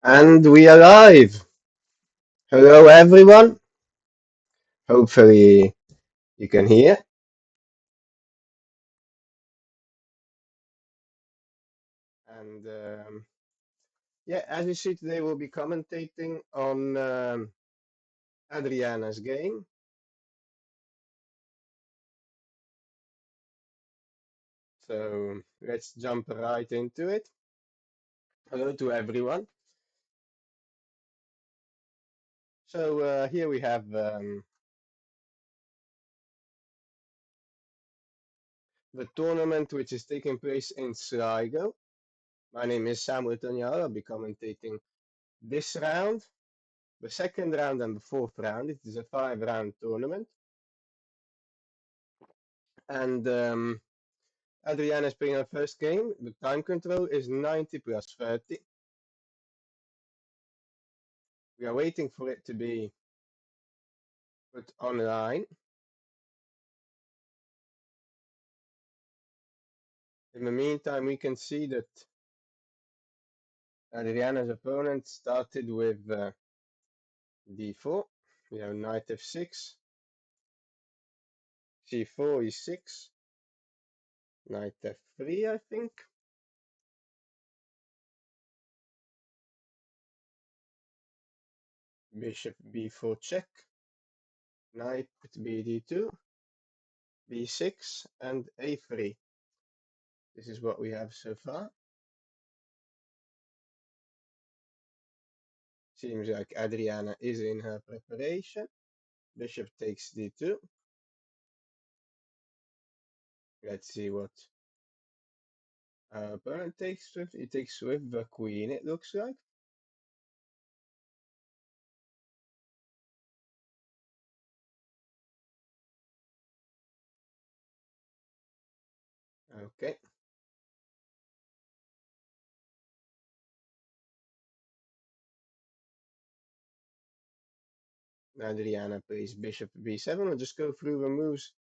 And we are live. Hello, everyone. Hopefully, you can hear. And yeah, as you see today, we'll be commentating on Adriana's game. So let's jump right into it. Hello to everyone. So here we have the tournament which is taking place in Sligo. My name is Samuel Tonyal. I'll be commentating this round, the second round, and the fourth round. It is a 5-round tournament. And Adriana is playing her first game. The time control is 90 plus 30. We are waiting for it to be put online. In the meantime, we can see that Adriana's opponent started with d4. We have knight f6, c4 e6, knight f3, I think. Bishop b4 check, knight bd2, b6, and a3. This is what we have so far. Seems like Adriana is in her preparation. Bishop takes d2. Let's see what opponent takes with. He takes with the queen, it looks like. Okay. Adriana plays bishop b7. We'll just go through the moves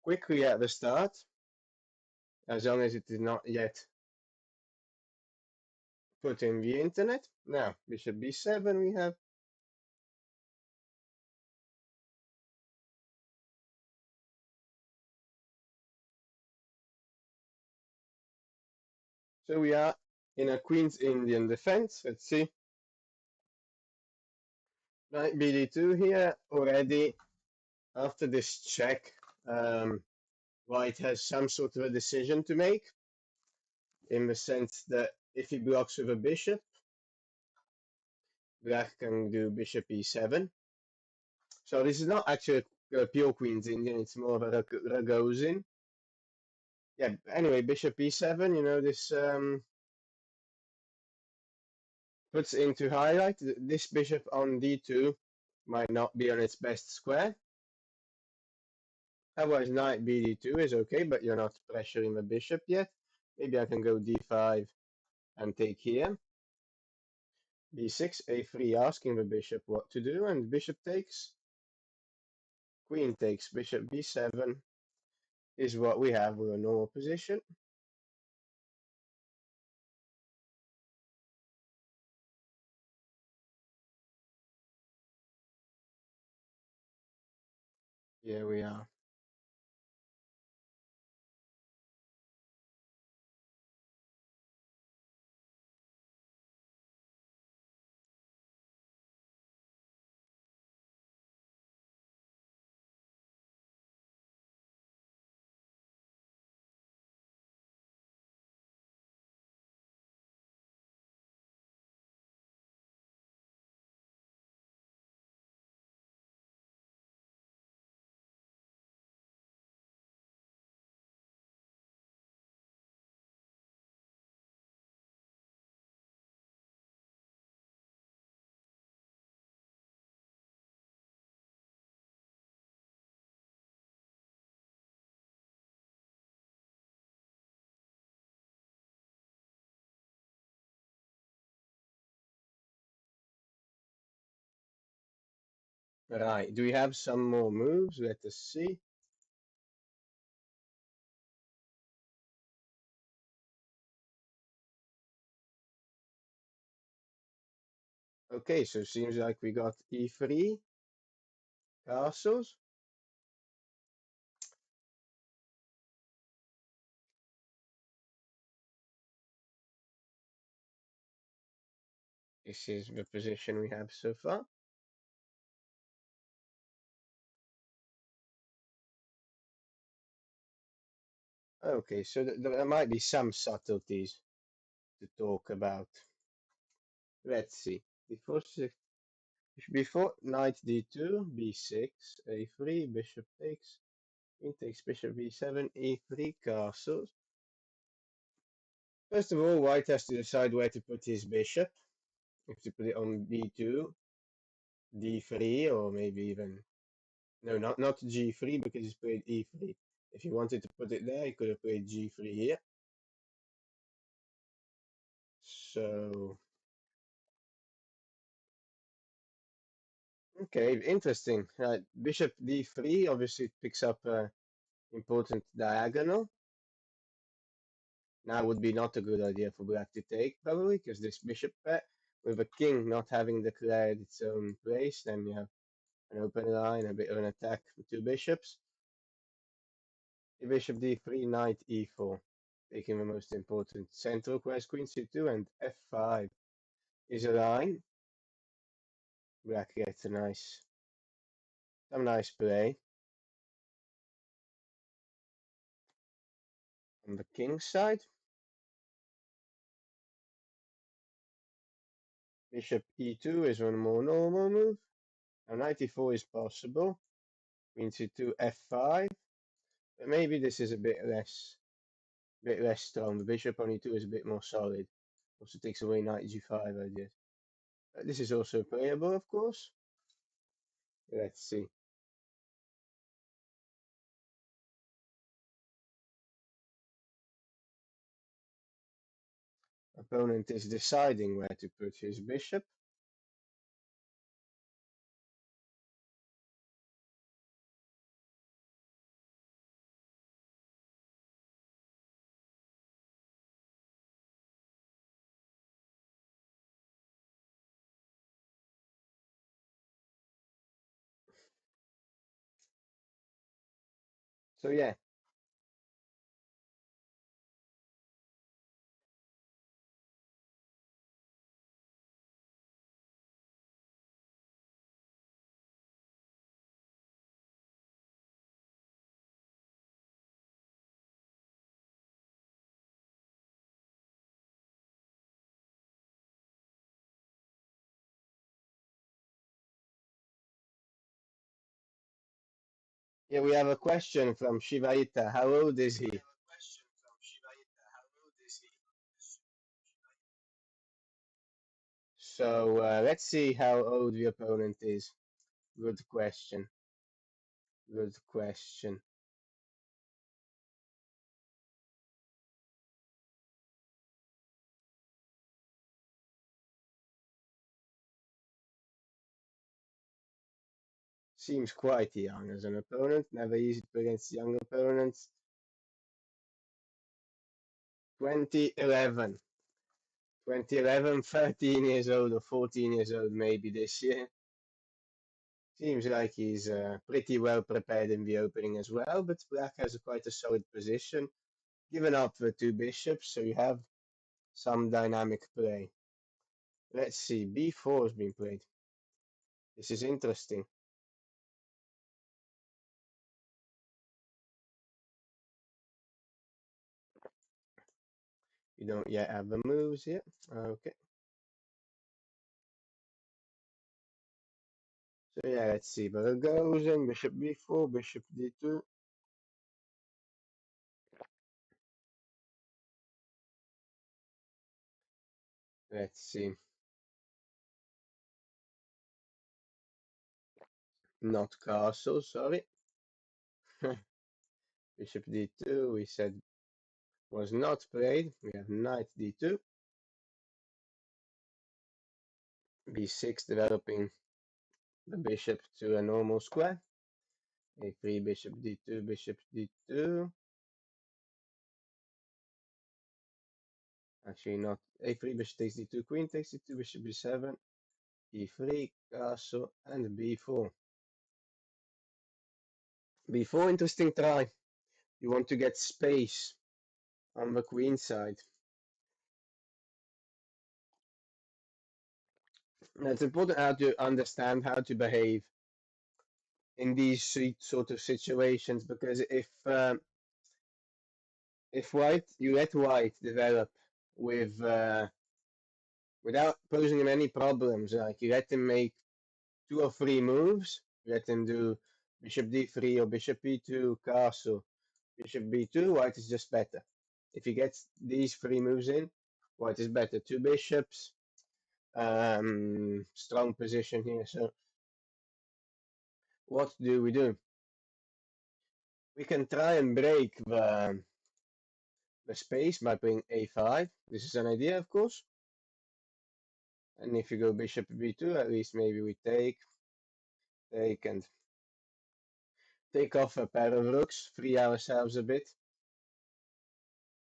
quickly at the start, as long as it is not yet put in the internet. Now, bishop b7 we have. So we are in a Queen's Indian defense. Let's see. Knight bd2 here already. After this check, White has some sort of a decision to make, in the sense that if he blocks with a bishop, Black can do bishop e7. So this is not actually a pure Queen's Indian, it's more of a Ragozin. Yeah, anyway, bishop e7, this puts into highlight. This bishop on d2 might not be on its best square. Otherwise, knight bd2 is okay, but you're not pressuring the bishop yet. Maybe I can go d5 and take here. b6, a3, asking the bishop what to do, and bishop takes. Queen takes, bishop b7 is what we have with a normal position. Here we are. Right, do we have some more moves? Let us see. Okay, so seems like we got e3 castles. This is the position we have so far. Okay, so there might be some subtleties to talk about. Let's see. Before knight d2, b6, a3, bishop takes, queen takes bishop b7, e3, castles. First of all, white has to decide where to put his bishop. If to put it on b2, d3, or maybe even no, not g3 because he's played e3. If he wanted to put it there, he could have played g3 here. So okay, interesting. Bishop d3 obviously picks up an important diagonal. Now would be not a good idea for black to take, probably, because this bishop pair, with a king not having declared its own place, then you have an open line, a bit of an attack with two bishops. Bishop d3, knight e4, taking the most important central quest, queen c2, and f5 is a line. Black gets some nice play. On the king side, bishop e2 is one more normal move. Now knight e4 is possible. Queen c2, f5. But maybe this is a bit less strong. The bishop on e2 is a bit more solid. Also takes away knight g5 ideas. This is also playable, of course. Let's see. Opponent is deciding where to put his bishop. So yeah, yeah, we have a question from Shivaita. How old is he? So let's see how old the opponent is. Good question. Good question. Seems quite young as an opponent. Never easy to play against young opponents. 2011. 2011, 13 years old or 14 years old maybe this year. Seems like he's pretty well prepared in the opening as well, but black has quite a solid position. Given up the two bishops, so you have some dynamic play. Let's see, b4 has been played. This is interesting. You don't yet have the moves yet. Okay. So yeah, let's see. But it goes in bishop b4, bishop d2. Let's see. Not castle, sorry. Bishop d2, we said was not played. We have knight d2. b6 developing the bishop to a normal square. a3, bishop d2, bishop d2. Actually not. a3, bishop takes d2, queen takes d2, bishop b7. e3, castle, and b4. b4, interesting try. You want to get space on the queen side. And it's important how to understand how to behave in these sort of situations, because if you let white develop with without posing him any problems, like you let him make 2 or 3 moves, you let him do bishop d3 or bishop e2, castle, bishop b2, white is just better. If he gets these 3 moves in, white is better. 2 bishops, strong position here. So what do? We can try and break the space by playing a5. This is an idea, of course. And if you go bishop b2, at least maybe we take, and take off a pair of rooks, free ourselves a bit.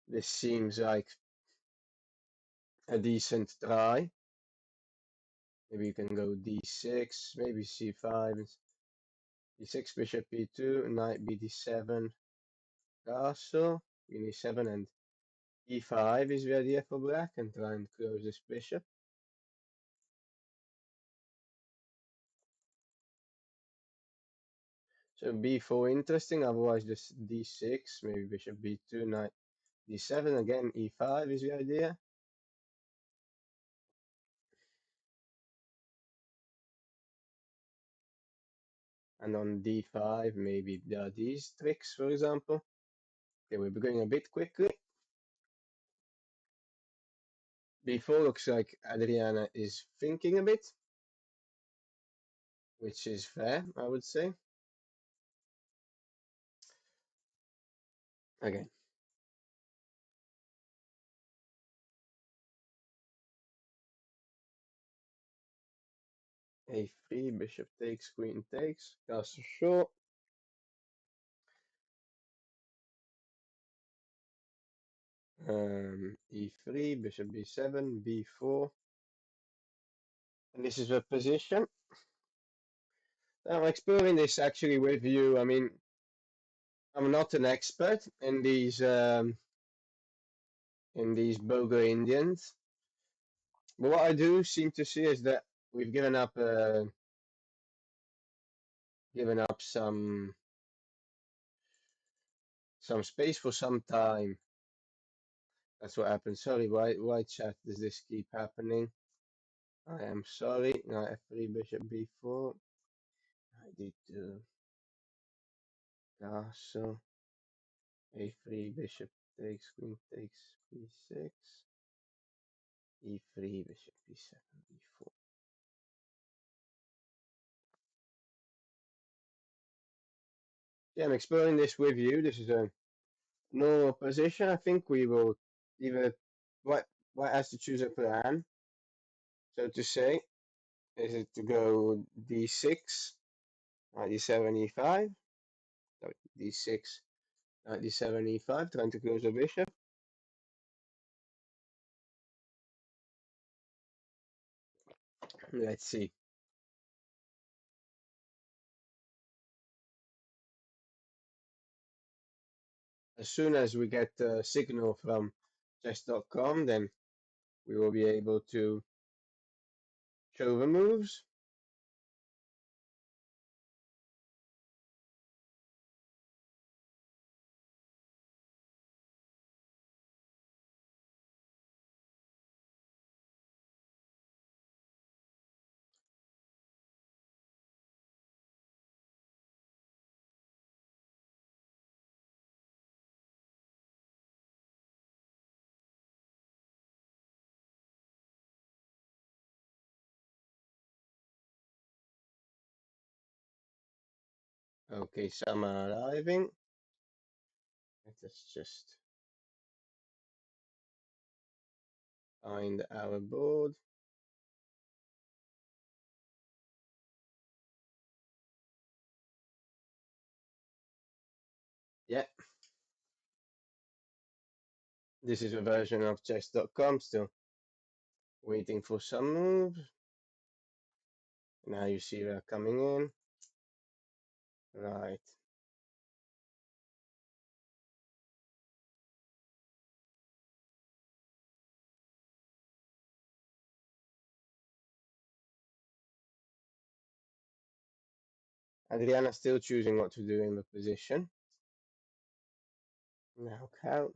This seems like a decent try. Maybe you can go d6, maybe c5, d6, bishop e2, knight bd7, castle, queen e7, and e5 is the idea for black, and try and close this bishop. So b4 interesting, otherwise just d6, maybe bishop b2, knight d7, again e5 is the idea. And on d5, maybe there are these tricks, for example. Okay, we're going a bit quickly. b4 looks like Adriana is thinking a bit, which is fair, I would say. Again. a3, bishop takes, queen takes, castle short. E3, bishop b7, b4. And this is the position. I'm exploring this actually with you. I mean, I'm not an expert in these Bogo Indians, but what I do seem to see is that we've given up some space for some time. That's what happens. Sorry, why chat does this keep happening? I am sorry. Now f3, bishop b4. I did castle. a3, bishop takes, queen takes, b6. e3, bishop b7, b4. Yeah, I'm exploring this with you. This is a normal position. I think we will either white has to choose a plan, so to say. Is it to go d6, knight d7, e5? No, d6, knight d7, e5, trying to close the bishop. Let's see. As soon as we get a signal from chess.com, then we will be able to show the moves. Okay, some are arriving. Let us just find our board. Yeah, this is a version of chess.com, still waiting for some moves. Now you see they're coming in. Right. Adriana's still choosing what to do in the position. Now, Cal,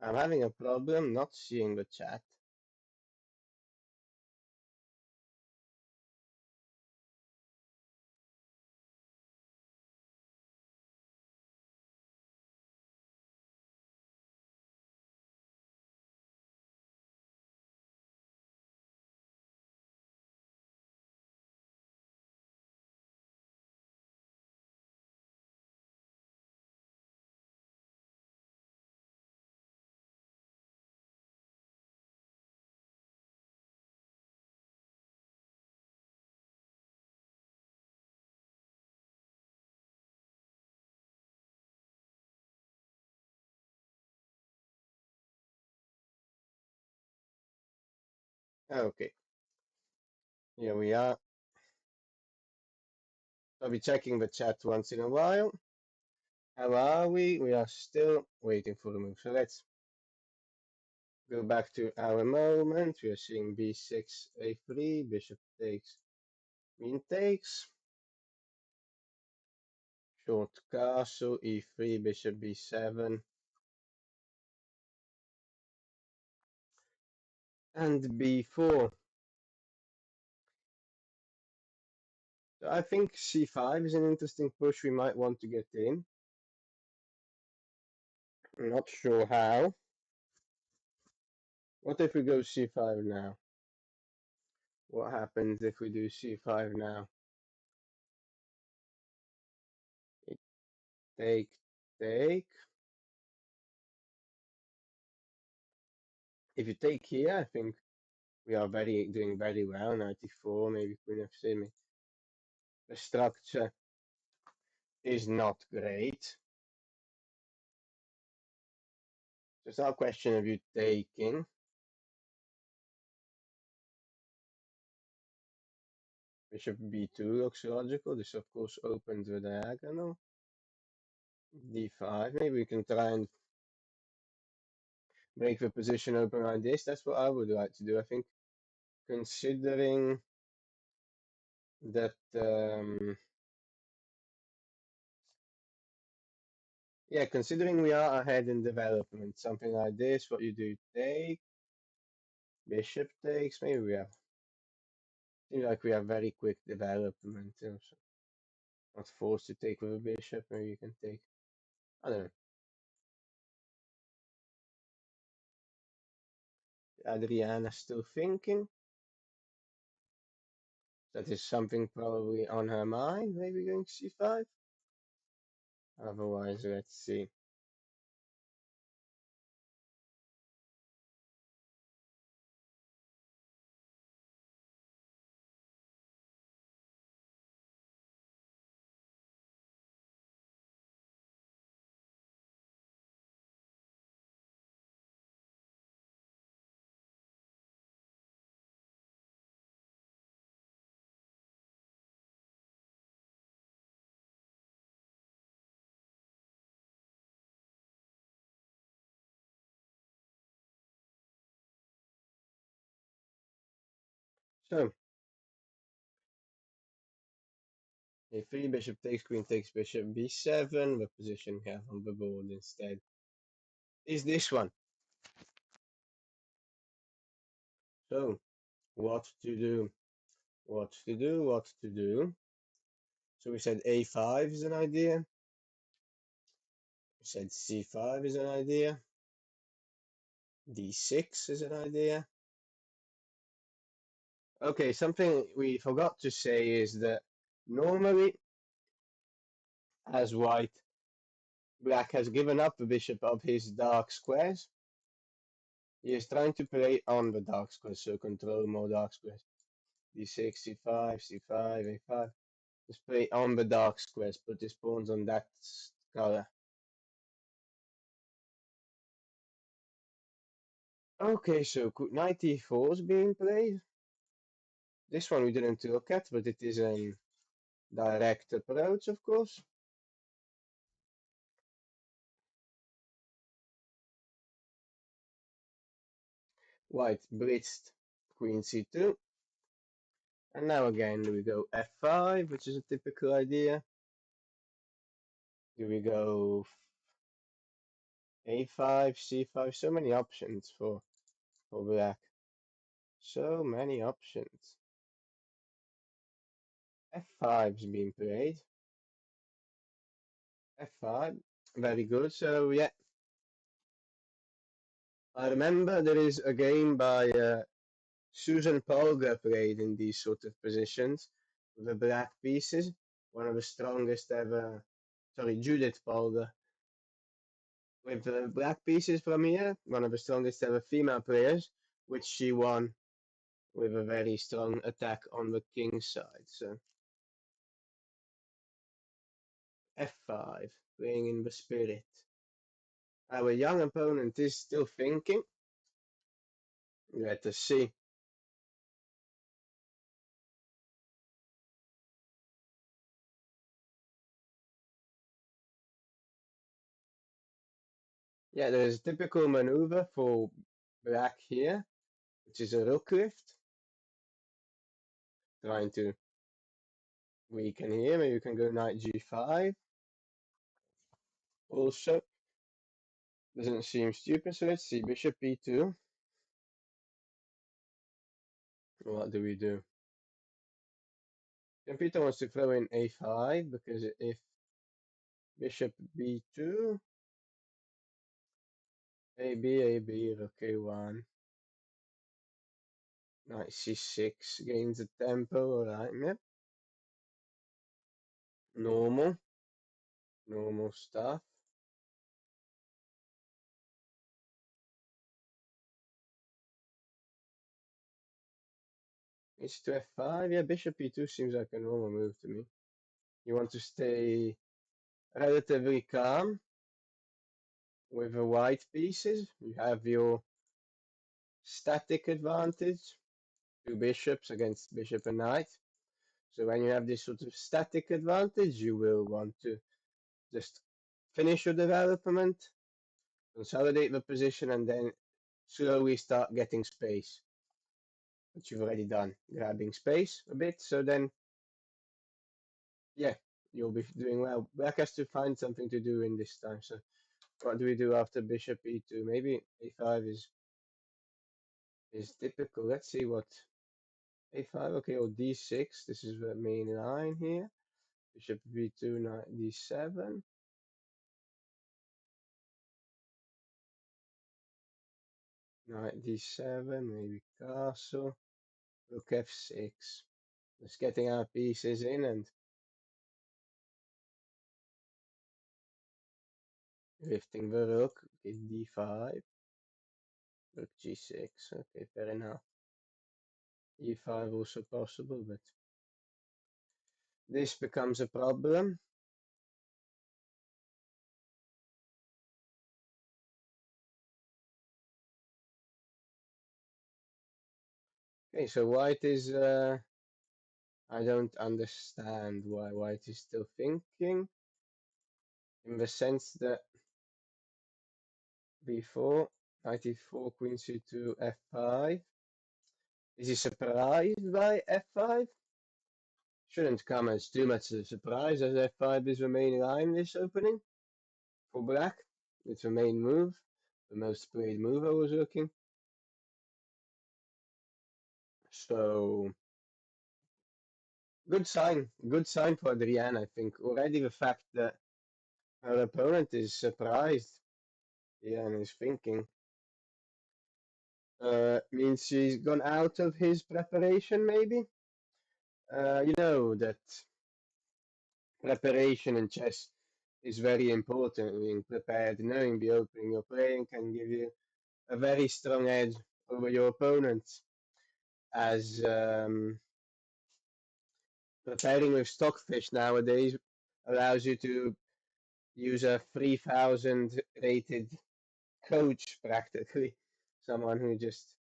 I'm having a problem not seeing the chat. Okay, here we are. I'll be checking the chat once in a while. How are we? We are still waiting for the move. So let's go back to our moment. We are seeing b6, a3, bishop takes, queen takes. Short castle, e3, bishop b7. And b4. So I think c5 is an interesting push we might want to get in. I'm not sure how. What if we go c5 now? What happens if we do c5 now? Take, take. If you take here, I think we are doing very well. 94, maybe queen f6. The structure is not great. So it's not a question of you taking. Bishop b2 looks logical. This of course opens the diagonal. d5. Maybe we can try and make the position open like this. That's what I would like to do. I think considering that yeah, considering we are ahead in development, something like this, what you do, take, bishop takes, maybe we have, seems like we have very quick development, you know, so not forced to take with a bishop, maybe you can take, I don't know. Adriana's still thinking. That is something probably on her mind, maybe going c5. Otherwise, let's see. So, a3 bishop takes, queen takes, bishop b7. The position we have on the board instead is this one. So, what to do? What to do? What to do? So we said a5 is an idea. We said c5 is an idea. d6 is an idea. Okay, something we forgot to say is that normally, as black has given up the bishop of his dark squares. He is trying to play on the dark squares, so control more dark squares. d6, c5, c5, a5. Just play on the dark squares, put his pawns on that color. Okay, so knight e4 is being played. This one we didn't look at, but it is a direct approach, of course. White blitzed queen c2. And now again we go f5, which is a typical idea. Do we go a5, c5? So many options for black. So many options. f5 is being played. f5, very good. So yeah, I remember there is a game by Susan Polgar played in these sort of positions with the black pieces. One of the strongest ever. Sorry, Judith Polgar with the black pieces from here. One of the strongest ever female players, which she won with a very strong attack on the king's side. So f5, playing in the spirit. Our young opponent is still thinking. Let us see. Yeah, there is a typical maneuver for black here, which is a rook lift. Trying to weaken here. Maybe you can go knight g5. Also, doesn't seem stupid, so let's see. Bishop e2. What do we do? Computer wants to throw in a5 because if bishop b2, ab, rook a1, knight c6 gains the tempo. Alright, yep. Normal stuff. It's to f5. Yeah, bishop e2 seems like a normal move to me. You want to stay relatively calm with the white pieces. You have your static advantage, two bishops against bishop and knight. So when you have this sort of static advantage, you will want to just finish your development, consolidate the position, and then slowly start getting space, which you've already done, grabbing space a bit. So then, yeah, you'll be doing well. Black has to find something to do in this time. So what do we do after bishop e2? Maybe a5 is typical. Let's see what a5. Okay, or d6. This is the main line here. Bishop b2, knight d7. Knight d7, maybe castle. Rook f6. Just getting our pieces in and lifting the rook. Okay, d5. Rook g6. Okay, fair enough. e5 also possible, but this becomes a problem. Okay, so white is I don't understand why white is still thinking, in the sense that before knight e4, queen c2, f5. Is he surprised by f5? Shouldn't come as too much of a surprise, as f5 is the main line this opening for black. It's the main move, the most played move I was looking. So good sign for Adrienne, I think. Already the fact that her opponent is surprised, yeah, and is thinking, means she's gone out of his preparation, maybe. You know that preparation in chess is very important. Being prepared, knowing the opening you're playing can give you a very strong edge over your opponents. As preparing with stockfish nowadays allows you to use a 3000 rated coach practically, someone who just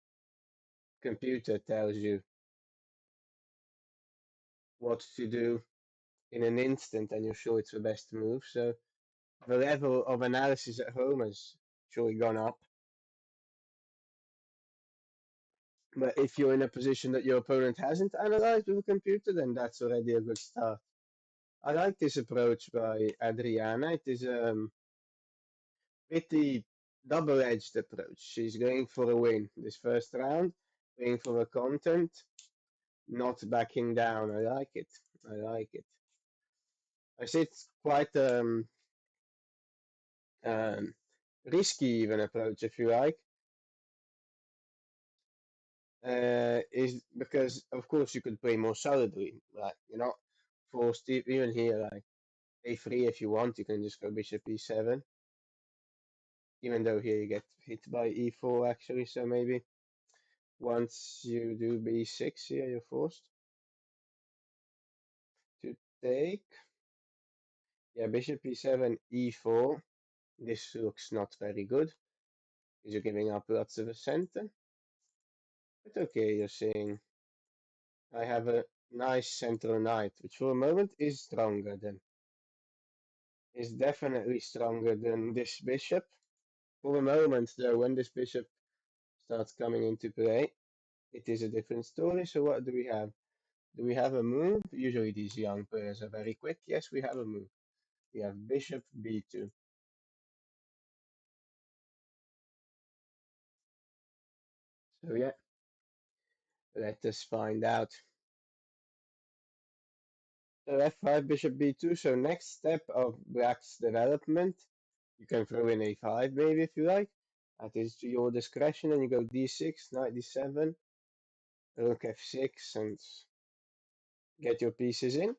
computer tells you what to do in an instant and you're sure it's the best move. So the level of analysis at home has surely gone up. But if you're in a position that your opponent hasn't analyzed with a computer, then that's already a good start. I like this approach by Adriana. It is pretty double-edged approach. She's going for a win this first round, going for a content, not backing down. I like it. I like it. I say it's quite um, risky even approach if you like. Is because of course you could play more solidly, like you're not forced even here like a3 if you want. You can just go bishop e7, even though here you get hit by e4 actually. So maybe once you do b6 here, you're forced to take. Yeah, bishop e7, e4. This looks not very good because you're giving up lots of the center. But okay, you're saying I have a nice central knight, which for a moment is definitely stronger than this bishop. For the moment, though, when this bishop starts coming into play, it is a different story. So what do we have? Do we have a move? Usually these young players are very quick. Yes, we have a move. We have bishop b2. So yeah, let us find out. So f5, bishop b2. So next step of black's development, you can throw in a5 maybe if you like. That is to your discretion. And you go d6, knight d7, rook f6, and get your pieces in.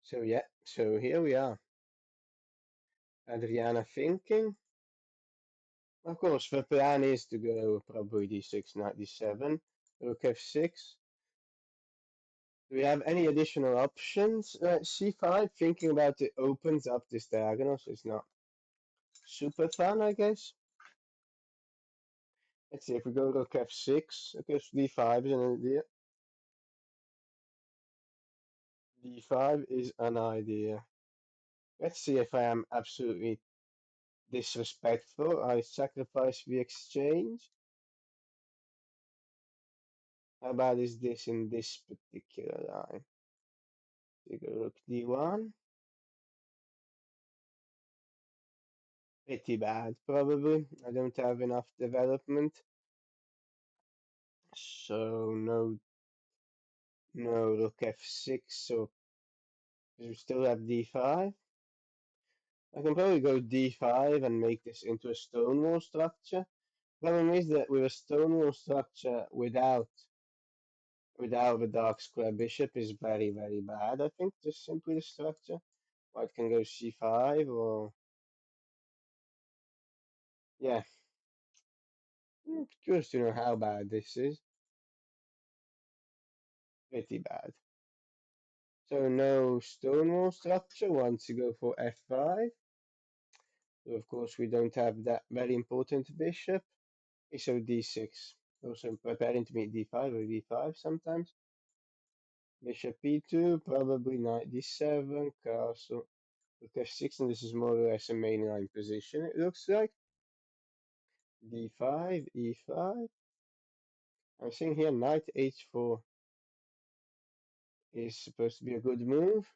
So yeah, so here we are. Adriana thinking. Of course, the plan is to go probably d6, knight d7, rook f6. Do we have any additional options? c5, thinking about it opens up this diagonal, so it's not super fun, I guess. Let's see if we go rook f6. Okay, so d5 is an idea. d5 is an idea. Let's see if I am absolutely disrespectful. I sacrifice the exchange. How bad is this in this particular line? You go rook d1. Pretty bad, probably. I don't have enough development. So no rook f6, so you still have d5. I can probably go d5 and make this into a stonewall structure. Problem is that with a stonewall structure without the dark square bishop is very, very bad, I think, just simply the structure. White can go c5 or yeah. Curious to know how bad this is. Pretty bad. So no stonewall structure once you go for f5. So of course we don't have that very important bishop. Okay, so d6. Also preparing to meet d5 or d5 sometimes. Bishop e2, probably knight d7, castle, rook f6, and this is more or less a mainline position, it looks like. d5, e5. I'm seeing here knight h4 is supposed to be a good move.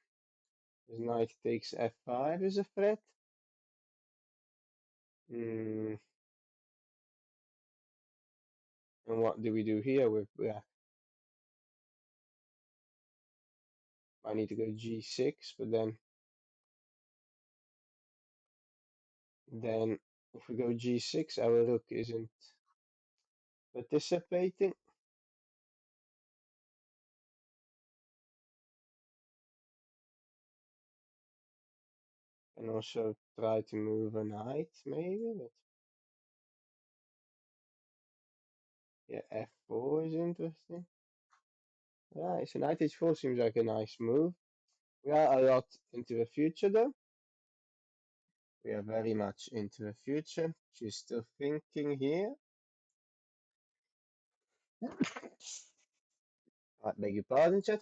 As knight takes f5 is a threat. Hmm. And what do we do here with black? I need to go g6, but then Then if we go g6, our rook isn't participating. And also try to move a knight, maybe, but yeah, f4 is interesting. Yeah, so knight h4 seems like a nice move. We are a lot into the future, though. We are very much into the future. She's still thinking here. I beg your pardon, chat.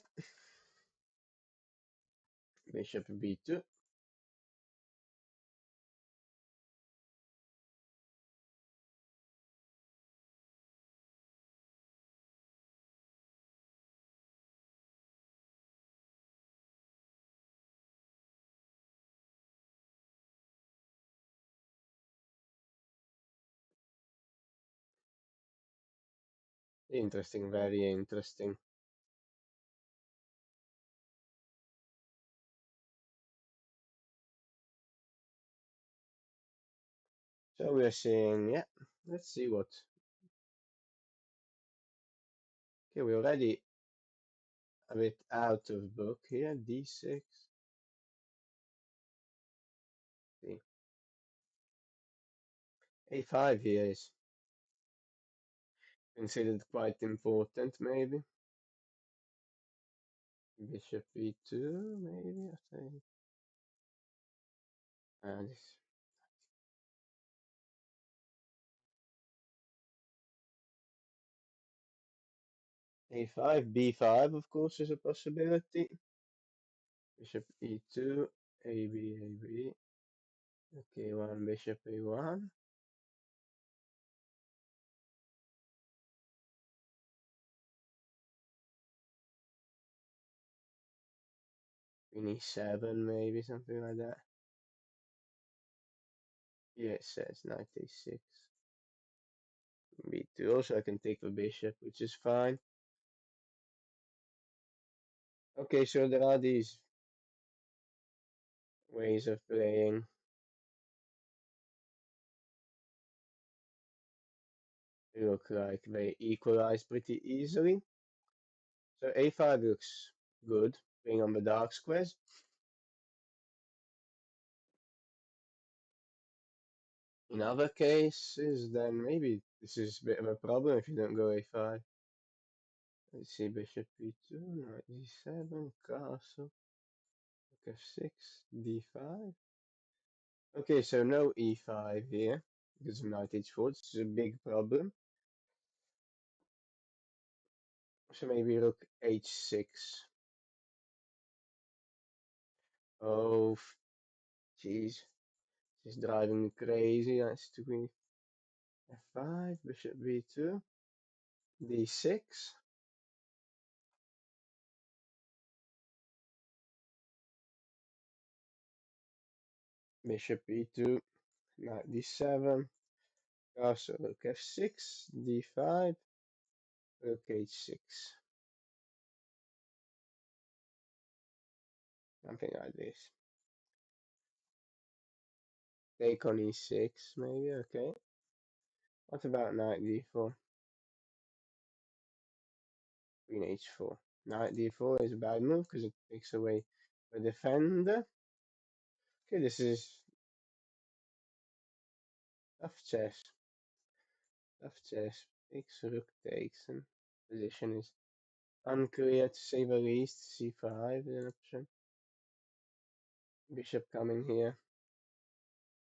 Bishop b2. Interesting, very interesting. So we are seeing, yeah, let's see what. Okay, we're already a bit out of book here. d6. See. a5 here is considered quite important, maybe. Bishop e2, maybe. I think. This. a5, b5, of course, is a possibility. Bishop e2, ab, ab. Okay, one bishop a1. Queen e7, maybe something like that. Yeah, it says knight a6. b2. Also, I can take the bishop, which is fine. Okay, so there are these ways of playing. They look like they equalize pretty easily. So a5 looks good, being on the dark squares. In other cases, then maybe this is a bit of a problem if you don't go a5. Let's see, bishop e2, knight e7, castle, rook f6, d5. Okay, so no e5 here because of knight h4. This is a big problem. So maybe rook h6. Oh, jeez. This is driving me crazy. That's to queen f5, bishop b2, d6. Bishop e2, knight d7, castle rook f6, d5, rook h6. Something like this. Take on e6, maybe, okay. What about knight d4? Queen h4. Knight d4 is a bad move because it takes away the defender. Okay, this is tough chess. Tough chess. Takes, rook takes, and position is unclear to say the least. c5 is an option. Bishop coming here.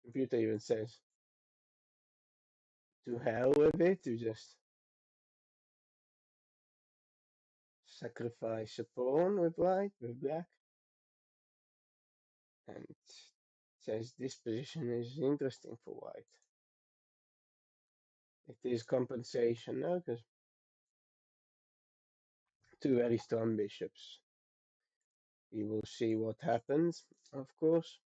Computer even says to hell with it, to just sacrifice a pawn with white, with black. And says this position is interesting for white. It is compensation now, because two very strong bishops. We will see what happens, of course.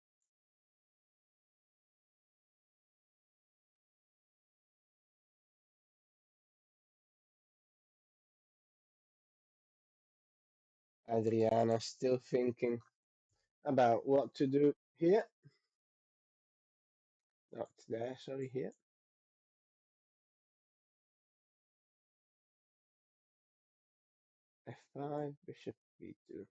Adriana still thinking about what to do here. Not there, sorry, here. F5, bishop b2.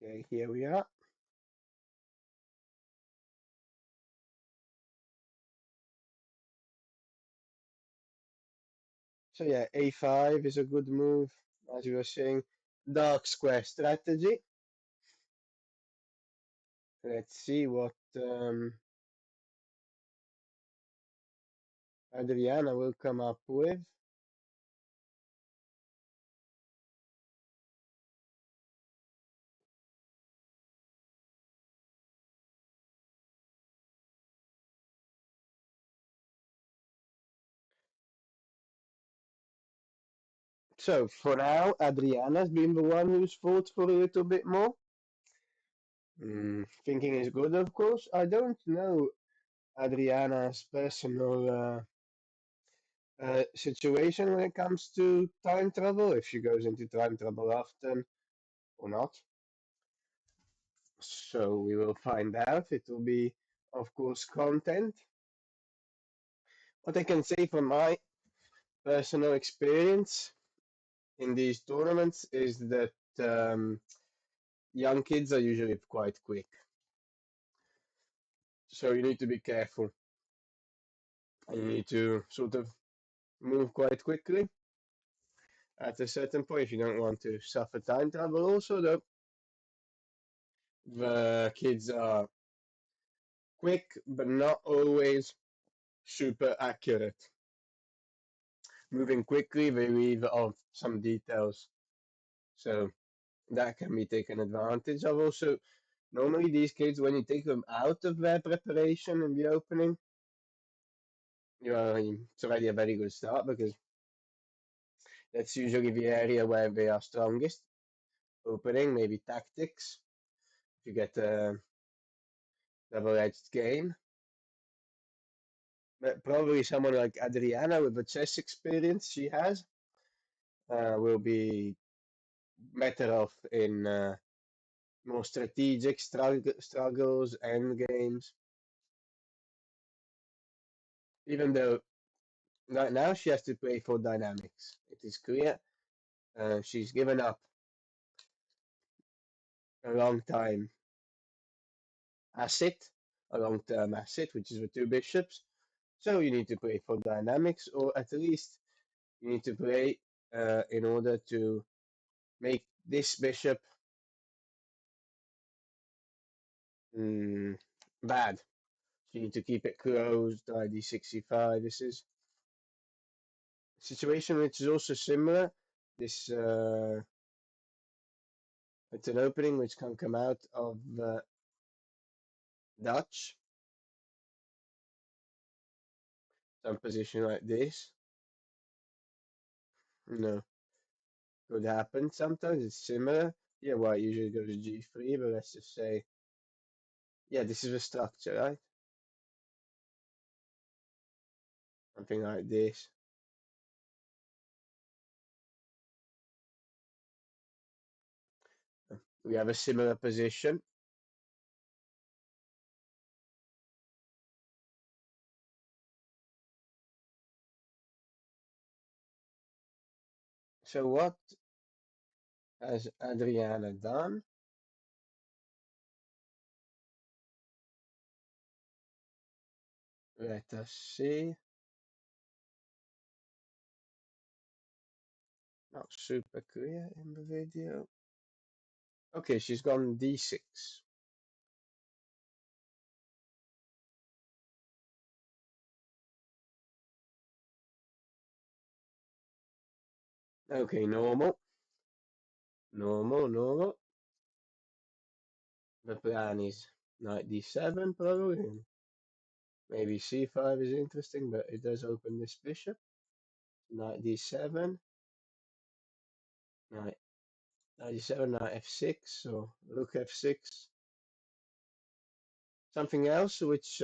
Okay, here we are. So yeah, a5 is a good move, as you were saying. Dark square strategy. Let's see what Adriana will come up with. So for now, Adriana's been the one who's fought for a little bit more. Thinking is good, of course. I don't know Adriana's personal situation when it comes to time travel, if she goes into time travel often or not. So we will find out. It will be, of course, content. What I can say from my personal experience in these tournaments is that young kids are usually quite quick. So you need to be careful. You need to sort of move quite quickly at a certain point if you don't want to suffer time travel. Also, though, the kids are quick but not always super accurate. Moving quickly, they leave off some details. So that can be taken advantage of. Also, normally these kids, when you take them out of their preparation in the opening, it's already a very good start because that's usually the area where they are strongest. Opening, maybe tactics. If you get a double-edged game. But probably someone like Adriana with the chess experience she has will be better off in more strategic struggles, end games. Even though right now she has to play for dynamics. It is clear she's given up a long time asset, a long-term asset, which is the two bishops. So you need to play for dynamics, or at least you need to play in order to make this bishop bad. So you need to keep it closed, ID65. This is a situation which is also similar. This it's an opening which can come out of Dutch. Some position like this. No, could happen. Sometimes it's similar. Yeah, white usually goes G3, but let's just say, yeah, this is the structure, right? Something like this. We have a similar position. So what has Adriana done? Let us see. Not super clear in the video. Okay, she's gone D6. Okay, normal, normal. The plan is knight d7 probably. And maybe c5 is interesting, but it does open this bishop. Knight d7, knight, knight d7, knight f6, or rook f6. Something else which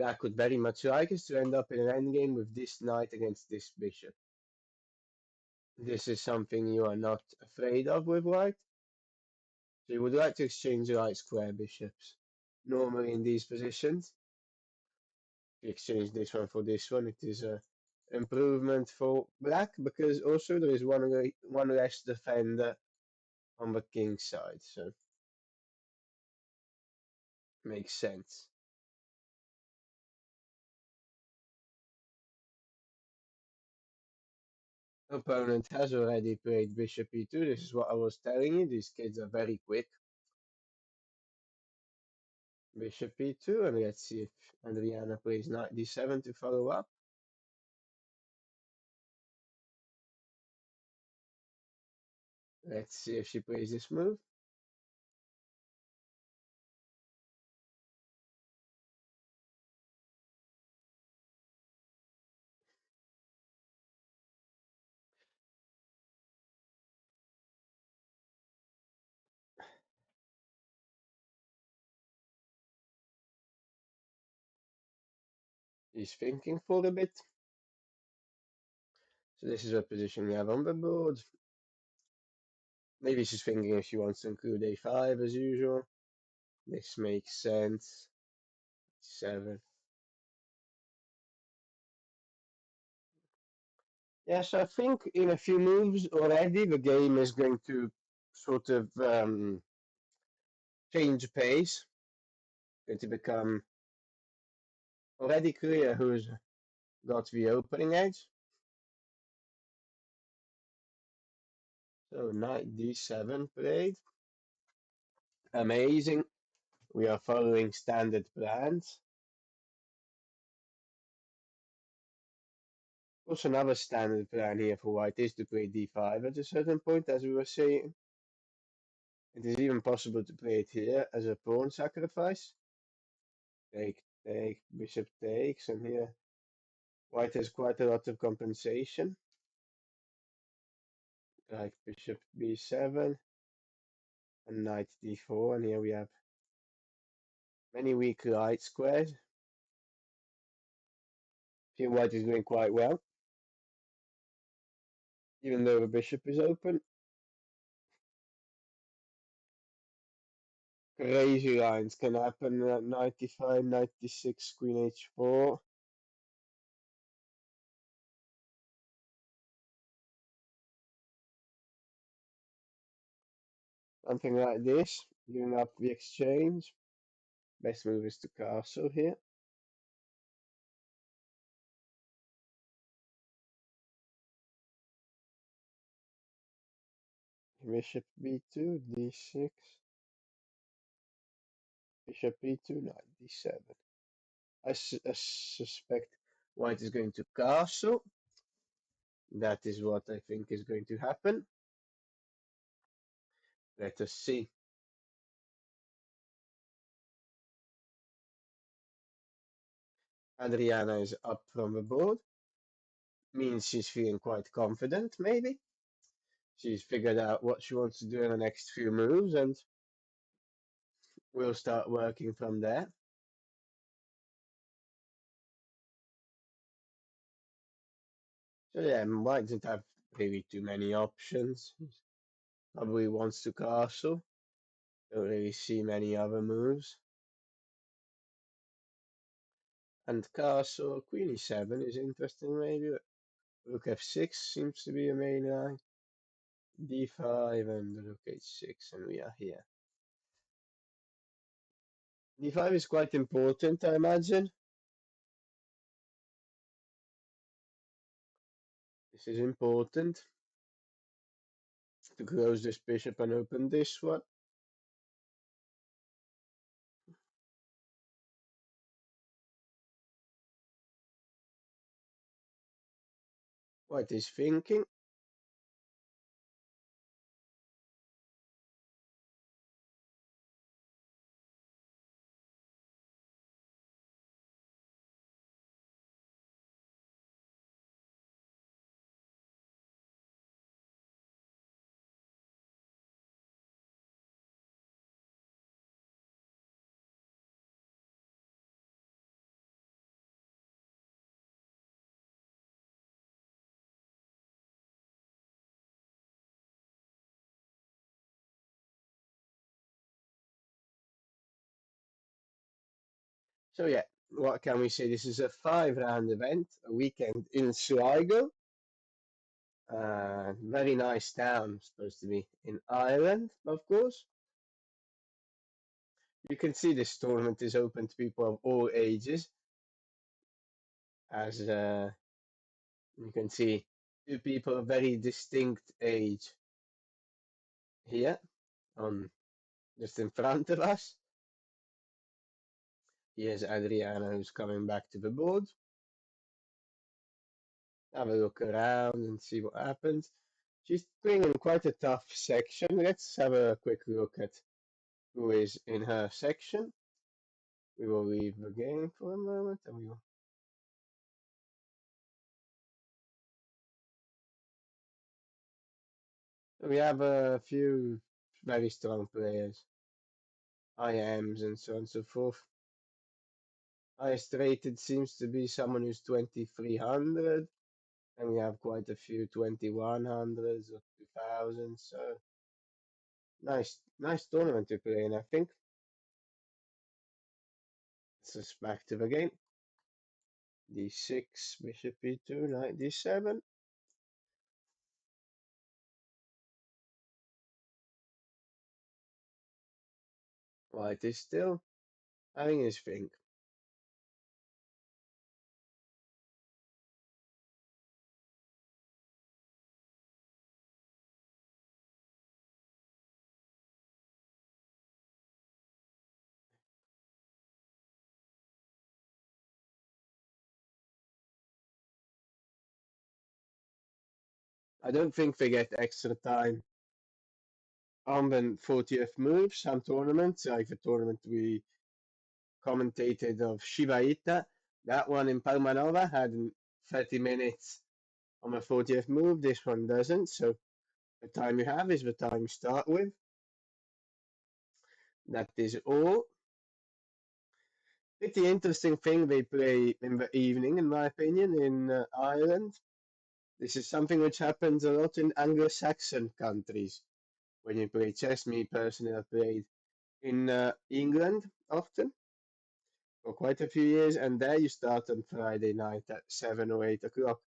I could very much like is to end up in an endgame with this knight against this bishop. This is something you are not afraid of with white. So you would like to exchange light square bishops. Normally in these positions, if you exchange this one for this one, it is a improvement for black because also there is one less defender on the king side, so makes sense. Opponent has already played bishop e2. This is what I was telling you. These kids are very quick. Bishop e2, and let's see if Adriana plays knight d7 to follow up. Let's see if she plays this move. She's thinking for a bit. So this is a position we have on the board. Maybe she's thinking if she wants to include a5 as usual. This makes sense. 7. Yes, I think in a few moves already the game is going to sort of change pace. Going to become already clear who's got the opening edge. So knight d7 played. Amazing. We are following standard plans. Also, another standard plan here for white is to play d5 at a certain point, as we were saying. It is even possible to play it here as a pawn sacrifice. Take, bishop takes, and here white has quite a lot of compensation. Like bishop b7 and knight d4, and here we have many weak light squares. Here white is doing quite well, even though the bishop is open. Crazy lines can happen at 95, 96, queen h4. Something like this, giving up the exchange. Best move is to castle here. Bishop b2, d6. Bishop e2, knight d7. I suspect white is going to castle. That is what I think is going to happen. Let us see. Adriana is up from the board. Means she's feeling quite confident, maybe. She's figured out what she wants to do in the next few moves, and we'll start working from there. So yeah, white doesn't have really too many options. Probably wants to castle. Don't really see many other moves. And castle, queen e7 is interesting maybe. Rook f6 seems to be a main line. d5 and rook h6, and we are here. d5 is quite important, I imagine. This is important to close this bishop and open this one. White is thinking. So yeah, what can we say? This is a 5 round event, a weekend in Sligo. Very nice town, supposed to be in Ireland, of course. You can see this tournament is open to people of all ages, as you can see two people of very distinct age here on just in front of us. Here's Adriana who's coming back to the board. Have a look around and see what happens. She's playing in quite a tough section. Let's have a quick look at who is in her section. We will leave the game for a moment and we will. We have a few very strong players, IMs and so on and so forth. Highest rated seems to be someone who's 2300, and we have quite a few 2100s or 2000s. So nice tournament to play in, I think. Let's just back to the game. D6, bishop e2, knight d7. White is still having his thing. I don't think they get extra time on the 40th move. Some tournaments, like the tournament we commentated of Shiba Ita, that one in Palmanova had 30 minutes on the 40th move. This one doesn't. So the time you have is the time you start with. That is all. Pretty interesting thing they play in the evening, in my opinion, in Ireland. This is something which happens a lot in Anglo-Saxon countries. When you play chess, me personally, I've played in England often for quite a few years, and there you start on Friday night at 7 or 8 o'clock.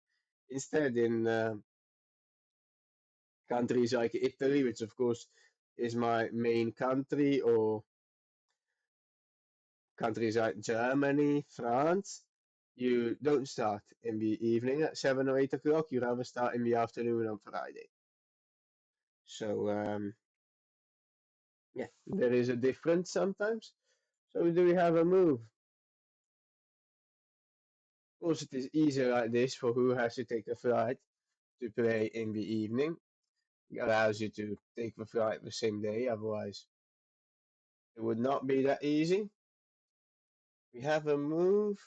Instead, in countries like Italy, which of course is my main country, or countries like Germany, France, you don't start in the evening at 7 or 8 o'clock. You rather start in the afternoon on Friday. So yeah, there is a difference sometimes. So do we have a move? Of course, it is easier like this for who has to take a flight to play in the evening. It allows you to take the flight the same day. Otherwise, it would not be that easy. We have a move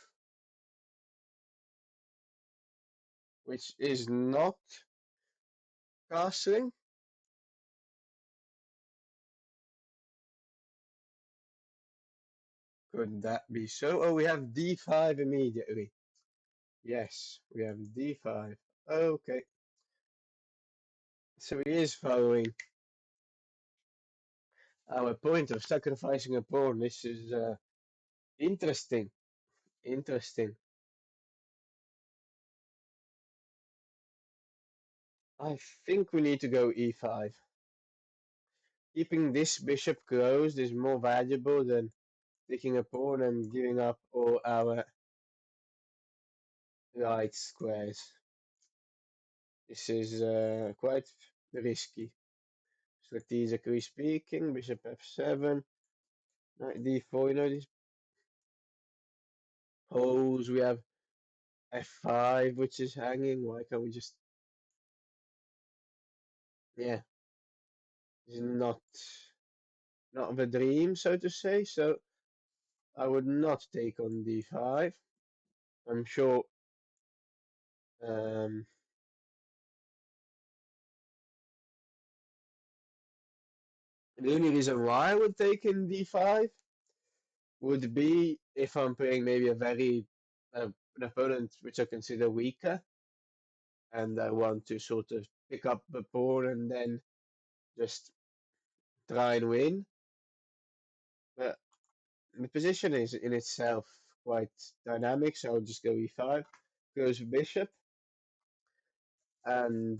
which is not castling. Could that be so? Oh, we have d5 immediately. Yes, we have d5. Okay, so he is following our point of sacrificing a pawn. This is interesting. Interesting. I think we need to go e5. Keeping this bishop closed is more valuable than taking a pawn and giving up all our right squares. This is quite risky. Strategically speaking, bishop f7, knight d4. You know these poles. We have f5, which is hanging. Why can't we just yeah, is not the dream, so to say. So I would not take on d5. I'm sure um, the only reason why I would take in d5 would be if I'm playing maybe an opponent which I consider weaker, and I want to sort of pick up the pawn and then just try and win. But the position is in itself quite dynamic, so I'll just go e5, goes bishop, and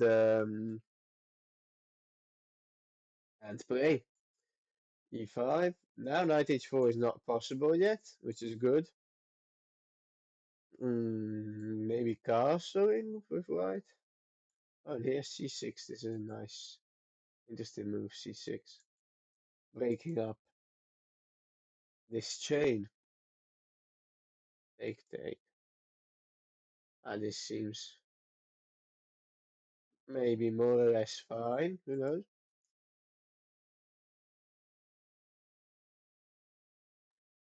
play e5. Now knight h4 is not possible yet, which is good. Maybe castling with white. Oh, and here's c6. This is a nice, interesting move, c6. Breaking up this chain. Take, take. And this seems maybe more or less fine. Who knows?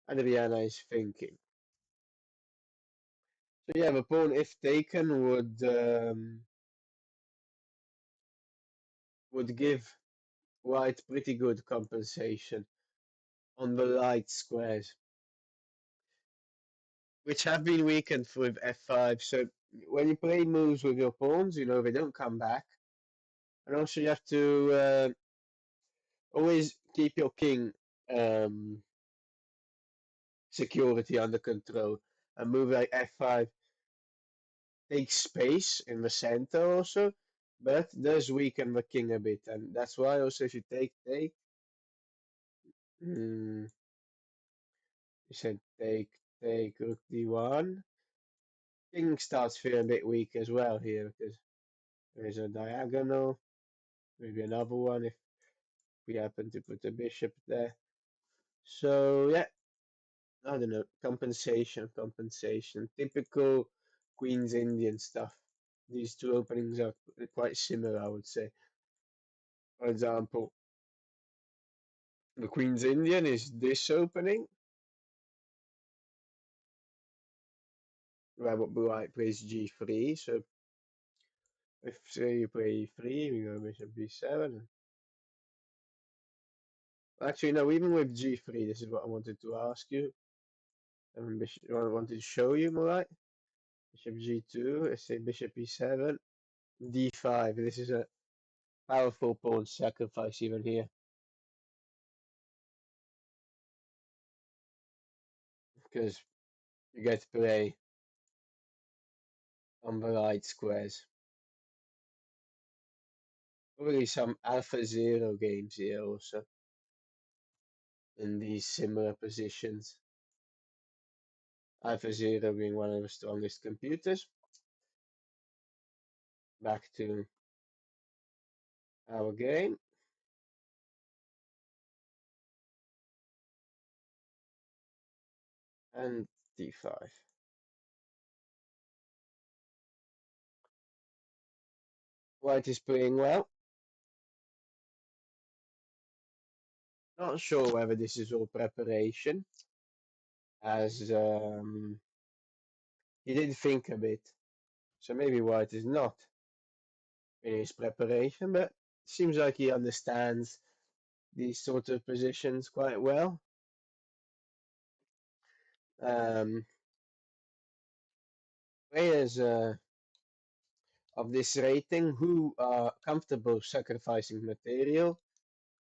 Adriana is thinking. So yeah, the pawn, if taken, would give white pretty good compensation on the light squares, which have been weakened with f5. So when you play moves with your pawns, they don't come back. And also you have to always keep your king um, security under control. A move like f5 takes space in the center also, but does weaken the king a bit. And that's why also if you take, you said take rook d1. King starts feeling a bit weak as well here because there is a diagonal, maybe another one if we happen to put a bishop there. So yeah, I don't know, compensation, typical Queen's Indian stuff. These two openings are quite similar, I would say. For example, the Queen's Indian is this opening, where White plays g3. So if say you play e3, we go bishop b7. Actually, no, even with g3, this is what I wanted to ask you. I wanted to show you more right. Bishop g2, let's say bishop e7, d5. This is a powerful pawn sacrifice even here. Because you get to play on the right squares. Probably some Alpha Zero games here also in these similar positions. Alpha Zero being one of the strongest computers. Back to our game. And d5. White is playing well. Not sure whether this is all preparation, as he did think a bit. So maybe White is not in his preparation, but seems like he understands these sort of positions quite well. Players of this rating who are comfortable sacrificing material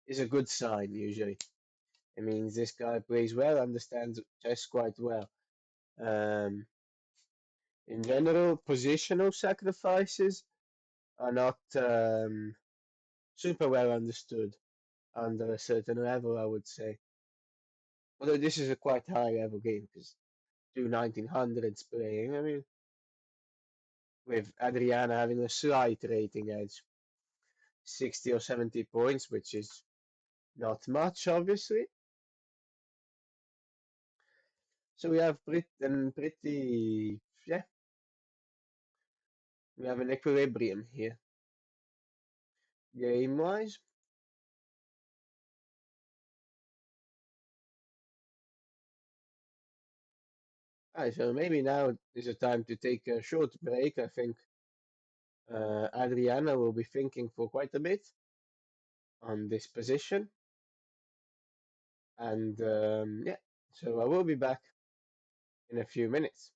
is a good sign usually. It means this guy plays well, understands chess quite well. In general, positional sacrifices are not super well understood under a certain level, I would say. Although this is a quite high level game because two 1900s playing. I mean, with Adriana having a slight rating edge, 60 or 70 points, which is not much, obviously. So we have yeah, we have an equilibrium here. game-wise. Alright, so maybe now is the time to take a short break. I think Adriana will be thinking for quite a bit on this position. And yeah, so I will be back in a few minutes.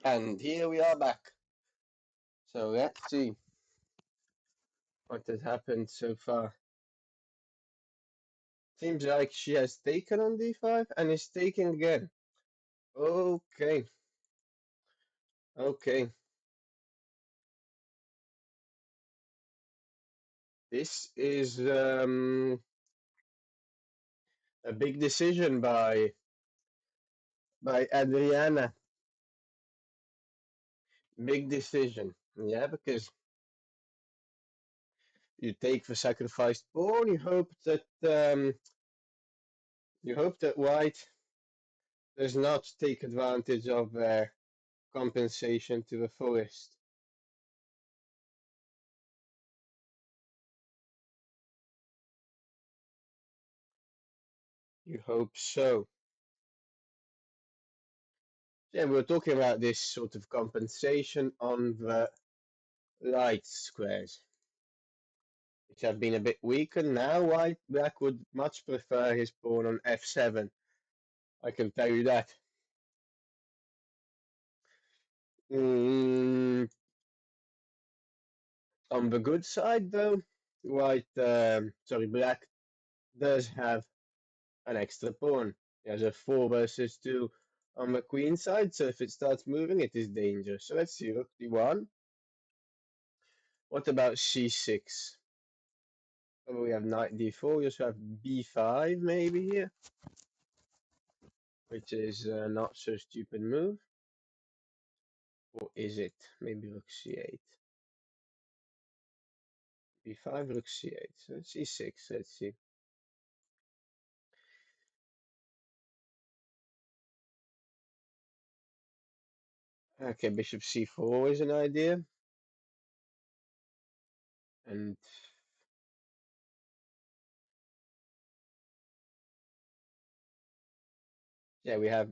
And here we are back. So let's see what has happened so far. Seems like she has taken on d5 and is taking again. Okay, okay. This is a big decision by Adriana. Big decision. Yeah, because you take the sacrificed pawn. You hope that white does not take advantage of their compensation to the fullest. You hope so. Yeah, we were talking about this sort of compensation on the light squares, which have been a bit weaker. Now black would much prefer his pawn on f7. I can tell you that. Mm, on the good side, though, black does have an extra pawn. He has a 4 versus 2 on the queen side, so if it starts moving, it is dangerous. So let's see, rook d1. What about c6? Oh, we have knight d4. We also have b5 maybe here, which is not so stupid move. Or is it? Maybe rook c8. b5, rook c8. So c6, let's see. Okay, bishop c4 is an idea. And yeah, we're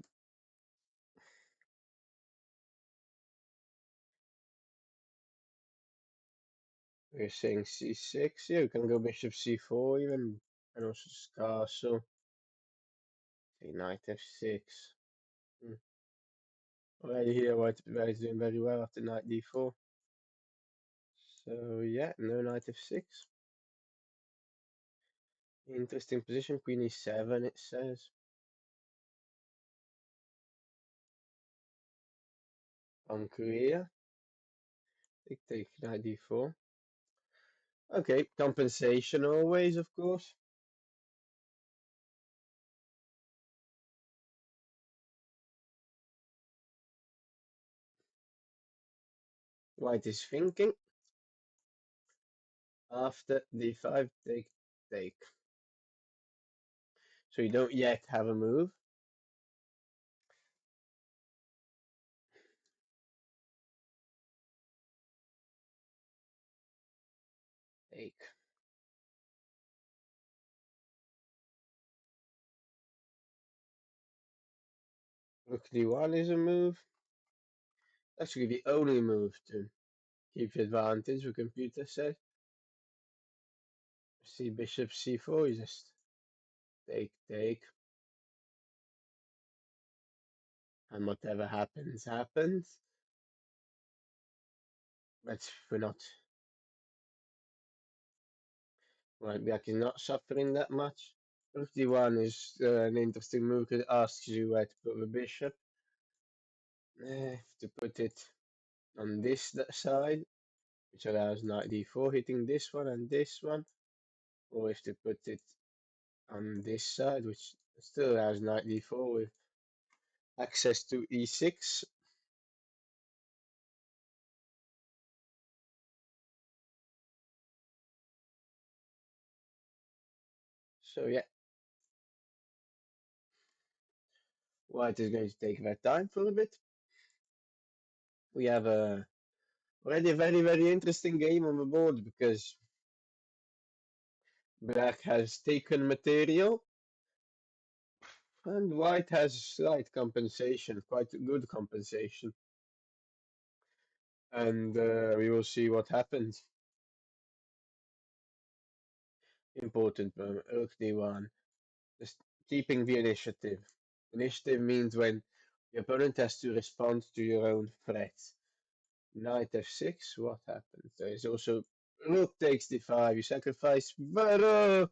saying c6. Yeah, we can go bishop c4 even. And also castle. Okay, knight f6. Hmm. Already here, white is doing very well after knight d4. So yeah, no knight f6. Interesting position, queen e7 it says. Unclear. Take knight d4. Okay, compensation always, of course. White is thinking. After d5, take. So you don't yet have a move. Take. Rook d1 is a move. Actually, the only move to keep the advantage, the computer says. See bishop c4, you just take. And whatever happens, happens. But we're not. Right, black is not suffering that much. Rook d1 is an interesting move because it asks you where to put the bishop. To put it on this side, which allows knight d4 hitting this one and this one, or if to put it on this side, which still allows knight d4 with access to e6. So yeah, white is going to take their time for a bit. We have already a very, very interesting game on the board because black has taken material and white has slight compensation, quite good compensation. And we will see what happens. Important moment, rook d1. Just keeping the initiative. Initiative means when The opponent has to respond to your own threat. Knight f6, what happens? There is also rook takes d5. You sacrifice the rook,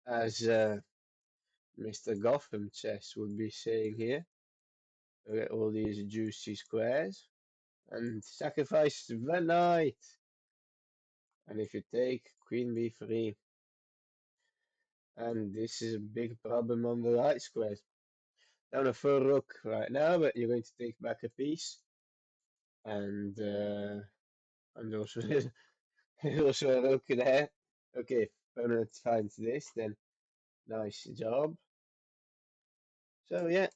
as Mr. Gotham Chess would be saying here. Look at all these juicy squares. And sacrifice the knight. And if you take queen b3, and this is a big problem on the right squares. Down a full rook right now, but you're going to take back a piece. And also there's also a rook there. Okay, if opponent finds this, then nice job. So yeah,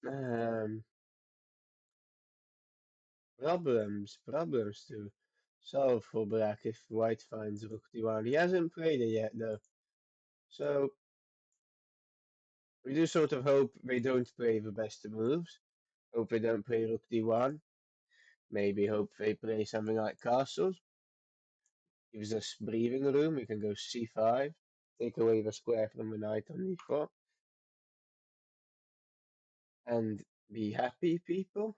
um, problems to solve for black if white finds rook d1. He hasn't played it yet though, so we do sort of hope they don't play the best of moves. Hope they don't play rook d1. Maybe hope they play something like castles. Gives us breathing room. We can go c5, take away the square from the knight on d4, and be happy, people.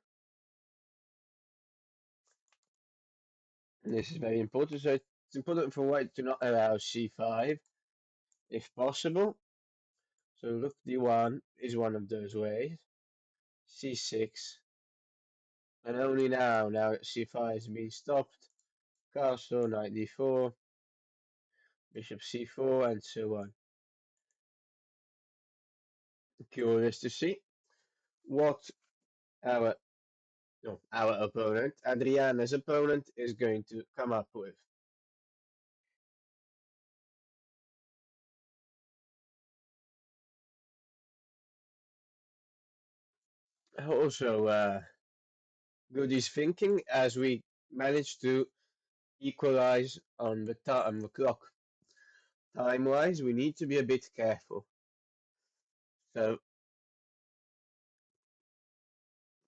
And this is very important. So it's important for white to not allow c5 if possible. So rook d1 is one of those ways. c6, and only now that c5 has been stopped, castle, knight d4, bishop c4, and so on. Curious to see what our no, our opponent, Adriana's opponent, is going to come up with. Also, good is thinking as we managed to equalize on the time the clock. Time-wise, we need to be a bit careful. So,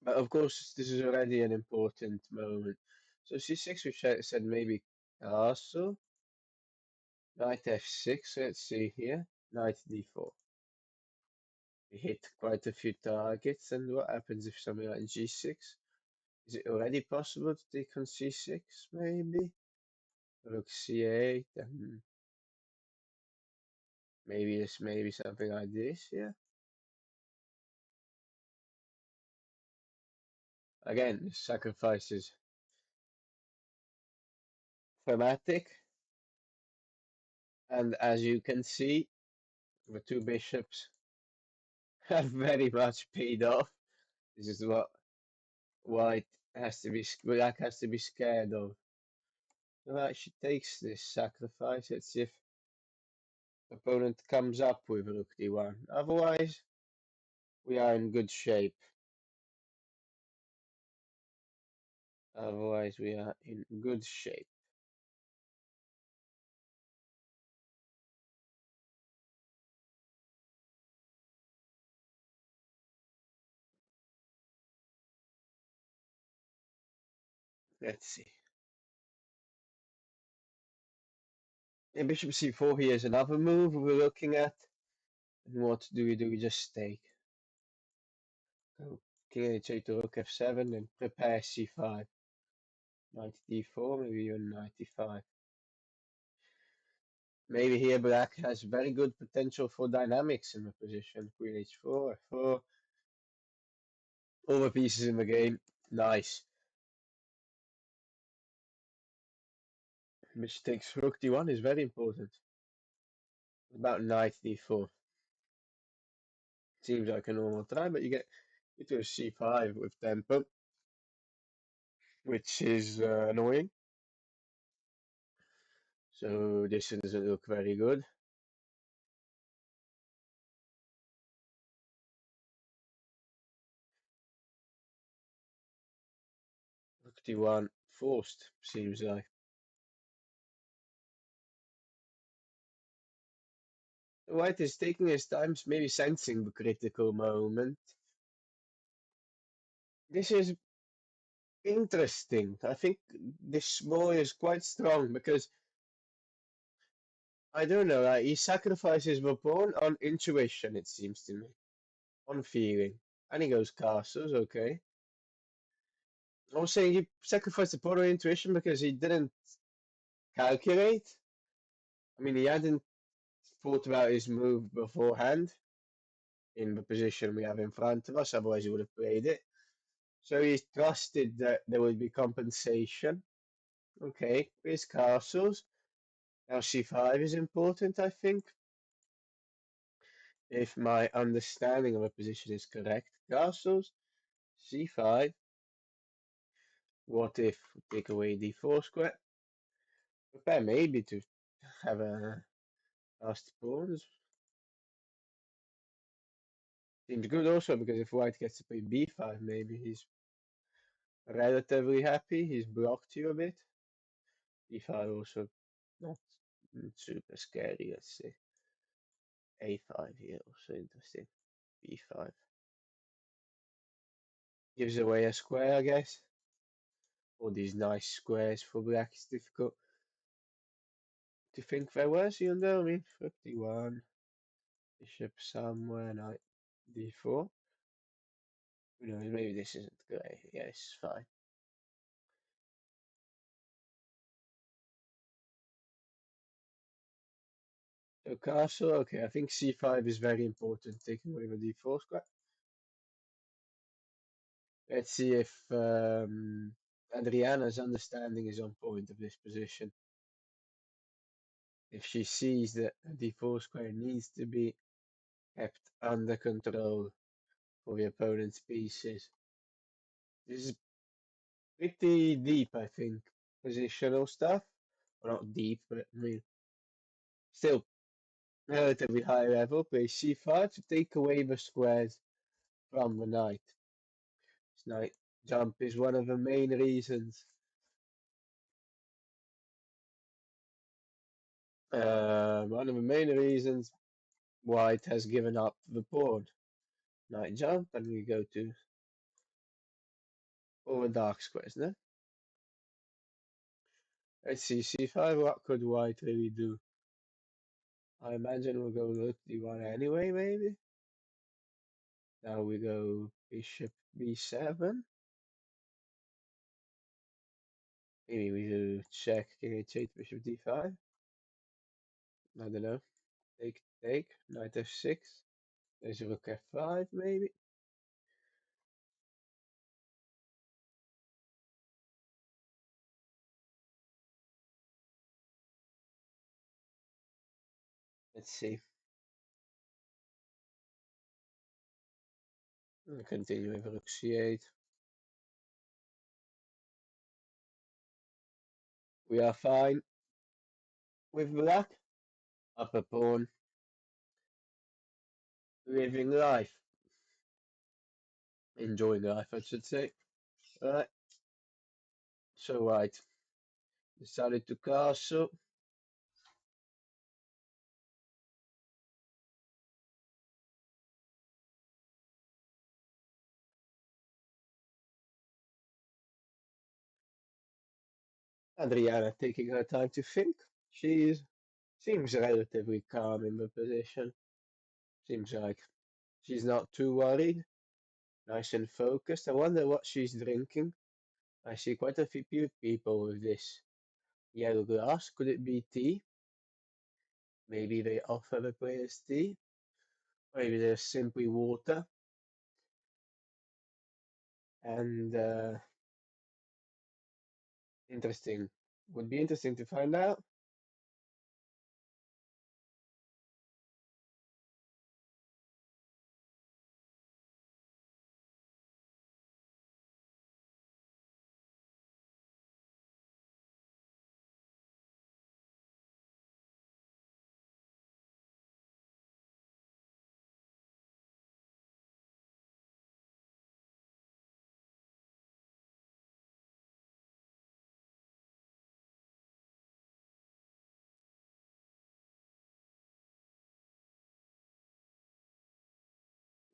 but of course, this is already an important moment. So c6, we said maybe castle, knight f6. Let's see here, knight d4. We hit quite a few targets, and what happens if something like g6? Is it already possible to take on c6, maybe? Rook c8, and maybe something like this, yeah. Again, this sacrifice is thematic, and as you can see, the two bishops have very much paid off. This is what white black has to be scared of. So actually takes this sacrifice. Let's see if opponent comes up with rook d1. Otherwise, we are in good shape. Otherwise, we are in good shape. Let's see. Yeah, bishop c4 here is another move we're looking at. And what do we do? We just take. Go king h8 to rook f7 and prepare c5. Knight d4, maybe even knight d5. Maybe here black has very good potential for dynamics in the position. Queen h4, f4. All the pieces in the game. Nice. Bishop takes rook d1 is very important. About knight d4. Seems like a normal try, but you get into a c5 with tempo, which is annoying. So this doesn't look very good. Rook d1 forced, seems like. White is taking his time, maybe sensing the critical moment. This is interesting. I think this boy is quite strong because I don't know, he sacrifices the pawn on intuition, it seems to me, on feeling. And he goes castles, okay. I was saying he sacrificed the Portal intuition because he didn't calculate. I mean, he hadn't thought about his move beforehand in the position we have in front of us, otherwise he would have played it. So he trusted that there would be compensation. Okay, his castles. Now c5 is important, I think. If my understanding of a position is correct. Castles, c5. What if we take away d4 square? Prepare maybe to have a last pawns. Seems good also because if white gets to play b5, maybe he's relatively happy. He's blocked you a bit. b5 also not super scary. Let's see. a5 here also interesting. b5 gives away a square, I guess. All these nice squares for black is difficult to think there was, even though I mean 51 bishop somewhere, knight d4. Who knows, maybe this isn't great. Yeah, it's fine. So castle, okay, I think c5 is very important, taking away the d4 square. Let's see if Adriana's understanding is on point of this position. If she sees that a d4 square needs to be kept under control for the opponent's pieces. This is pretty deep, I think. Positional stuff. Well, not deep, but I mean, still relatively high level. Play c5 to take away the squares from the knight. This knight jump is one of the main reasons. One of the main reasons white has given up the pawn. Knight jump, and we go to all the dark squares, no? Let's see, c5, what could white really do? I imagine we'll go rook d1 anyway, maybe? Now we go bishop b7. Maybe we do check king h8, bishop d5. I don't know. Take, knight f6. There's rook f5, maybe. Let's see. We'll continue with rook c8. We are fine with black. Upper pawn. Living life. Enjoying life, I should say. Alright. So white decided to castle. Adriana taking her time to think. She seems relatively calm in the position. Seems like she's not too worried. Nice and focused. I wonder what she's drinking. I see quite a few people with this yellow glass. Could it be tea? Maybe they offer the players tea. Maybe there's simply water. And interesting. Would be interesting to find out.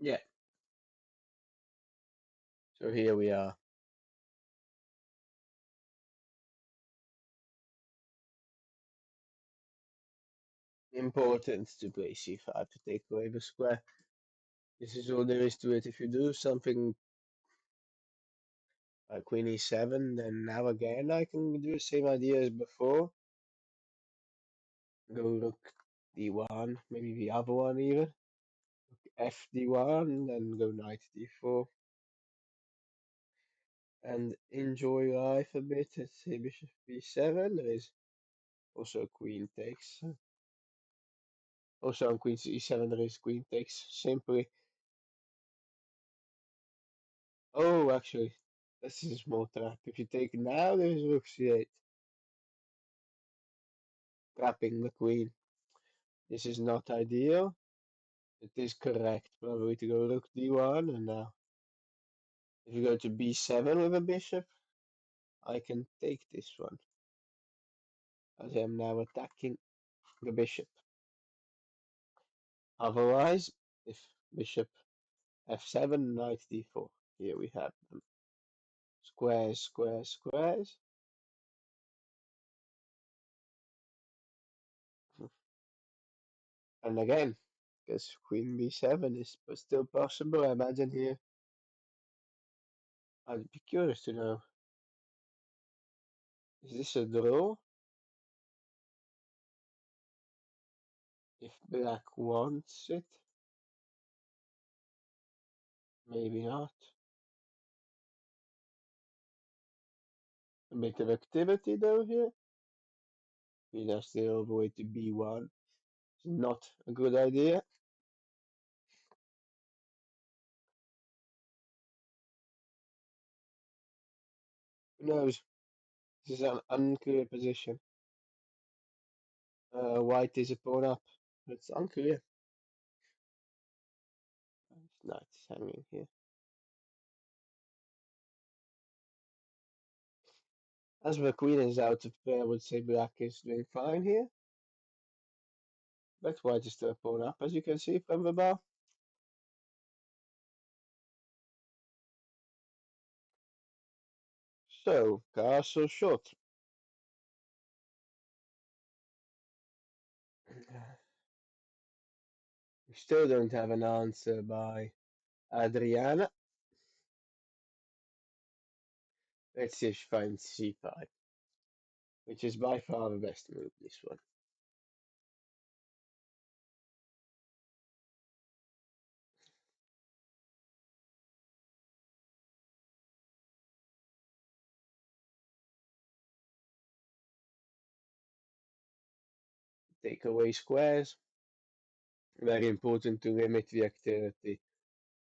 Yeah. So here we are. Important to play c5 to take away the square. This is all there is to it. If you do something like queen e7, then now again I can do the same idea as before. Go rook d1, maybe the other one even. F d1, then go knight d4. And enjoy life a bit. Let's say bishop b7. There is also queen takes. Also on queen e7 there is queen takes. Simply. Oh, actually, this is a small trap. If you take now, there is rook c8. Trapping the queen. This is not ideal. It is correct. Probably to go rook d1 and now if you go to b7 with a bishop, I can take this one. As I am now attacking the bishop. Otherwise, if bishop f7, knight d4. Here we have them. Squares, squares, squares. And again, because queen b7 is still possible, I imagine here. I'd be curious to know, is this a draw? If black wants it? Maybe not. A bit of activity though here. We are still all the way to b1. It's not a good idea. Who knows? This is an unclear position. White is a pawn up. It's unclear. Knight is hanging here. As the queen is out of play, I would say black is doing fine here. But white is still a pawn up, as you can see from the bar. So, castle shot. We still don't have an answer by Adriana. Let's see if she finds c5, which is by far the best move, this one. Take away squares. Very important to limit the activity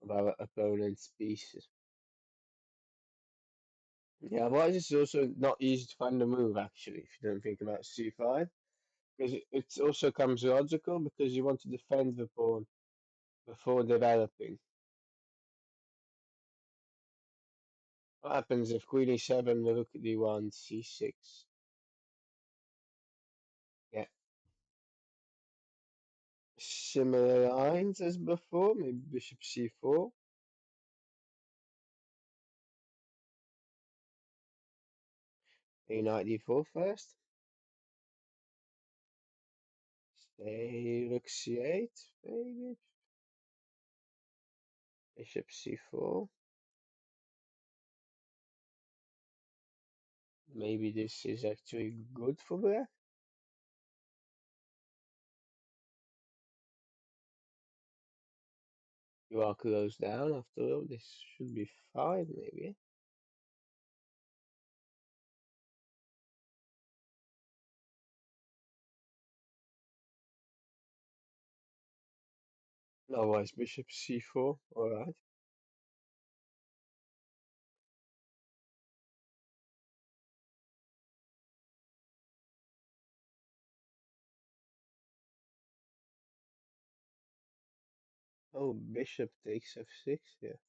of our opponent's pieces. Yeah, otherwise it's also not easy to find a move, actually, if you don't think about c5. Because it also comes logical, because you want to defend the pawn before developing. What happens if queen e7, rook d1, c6? Yeah. Similar lines as before, maybe bishop c4. A knight d4 first. Stay rook c8, maybe. Bishop c4. Maybe this is actually good for black. You are closed down after all. This should be fine, maybe. Otherwise, bishop c4. Alright. Oh, bishop takes f6 here.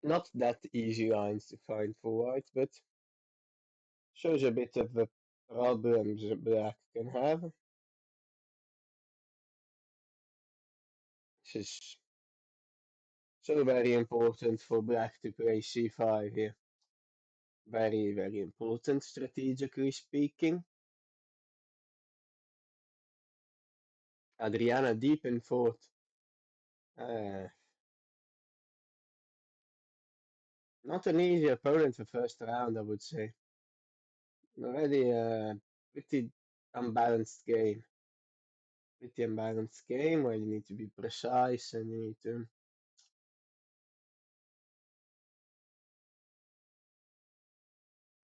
Not that easy lines to find for white, but shows a bit of the problems that black can have. This is so very important for black to play c5 here. Very, very important strategically speaking. Adriana deep in fourth. Uh, Not an easy opponent for first round, I would say. Already a pretty unbalanced game. Pretty unbalanced game where you need to be precise and you need to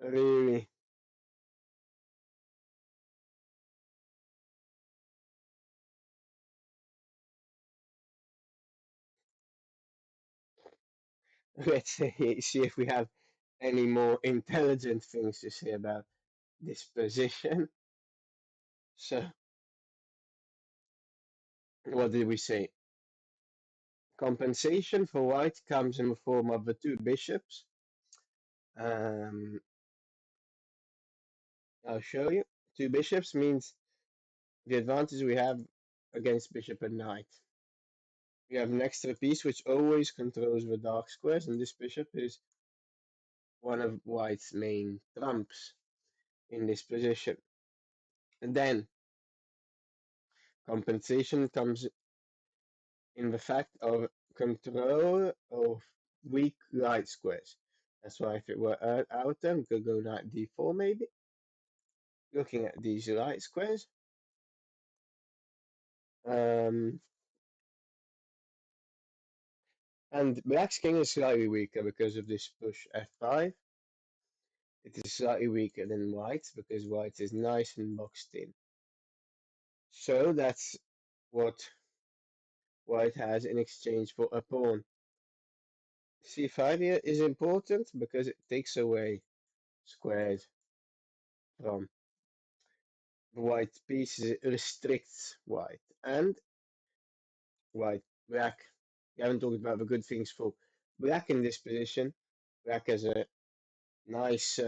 really, let's say, see if we have any more intelligent things to say about this position. So, what did we say? Compensation for white comes in the form of the two bishops. Um, I'll show you. Two bishops means the advantage we have against bishop and knight. We have an extra piece which always controls the dark squares, and this bishop is one of white's main trumps in this position. And then compensation comes in the fact of control of weak light squares. That's why if it were out then we could go knight d4 maybe. Looking at these light squares. Um, and black's king is slightly weaker because of this push f5. It is slightly weaker than white's because white is nice and boxed in. So that's what white has in exchange for a pawn. c5 here is important because it takes away squares from the white piece. It restricts white. And black. We haven't talked about the good things for black in this position. Black has a nice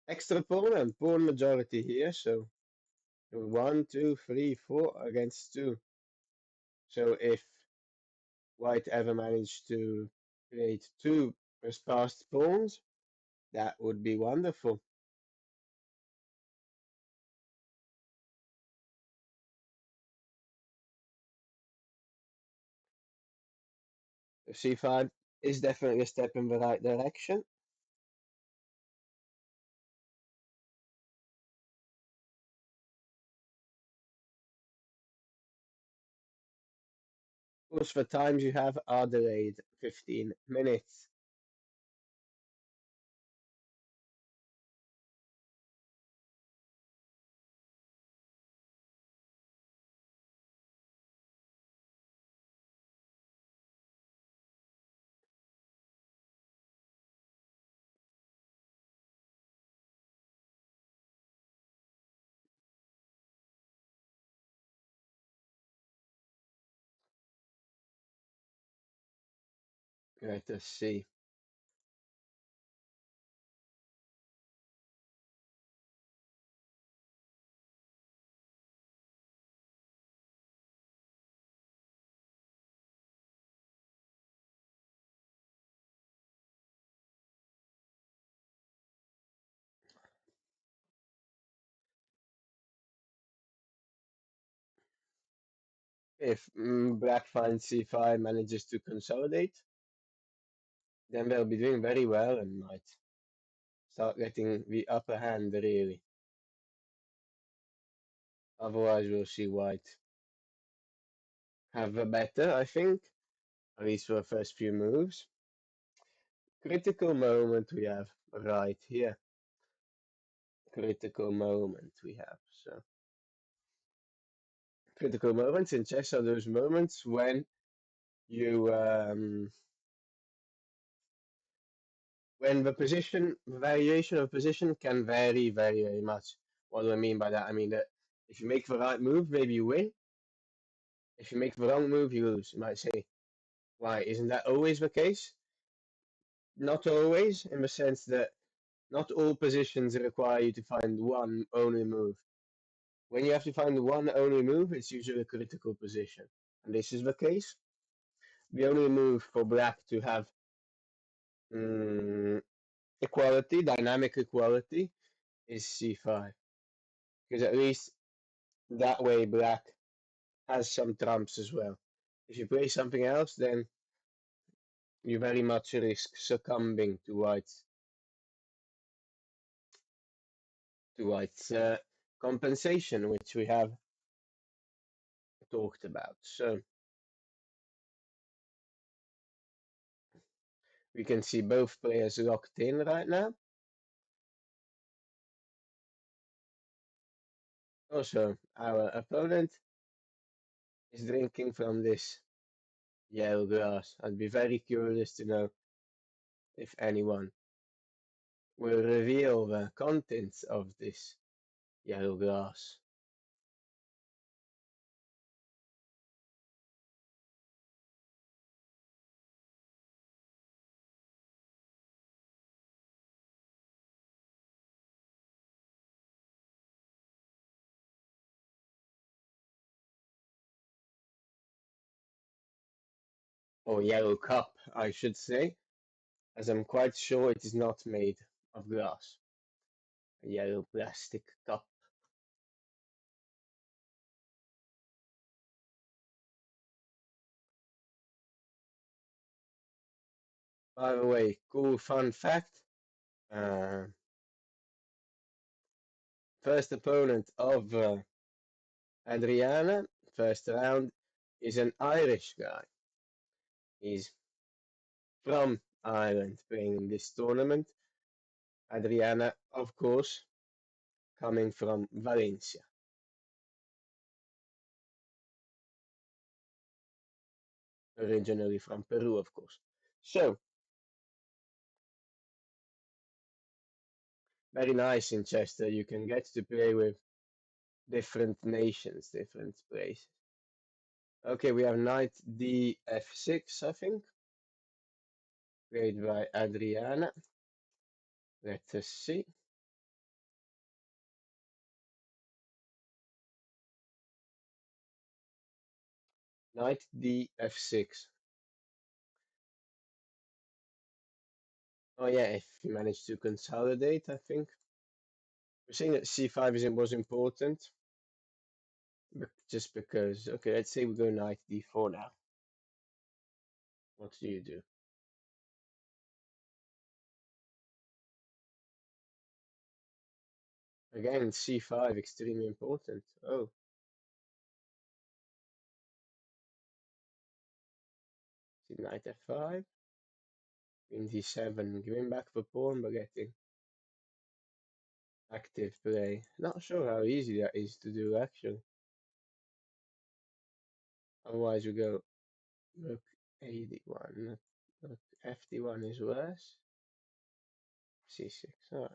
extra pawn and pawn majority here. So 1, 2, 3, 4 against 2. So if white ever managed to create two passed pawns, that would be wonderful. c5 is definitely a step in the right direction. Of course, the times you have are delayed 15 minutes. Let us see. If black finds c5 manages to consolidate, then they'll be doing very well and might start getting the upper hand, really. Otherwise, we'll see white have a better, I think, at least for the first few moves. Critical moment we have right here. Critical moment we have. So, critical moments in chess are those moments when you when the position, the variation of position can vary very, very much. What do I mean by that? I mean that if you make the right move, maybe you win. If you make the wrong move, you lose. You might say, why? Isn't that always the case? Not always, in the sense that not all positions require you to find one only move. When you have to find one only move, it's usually a critical position. And this is the case. The only move for black to have Mm, equality, dynamic equality is c5. Because at least that way black has some trumps as well. If you play something else, then you very much risk succumbing to white's compensation, which we have talked about. So we can see both players locked in right now. Also, our opponent is drinking from this yellow glass. I'd be very curious to know if anyone will reveal the contents of this yellow glass. Or yellow cup, I should say, as I'm quite sure it is not made of glass. A yellow plastic cup. By the way, cool fun fact. Uh, First opponent of Adriana, first round, is an Irish guy. He's from Ireland playing in this tournament. Adriana, of course, coming from Valencia. Originally from Peru, of course. So, very nice in Chester. You can get to play with different nations, different places. Okay, we have knight df6, I think, played by Adriana. Let us see. Knight df6. Oh yeah, if you manage to consolidate, I think. We're saying that c5 was important, just because. Okay, let's say we go knight d4 now. What do you do? Again, c5, extremely important. Oh, see knight f5, queen d7, giving back the pawn, but getting active play. Not sure how easy that is to do, actually. Otherwise, we go rook a1. Rook fd1 is worse. c6, alright.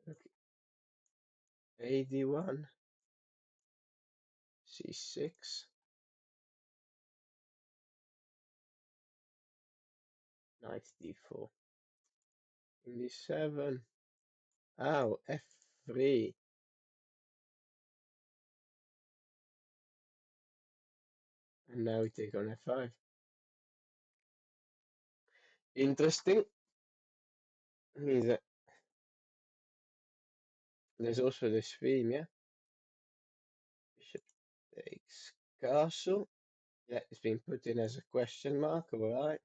Rook ad1, c6, knight d4, king d7. Ow, f3. And now we take on f5. Interesting is that there's also this theme, yeah? Bishop takes castle. Yeah, it's been put in as a question mark, alright.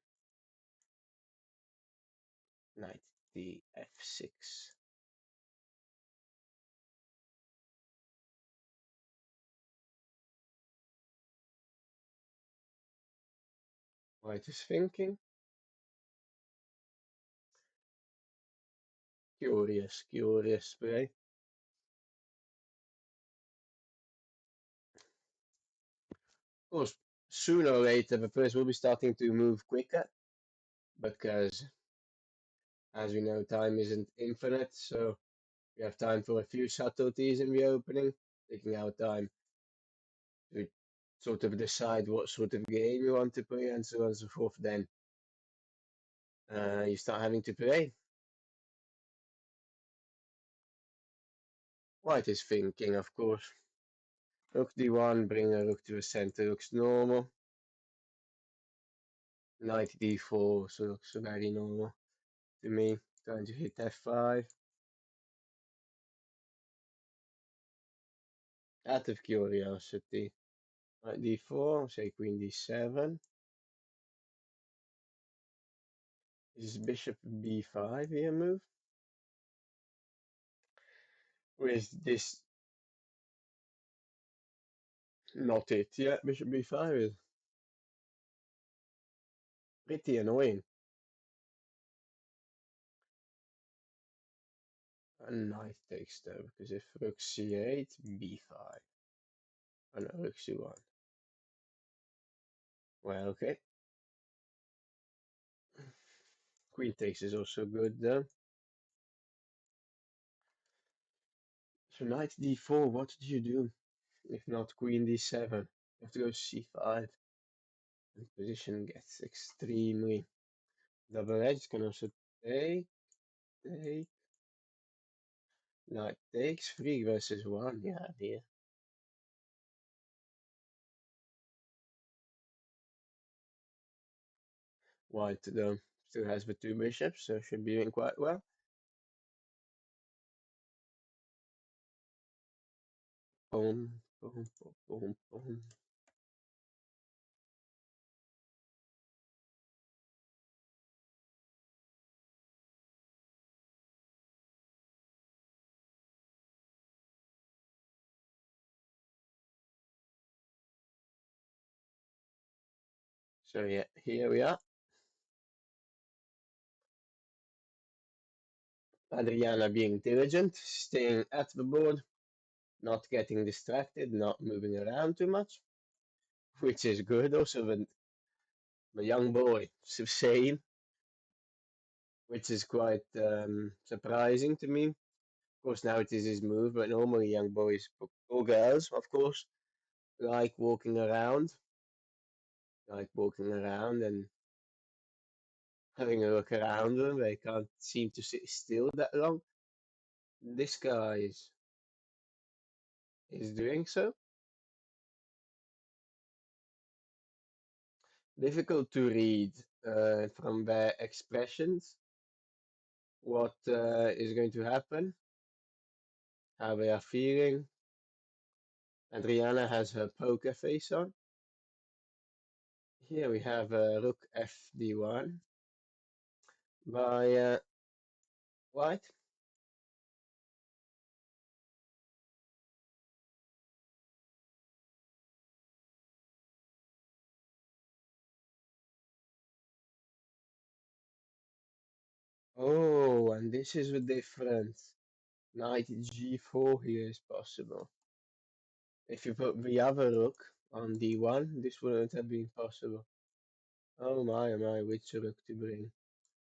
Knight df6. White is thinking. Curious play. Of course, sooner or later the players will be starting to move quicker because, as we know, time isn't infinite, so we have time for a few subtleties in the opening, taking our time to sort of decide what sort of game you want to play and so on and so forth. Then you start having to play. White is thinking, of course. Rook d1, bring a rook to the center, looks normal. Knight d4 so looks very normal to me. Trying to hit f5. Out of curiosity. Knight d4, say queen d7. Is bishop b5 here move? Or is this not it yet? Bishop b5 is pretty annoying. And knight takes though, because if rook c8, b5. Oh no, rook c1. Well, okay. Queen takes is also good though. So knight d4, what did you do? If not queen d7, you have to go c5. And position gets extremely double-edged. Can also take, take. Knight takes 3 versus 1. Yeah, dear. White though still has the 2 bishops, so should be doing quite well. Boom, boom, boom, boom, boom. So yeah, here we are. Adriana being diligent, staying at the board, not getting distracted, not moving around too much, which is good. Also, the young boy, same, which is quite surprising to me. Of course, now it is his move, but normally young boys or girls, of course, like walking around and having a look around them. They can't seem to sit still that long. This guy is doing so. Difficult to read from their expressions what is going to happen, how they are feeling. Adriana has her poker face on. Here we have rook fd1 by white. Oh, and this is the difference. Knight g4 here is possible. If you put the other rook on d1, this wouldn't have been possible. Oh my, which rook to bring?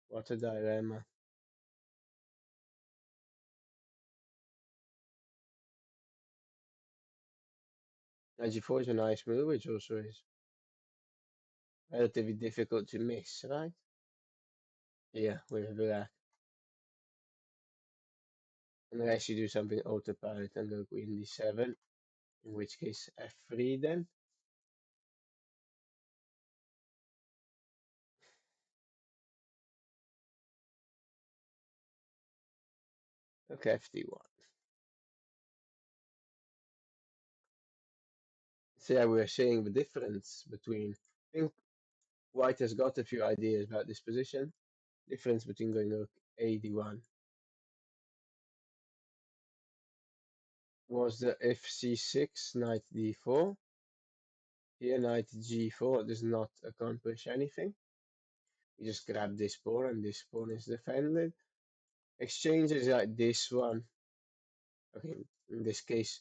What a dilemma. Knight g4 is a nice move, which also is relatively difficult to miss, right? Yeah, with black. Unless you do something autopilot and go queen d7, in which case f3 then. Okay, fd1. So yeah, we're seeing the difference between. I think white has got a few ideas about this position. Difference between going rook ad1 was the fc6, knight d4. Here, knight g4 does not accomplish anything. You just grab this pawn and this pawn is defended. Exchanges like this one. Okay, in this case,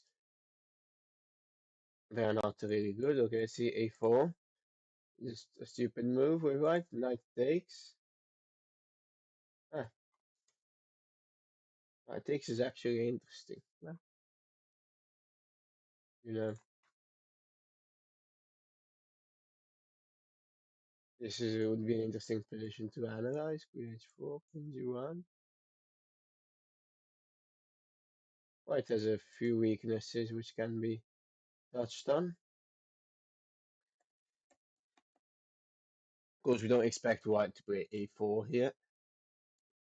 they are not really good. Okay, let's see a4. Just a stupid move with white. Knight takes. Ah, knight takes is actually interesting. Well, you know, this is would be an interesting position to analyze. Queen h4, queen g1. White has a few weaknesses which can be touched on. Of course, we don't expect white to play a4 here.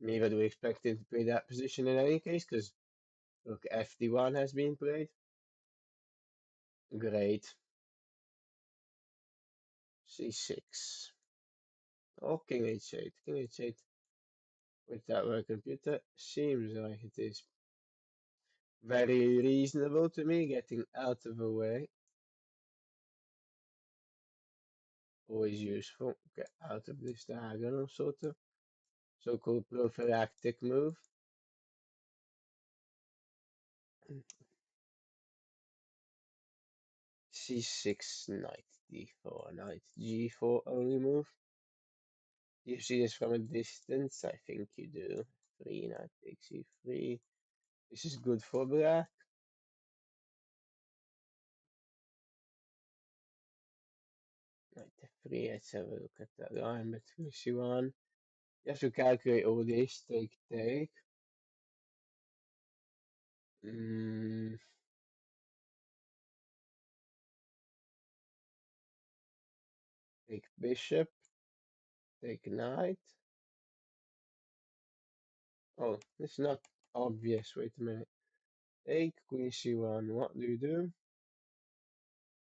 Neither do we expect him to play that position in any case, because look, fd1 has been played. Great. c6. Oh, king h8. King h8 with that word computer seems like it is very reasonable to me, getting out of the way. Always useful. Get out of this diagonal, sort of. So-called prophylactic move. c6, knight d4, knight g4 only move. You see this from a distance? I think you do. 3, knight takes e3. This is good for black. Knight f3, let's have a look at that line between c1. You have to calculate all this, take. Take bishop, take knight. Oh, it's not obvious. Wait a minute. Take queen c1. What do?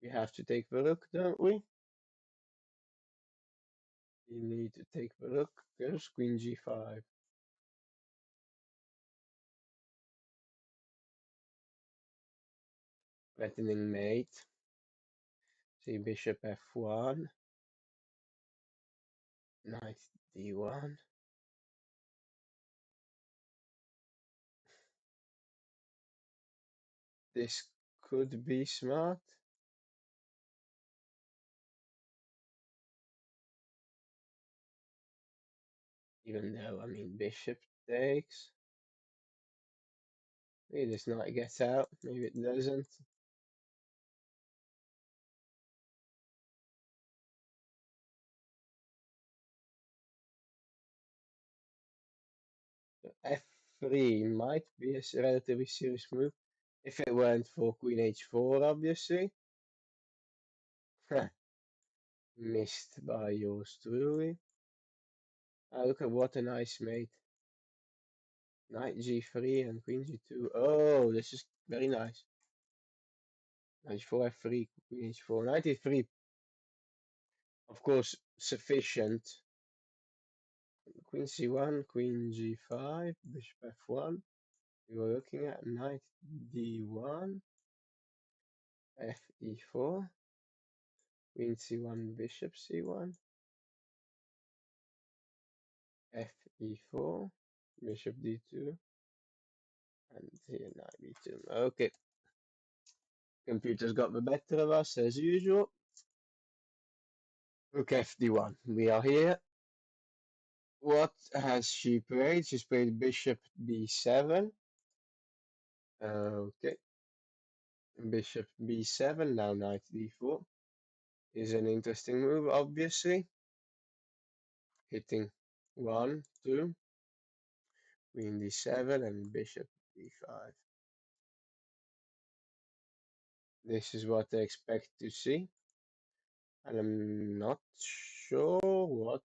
We have to take the rook, don't we? We need to take the rook. There's queen g5. Threatening mate. See bishop f1. Knight d1. This could be smart. Even though, I mean, bishop takes. Maybe this knight gets out. Maybe it doesn't. So f3 might be a relatively serious move. If it weren't for queen h4, obviously. Missed by yours truly. Look at what a nice mate. Knight g3 and queen g2. Oh, this is very nice. Knight h4, f3, queen h4. Knight e3, of course, sufficient. Queen c1, queen g5, bishop f1. We were looking at knight d1, f e4, queen c1, bishop c1, f e4, bishop d2, and here knight b2. Okay, computer's got the better of us as usual. Rook fd1. We are here. What has she played? She's played bishop b7. Okay. Bishop b7, now knight d4 is an interesting move, obviously. Hitting 1, 2, queen d7, and bishop d5. This is what I expect to see. And I'm not sure what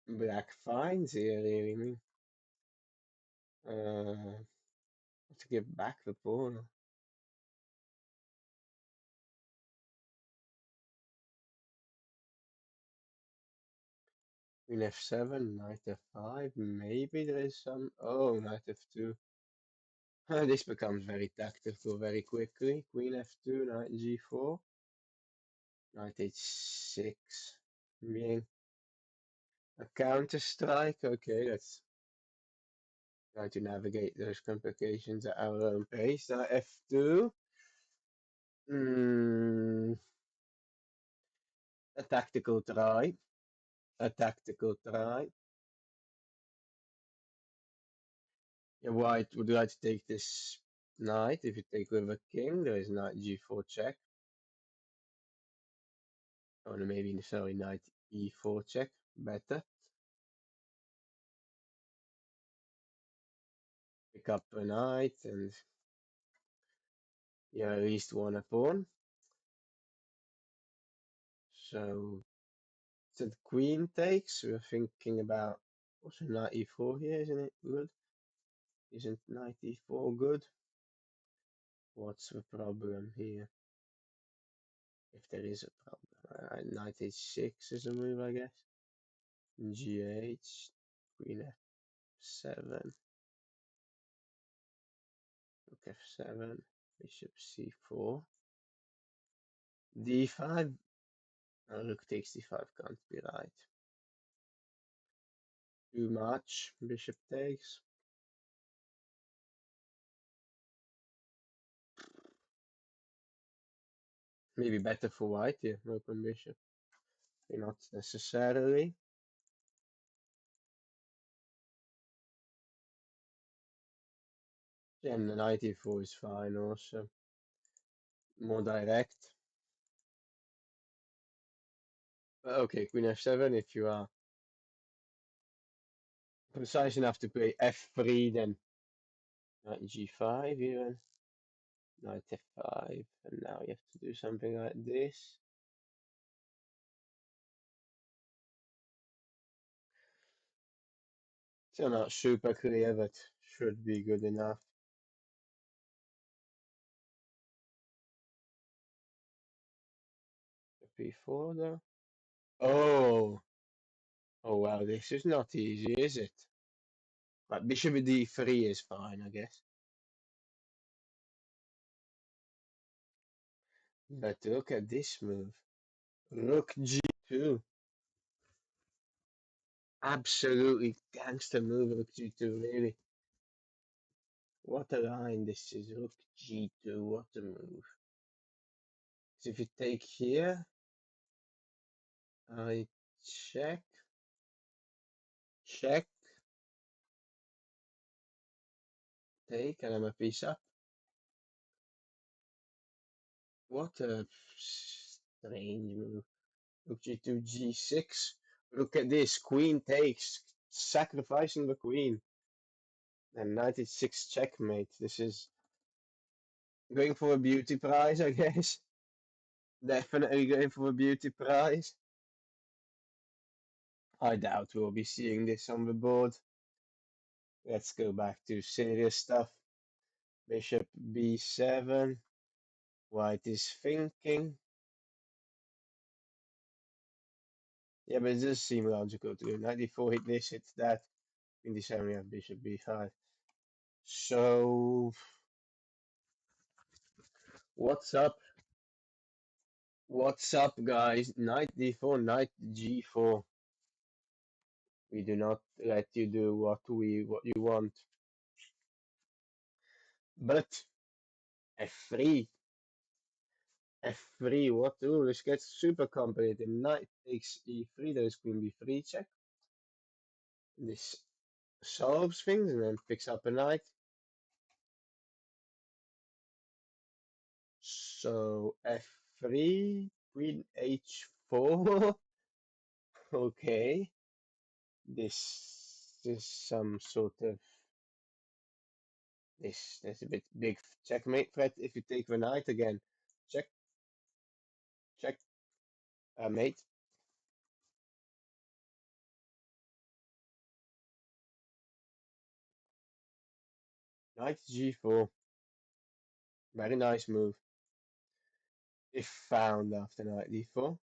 black finds here, really. To give back the pawn. Queen f7, knight f5, maybe there is some. Oh, knight f2. This becomes very tactical very quickly. Queen f2, knight g4, knight h6. Being a counter strike. Okay, let's try to navigate those complications at our own pace. Knight f2. A tactical try. A tactical try. Yeah, white would like to take this knight. If you take with a king, there is knight g4 check. Oh, no, maybe, sorry, knight e4 check. Better. Pick up a knight and yeah, at least one a pawn. So the queen takes. We're thinking about also knight e4 here, isn't it good? Isn't knight e4 good? What's the problem here? If there is a problem. Knight h6 is a move, I guess. G8, queen f7, rook f7, bishop c4, d5. Rook takes d5 can't be right. Too much. Bishop takes. Maybe better for white here. Open bishop. Not necessarily. And the knight e4 is fine also. More direct. But okay, queen f7 if you are precise enough to play f3, then knight g5 even. Knight f5, and now you have to do something like this. Still not super clear, but should be good enough. b4 though. Oh, oh wow, this is not easy, is it? But bishop d3 is fine, I guess. But look at this move. Rook g2. Absolutely gangster move, rook g2, really. What a line this is, rook g2, what a move. So if you take here, I check, check, take, and I'm a piece up. What a strange move. Rook g2, g6. Look at this, queen takes, sacrificing the queen. And knight h6 checkmate. This is going for a beauty prize, I guess. Definitely going for a beauty prize. I doubt we'll be seeing this on the board. Let's go back to serious stuff. Bishop b7. White is thinking. Yeah, but it does seem logical to do. Knight d4 hit this, hit that. In d7 we have bishop b5. So, what's up? What's up, guys? Knight d4, knight g4. We do not let you do what you want. But f3, f3. What? Ooh, this gets super complicated. Knight takes e3. There is queen b3 check. This solves things and then picks up a knight. So f3, queen h4. Okay. This is some sort of there's a bit big checkmate threat if you take the knight again. Check, check, mate. Knight g4. Very nice move. If found after knight d4.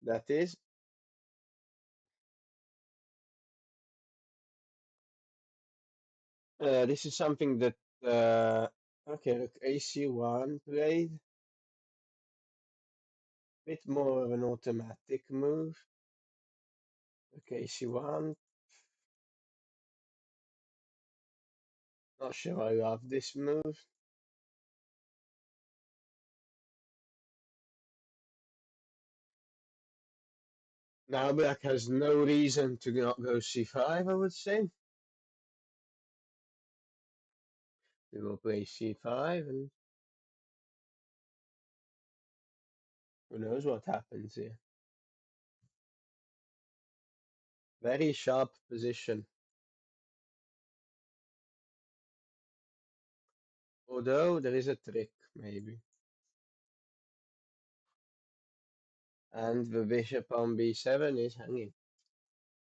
That is. This is something that okay, look, AC1 played. Bit more of an automatic move. Okay, AC1. Not sure I love this move. Now black has no reason to not go c5, I would say. We will play c5 and who knows what happens here. Very sharp position. Although there is a trick, maybe. And the bishop on b7 is hanging.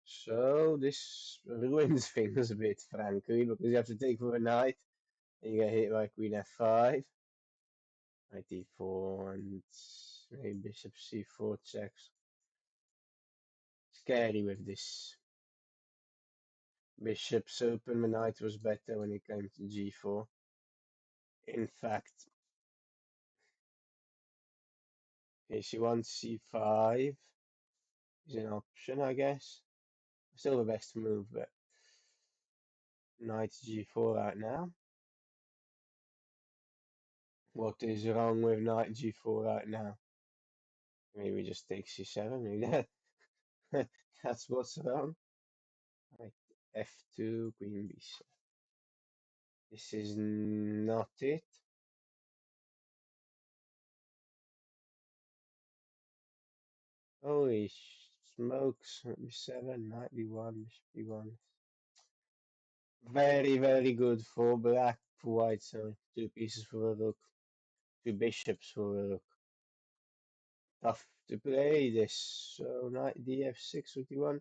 So this ruins things a bit, frankly, because you have to take for a knight, and you get hit by queen f5, knight d4, and maybe bishop c4 checks. Scary with this. Bishop's open, the knight was better when it came to g4. In fact, okay, c1, c5 is an option, I guess. Still the best move, but knight g4 right now. What is wrong with knight g4 right now? Maybe just take c7. Maybe that's what's wrong. Right, f2, queen b7. This is not it. Holy smokes! b7, knight b1, bishop b1. Very, very good for black, for white. Sorry, two pieces for a rook, two bishops for a rook. Tough to play this. So knight df6 with d1.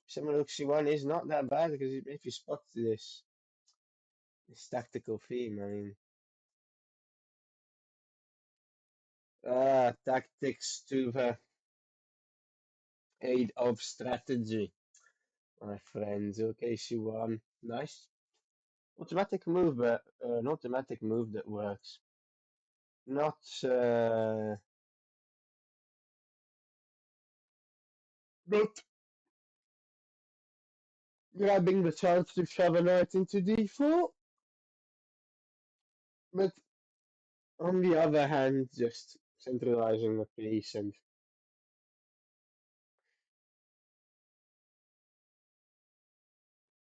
7 rook c1 is not that bad because if you spot this tactical theme, I mean, tactics to the aid of strategy, my friends. Okay, c1, nice. Automatic move, but an automatic move that works. Not not grabbing the chance to shove a knight into d4, but on the other hand, just centralizing the piece and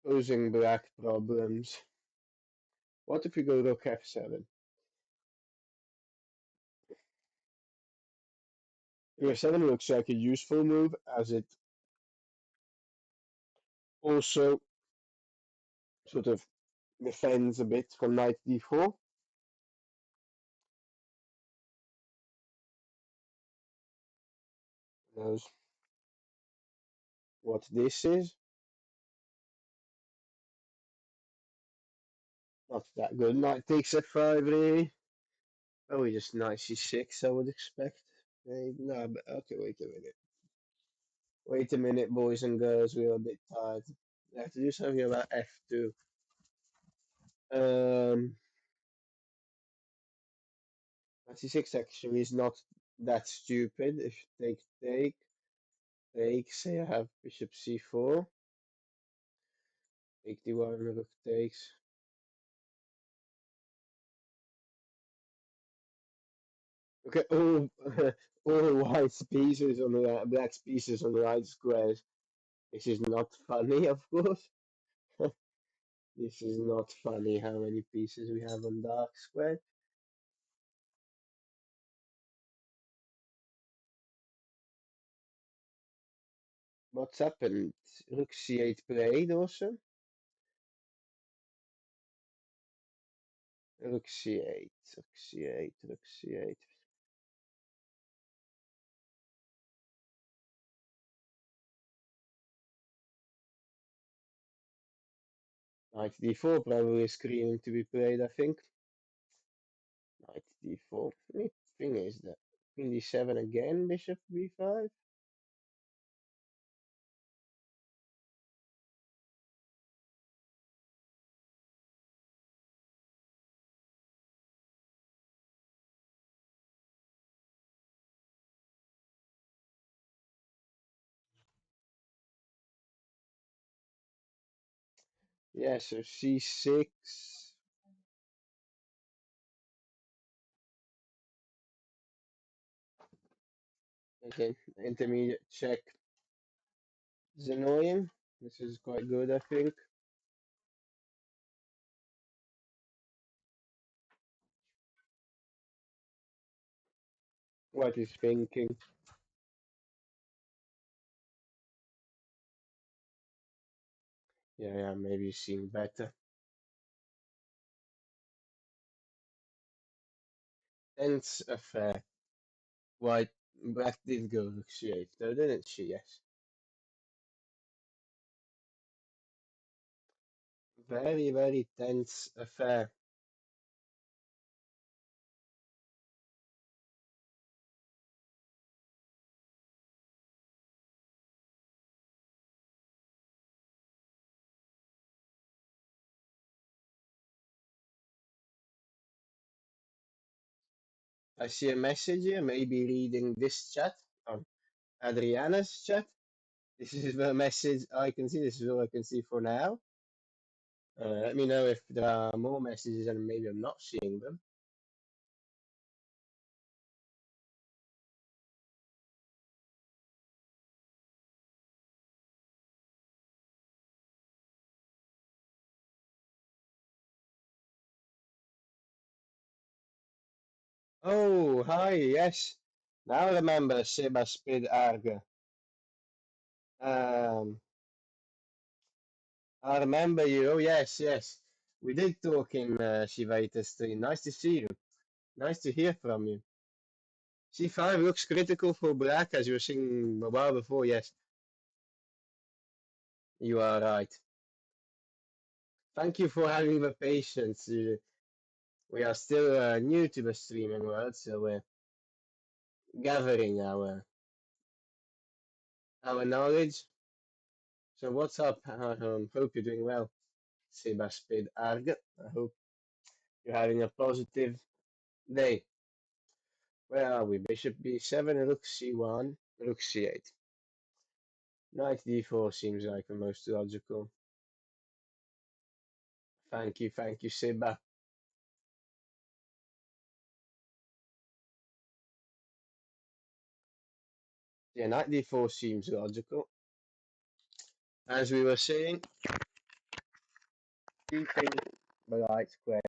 posing black problems. What if we go rook f7? Rook f7 looks like a useful move, as it also sort of defends a bit from knight d4. Knows what this is. Not that good. Knight takes f5, really. Probably just knight c6, I would expect. Maybe, no, but okay, wait a minute. Wait a minute, boys and girls, we're a bit tired. I have to do something about f2. Knight c6 actually is not that stupid. If you take, say I have bishop c4, take d1, rook takes. Okay, all all white pieces on the right, black pieces on the right squares. This is not funny, of course. This is not funny how many pieces we have on dark square. What's happened? Rook c8 played also. Rook c8, rook c8, rook c8. Knight d4 probably screaming to be played, I think. Knight d4. The thing is that queen d7 again, bishop b5. Yeah, so c6. Again, intermediate check is annoying. This is quite good, I think. What is thinking? Yeah, maybe seeing better. Tense affair. White Black did go rook c8 though, didn't she? Yes. Very, very tense affair. I see a message here, maybe reading this chat on Adriana's chat. This is the message I can see. This is all I can see for now. Let me know if there are more messages and maybe I'm not seeing them. Oh, hi, yes. Now I remember Seba Spid Arge. Um, I remember you. Oh, yes, yes. We did talk in Shivaita stream. Nice to see you. Nice to hear from you. C5 looks critical for black, as you were saying a while before. Yes, you are right. Thank you for having the patience. We are still new to the streaming world, so we're gathering our knowledge. So what's up? Hope you're doing well. Sebaspid Arg. I hope you're having a positive day. Where are we? Bishop b7, rook c1, rook c8. Knight d4 seems like the most logical. Thank you, Seba. Yeah, knight d4 seems logical. As we were saying, keeping the light square.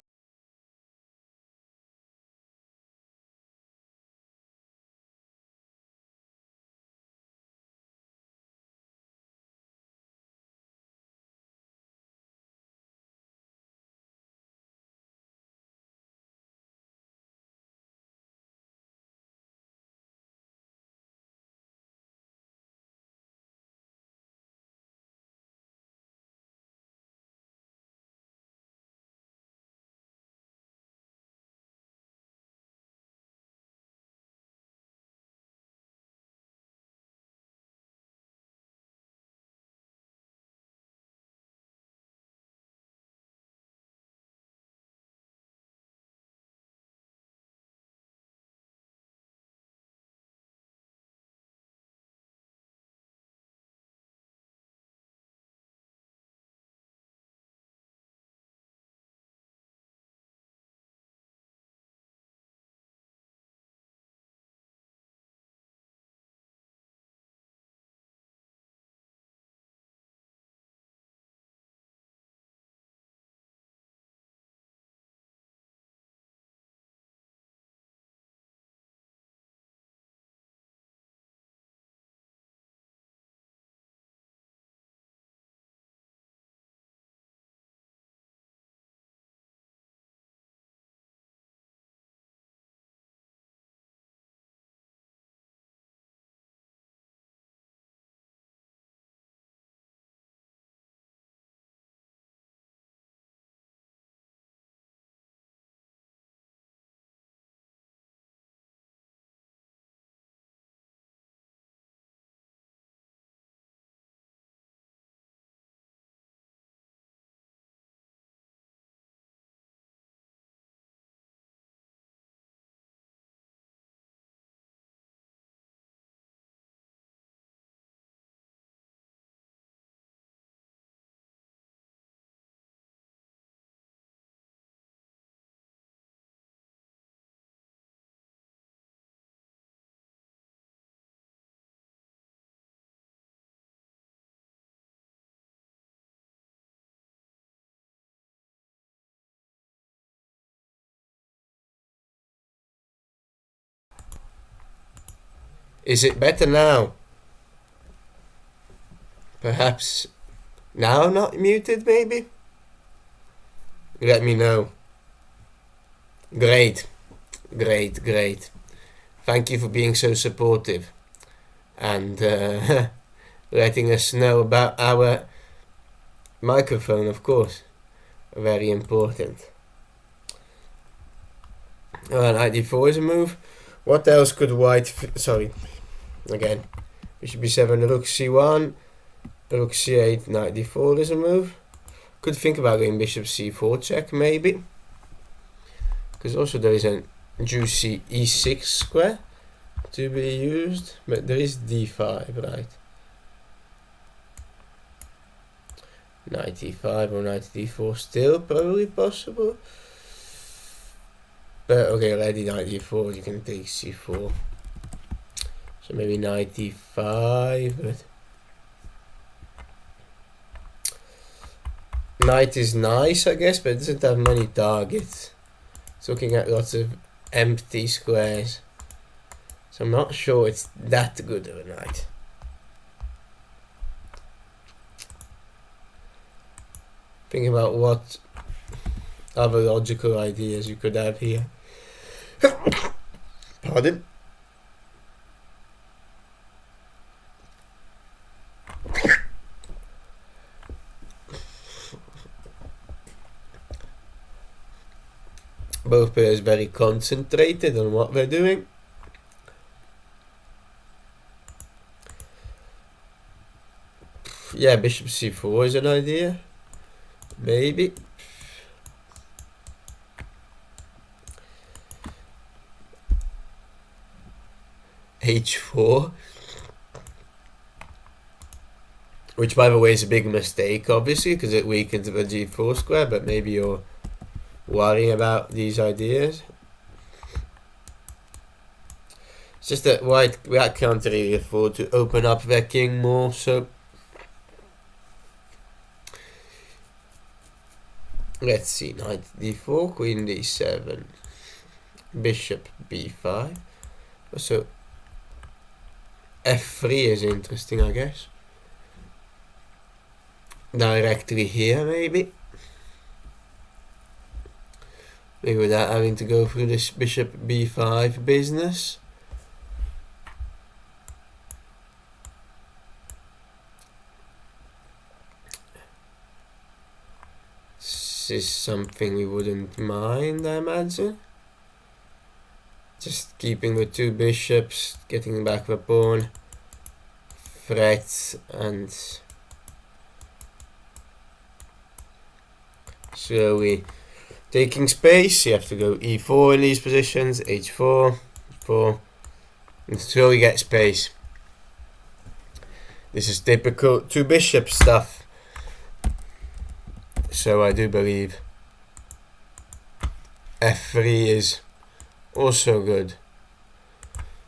Is it better now? Perhaps now not muted, maybe? Let me know. Great, great, great. Thank you for being so supportive and letting us know about our microphone, of course. Very important. Knight d4 is a move. What else could white... sorry. Again. Bishop b7, rook c1. Rook c8, knight d4 is a move. Could think about going bishop c4 check, maybe. Because also there is a juicy e6 square to be used. But there is d5, right? Knight d5 or knight d4 still probably possible. But okay, already knight d4, you can take c4. So maybe knight d5, but... knight is nice, I guess, but it doesn't have many targets. It's looking at lots of empty squares. So I'm not sure it's that good of a knight. Thinking about what other logical ideas you could have here. Pardon? Both players very concentrated on what they're doing. Yeah, bishop c4 is an idea. Maybe. h4. Which, by the way, is a big mistake, obviously, because it weakens the g4 square, but maybe you're worrying about these ideas. It's just that white can't really afford to open up their king more, so... let's see, knight d4, queen d7, bishop b5. So f3 is interesting, I guess. Directly here, maybe. Maybe without having to go through this bishop b5 business. This is something we wouldn't mind, I imagine. Just keeping the two bishops, getting back the pawn, threats, and slowly taking space. You have to go e4 in these positions, h4, 4, and slowly get space. This is typical two bishop stuff. So I do believe f3 is also good.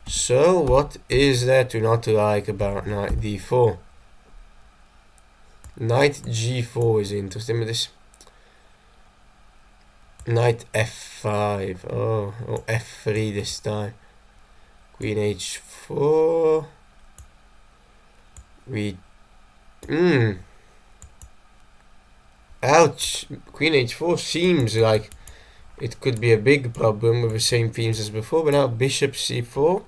So what is there to not like about knight d4? Knight g4 is interesting, but this knight f5, oh f3 this time. Queen h4. Ouch! Queen h4 seems like it could be a big problem with the same themes as before, but now bishop c4,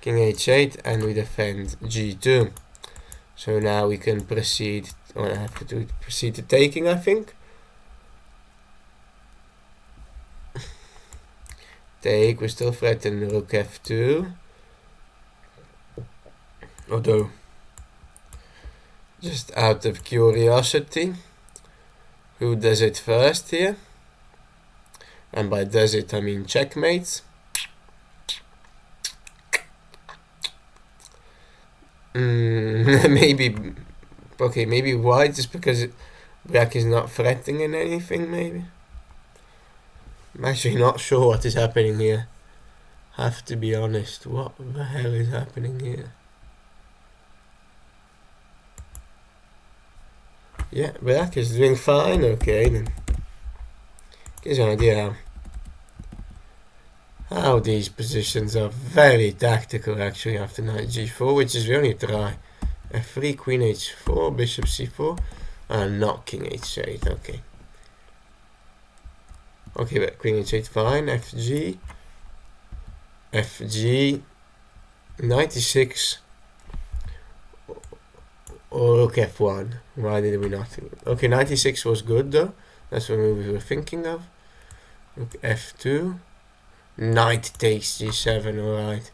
king h8, and we defend g2. So now we can proceed, or I have to proceed to taking, I think. Take, we're still threatening rook f2. Although, just out of curiosity, who does it first here? And by does it, I mean checkmates. Maybe, okay, maybe white, just because black is not threatening anything, maybe. I'm actually not sure what is happening here. Have to be honest, what the hell is happening here? Yeah, black is doing fine, okay then. Gives you an idea how these positions are very tactical actually after knight g4, which is the only try. f3, queen h4, bishop c4, and not king h8, okay. Okay, but queen h8 fine, fg, FG 96 or rook F1. Why did we not? Okay, 96 was good though. That's what we were thinking of. Rook F2. Knight takes G7, alright.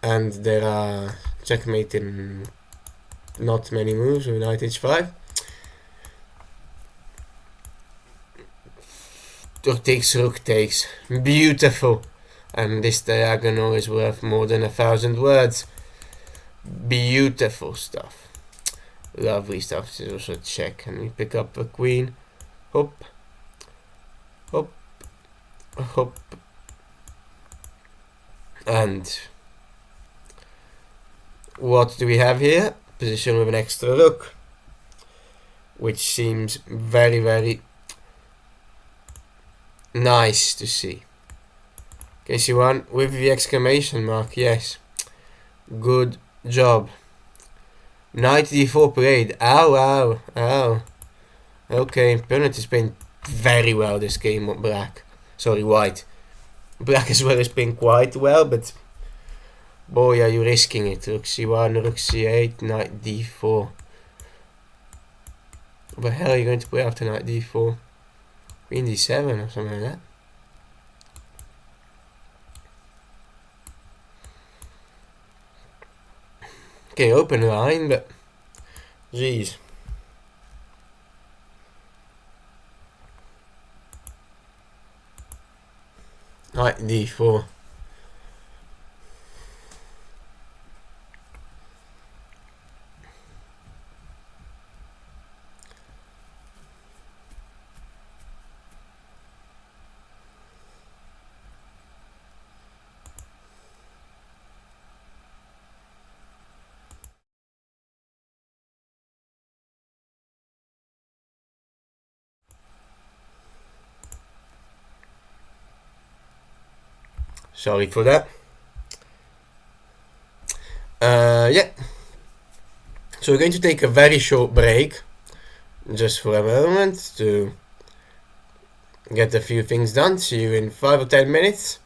And there are checkmate in not many moves with Knight H5. Rook takes. Beautiful. And this diagonal is worth more than 1,000 words. Beautiful stuff. Lovely stuff. This is also a check. And we pick up a queen. Hop. Hop. Hop. And what do we have here? Position with an extra rook. Which seems very, very nice to see. Okay, C1 with the exclamation mark, yes. Good job. Knight d4 played. Ow, ow, ow. Okay, opponent is playing very well this game, black. Sorry, white. Black as well is playing quite well, but boy, are you risking it. Rook c1, rook c8, knight d4. What the hell are you going to play after knight d4? Queen d7 or something like that. Okay, open line, but jeez. Knight d4. Sorry for that. Yeah. So we're going to take a very short break, just for a moment, to get a few things done. See you in 5 or 10 minutes.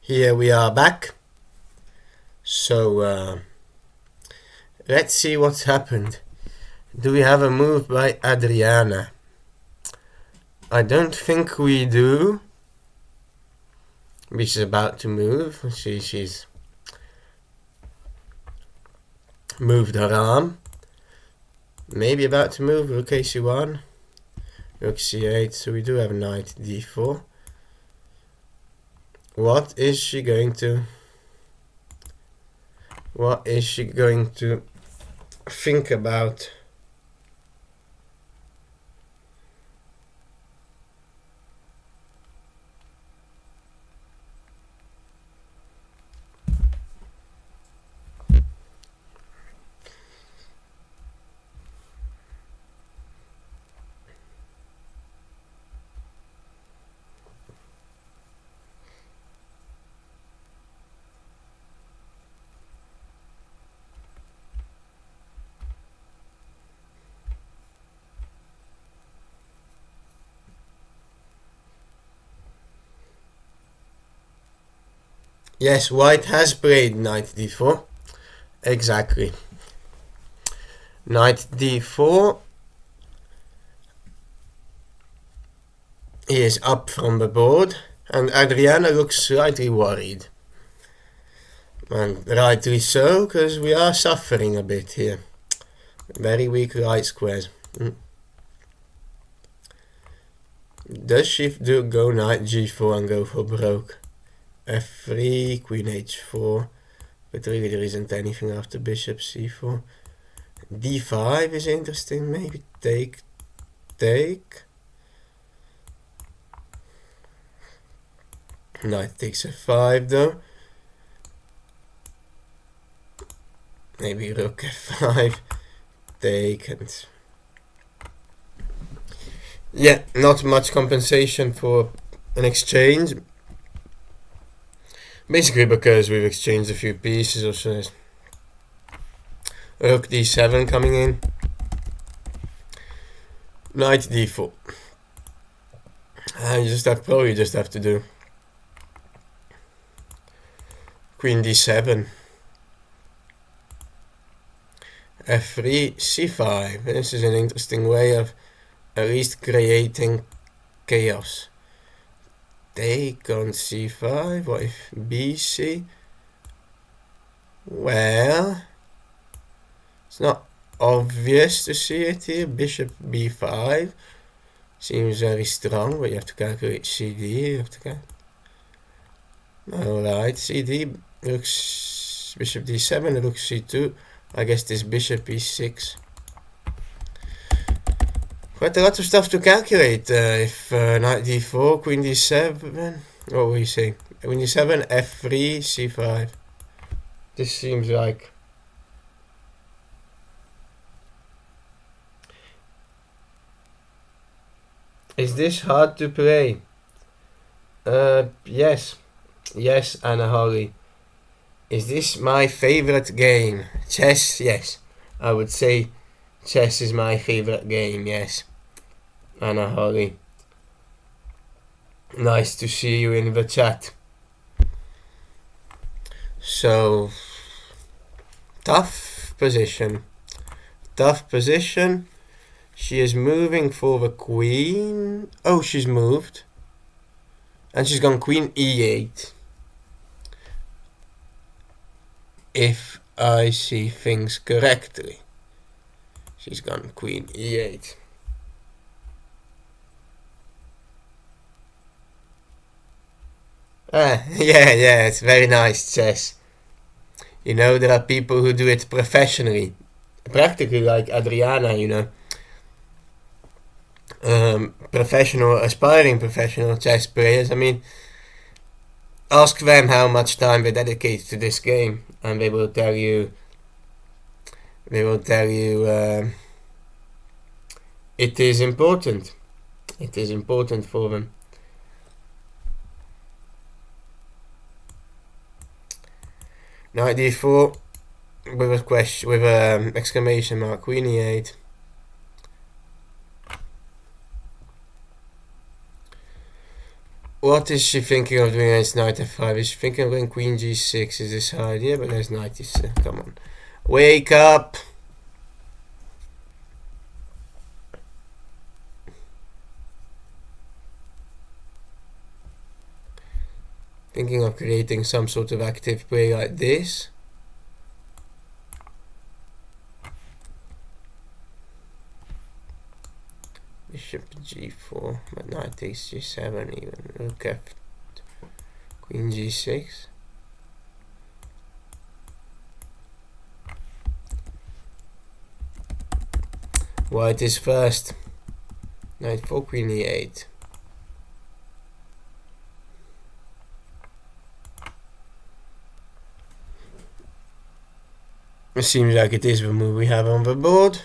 Here we are back. So let's see what's happened. Do we have a move by Adriana? I don't think we do. She's about to move. She's moved her arm. Maybe about to move. Rook a1. Rook c8. So we do have knight d4. What is she going to think about? Yes, white has played knight d4. Exactly. Knight d4. He is up from the board, and Adriana looks slightly worried. And rightly so, because we are suffering a bit here. Very weak light squares. Does she go knight g4 and go for broke? f3, queen h4, but really there isn't anything after bishop c4. d5 is interesting, maybe take. Knight takes f5 though. Maybe rook f5, take, and yeah, not much compensation for an exchange. Basically because we've exchanged a few pieces or so. Rook d7 coming in. Knight d4. You probably just have to do queen d7. f3, c5. This is an interesting way of at least creating chaos. Take on c5. What if bc? Well, it's not obvious to see it here. Bishop b5 seems very strong, but you have to calculate cd. Alright, cd, bishop d7, rook c2. I guess this bishop e6. Quite a lot of stuff to calculate. If knight d4, queen d7, what were you saying? Queen d7, f3, c5. This seems like... Is this hard to play? Yes. Yes, Anna Holly. Is this my favorite game? Chess? Yes. I would say chess is my favorite game, yes. Anna Holly. Nice to see you in the chat. So, tough position. She is moving for the queen. Oh, she's moved. And she's gone queen e8. If I see things correctly. She's gone queen e8. Yeah, it's very nice chess. You know, there are people who do it professionally. Practically like Adriana, you know. Aspiring professional chess players. I mean, ask them how much time they dedicate to this game, and they will tell you. It is important. It is important for them. Knight d4 with a question, with an exclamation mark. Queen e8. What is she thinking of doing against knight f5? Is she thinking of going queen g6? Is this her idea? But there's knight e6. Come on. Wake up! Thinking of creating some sort of active play like this. Bishop g4, but knight takes g7 even. Rook f, queen g6. White is first. Knight 4, queen e8. It seems like it is the move we have on the board.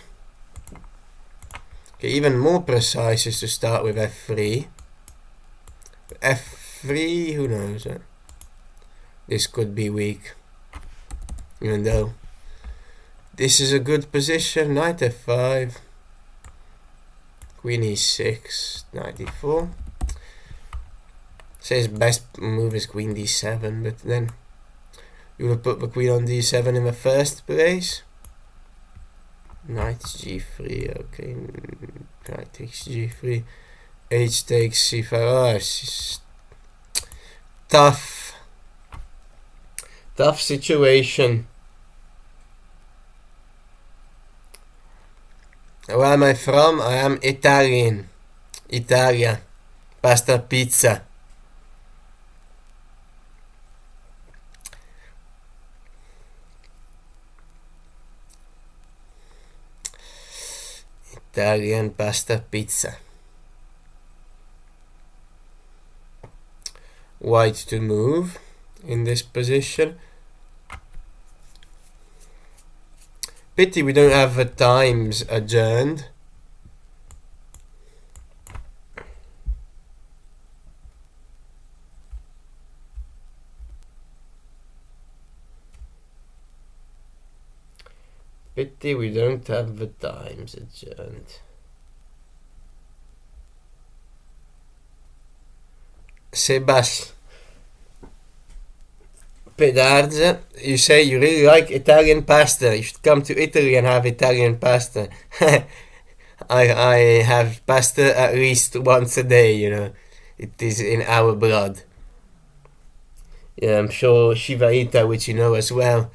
Okay, even more precise is to start with f3. f3, who knows? This could be weak. Even though this is a good position. Knight f5. Queen e6. Knight e4. Says best move is queen d7, but then you will put the queen on d7 in the first place. Knight g3, okay. Knight takes g3. H takes c5. Oh, it's tough. Tough situation. Where am I from? I am Italian. Italia. Pasta pizza. Italian pasta pizza. White to move in this position. Pity we don't have the times adjourned. Pity we don't have the times adjourned. Sebas Pedarza, you say you really like Italian pasta. You should come to Italy and have Italian pasta. I have pasta at least once a day, you know. It is in our blood. Yeah, I'm sure Shivaita, which you know as well,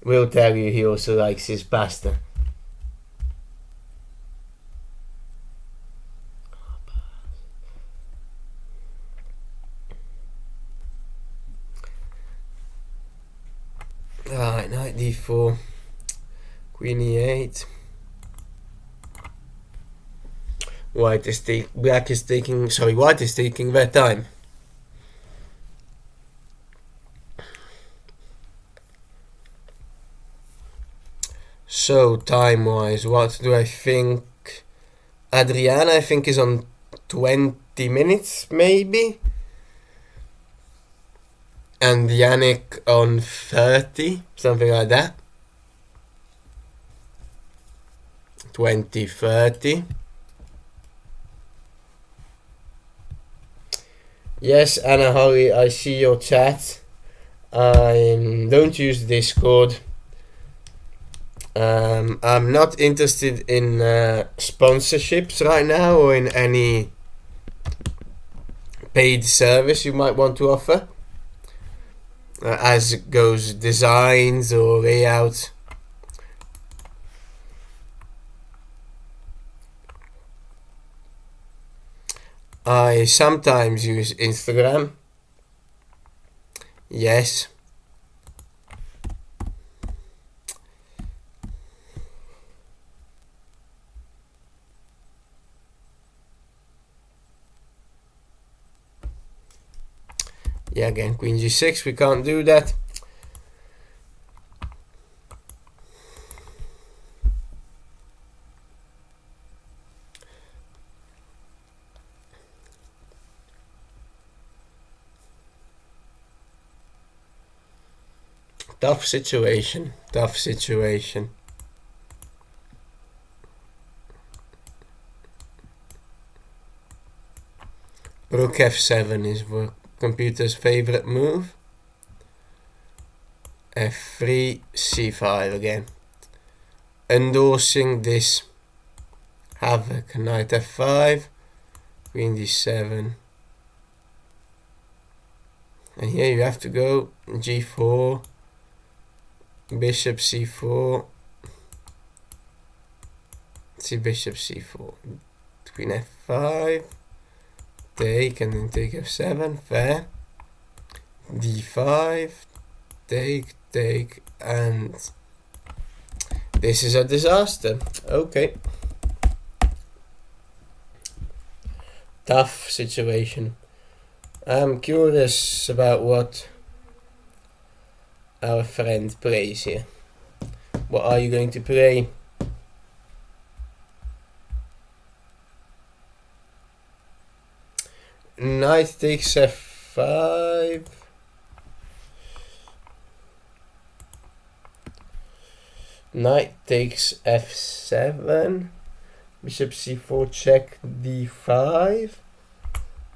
will tell you he also likes his pasta. Alright, knight d4, queen e8. White is taking their time. So time-wise, what do I think? Adriana, I think, is on 20 minutes, maybe? And Yannick on 30, something like that. 20-30. Yes, Anna Holly, I see your chat. Don't use Discord. I'm not interested in sponsorships right now or in any paid service you might want to offer. As goes designs or layout. I sometimes use Instagram. Yes. Yeah, again, queen g6, we can't do that. Tough situation, tough situation. Rook f7 is the computer's favorite move. f3, c5 again. Endorsing this havoc. Knight f5, queen d7. And here you have to go g4, bishop c4, see bishop c4, queen f5, take, and then take f7, fair, d5, take, and this is a disaster. Okay. Tough situation. I'm curious about what our friend plays here. What are you going to play? Knight takes f5. Knight takes f7. Bishop c4 check d5.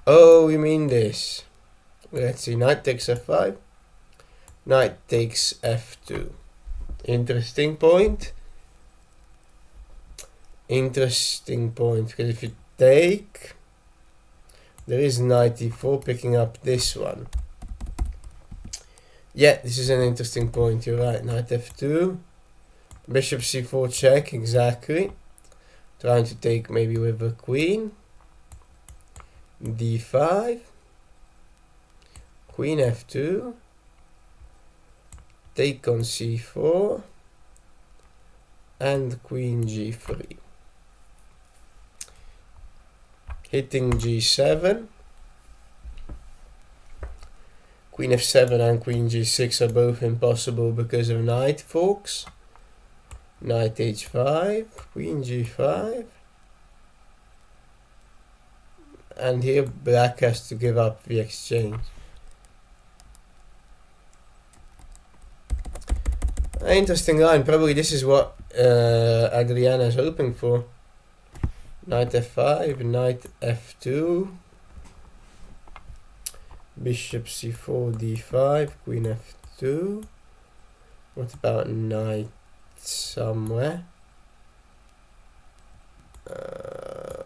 Oh, you mean this? Let's see. Knight takes f5. Knight takes f2. Interesting point. Interesting point. Because if you take, there is knight e4 picking up this one. Yeah, this is an interesting point. You're right. Knight f2. Bishop c4 check. Exactly. Trying to take maybe with the queen. d5, queen f2, take on c4, and queen g3. Hitting g7, queen f7 and queen g6 are both impossible because of knight forks. Knight h5, queen g5. And here black has to give up the exchange. Interesting line. Probably this is what Adriana is hoping for. Knight f5, knight f2, bishop c4, d5, queen f2. What about knight somewhere?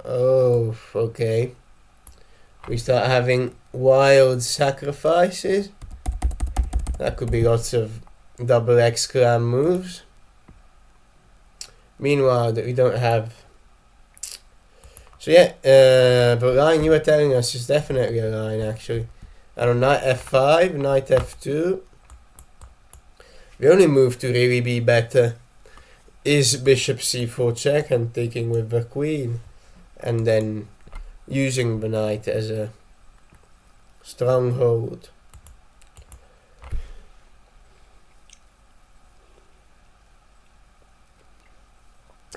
Oh, okay. We start having wild sacrifices. That could be lots of double X-clam moves. Meanwhile, that we don't have. So yeah, the line you were telling us is definitely a line actually. And on knight f5, knight f2. The only move to really be better is bishop c4 check and taking with the queen. And then using the knight as a stronghold.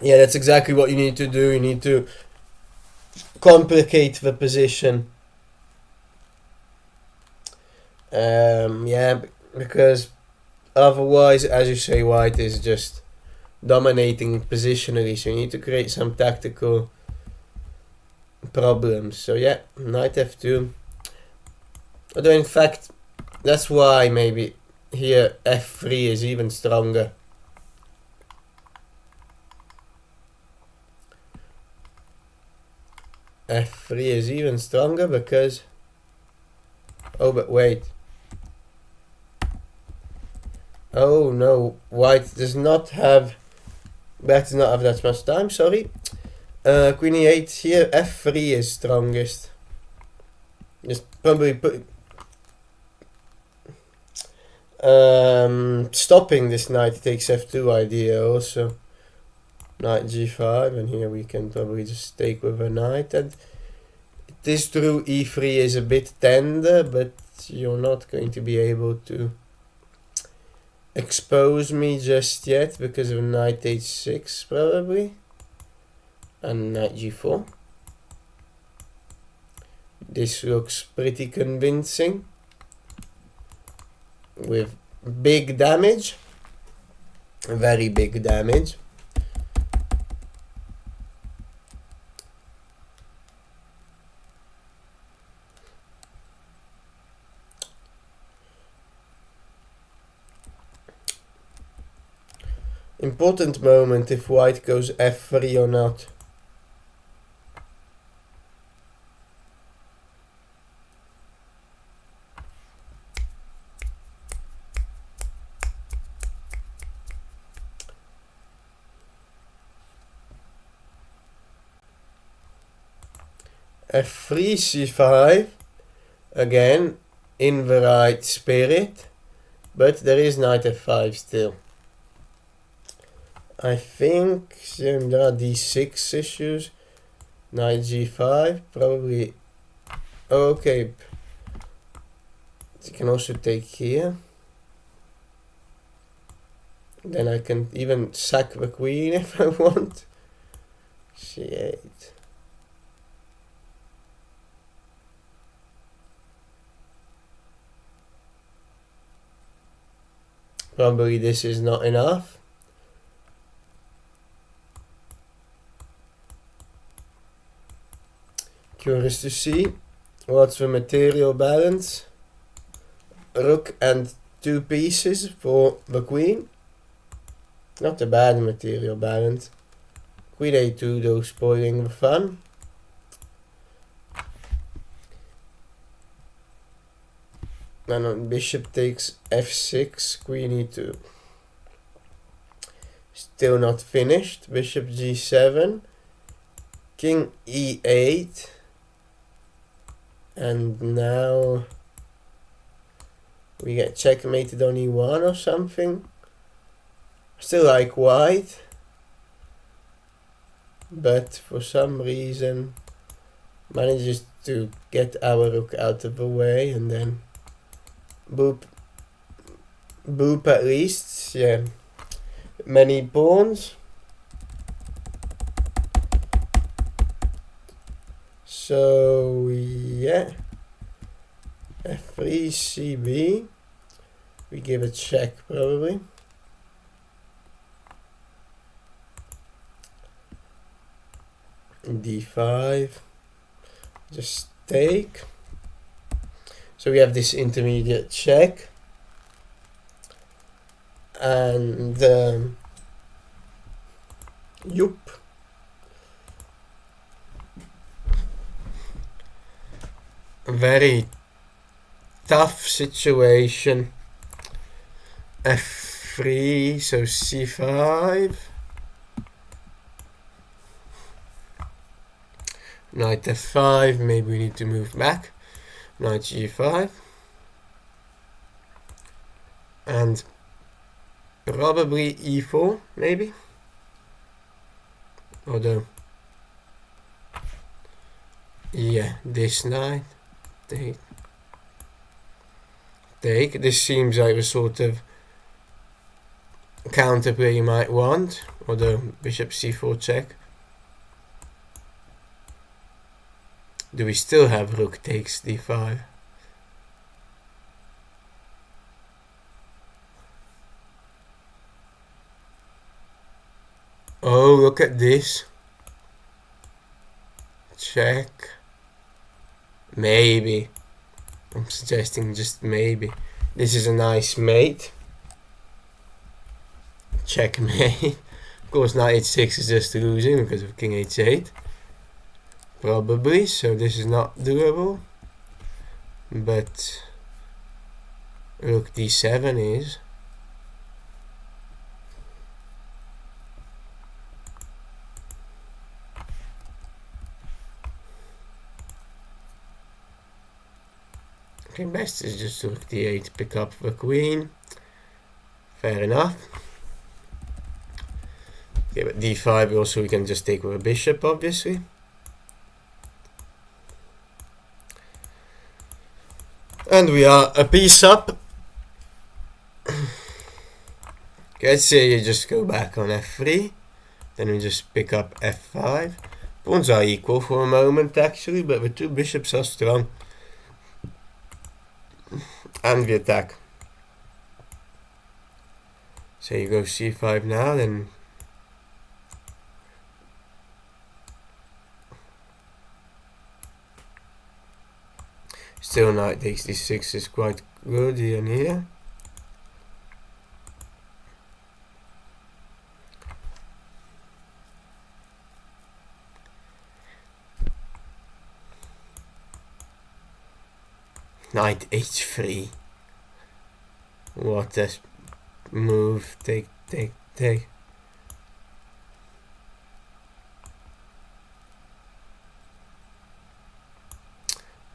Yeah, that's exactly what you need to do. You need to complicate the position. Yeah, because otherwise, as you say, white is just dominating positionally. So you need to create some tactical problems. So yeah, knight f2. Although in fact, that's why maybe here f3 is even stronger. f3 is even stronger because... Oh, but wait. Oh no, white does not have... Black does not have that much time, sorry. Queen e8 here, f3 is strongest. Just probably put stopping this knight takes f2 idea also. Knight g5, and here we can probably just take with a knight. And it is true e3 is a bit tender, but you're not going to be able to expose me just yet because of knight h6 probably. And knight g4. This looks pretty convincing with big damage, very big damage. Important moment if white goes f3 or not. f3 c5, again in the right spirit, but there is knight f5 still. I think there are d6 issues. Knight g5, probably. Okay, you can also take here. Then I can even sack the queen if I want. c8. Probably this is not enough. Curious to see what's the material balance. Rook and 2 pieces for the queen. Not a bad material balance. Queen a2 though, spoiling the fun. And on bishop takes f6, queen e2. Still not finished. Bishop g7, king e8, and now we get checkmated on e1 or something. Still like white, but for some reason manages to get our rook out of the way, and then boop at least. Yeah, many pawns. So yeah, f3 cb, we give a check probably. d5, just take. So we have this intermediate check, and yup. Very tough situation. f3, so c5. Knight f5, maybe we need to move back. Knight g5. And probably e4, maybe. Although, yeah, this knight. Take. This seems like a sort of counterplay you might want. Although, bishop c4 check. Do we still have rook takes d5? Oh, look at this. Check. Maybe. I'm suggesting just maybe. This is a nice mate. Checkmate. Of course, knight h6 is just losing because of king h8. Probably, so this is not doable. But rook d7 is. Okay, best is just rook d8, pick up the queen. Fair enough. Okay, but d5 also we can just take with a bishop, obviously. And we are a piece up. Okay, let's say you just go back on f3. Then we just pick up f5. Pawns are equal for a moment actually, but the two bishops are strong. And we attack. So you go c5 now, then still knight takes d6 is quite good here and here. Knight h3. What a move. Take.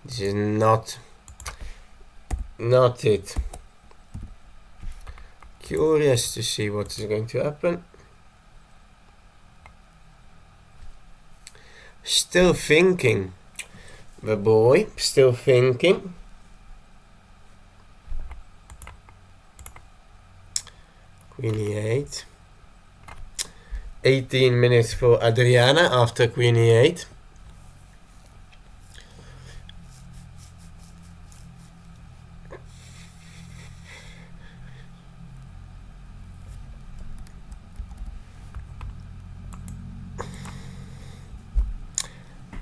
This is not it. Curious to see what is going to happen. Still thinking. The boy, still thinking. Queen e8. 18 minutes for Adriana after Queen e8.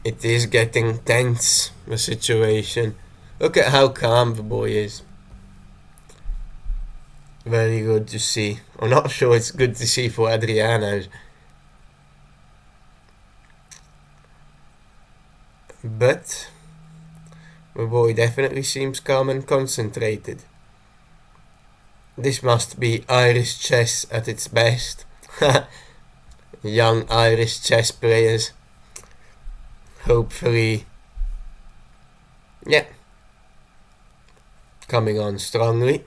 It is getting tense, the situation. Look at how calm the boy is. Very good to see. I'm not sure it's good to see for Adriana. But the boy definitely seems calm and concentrated. This must be Irish chess at its best. Young Irish chess players. Hopefully, yeah, coming on strongly.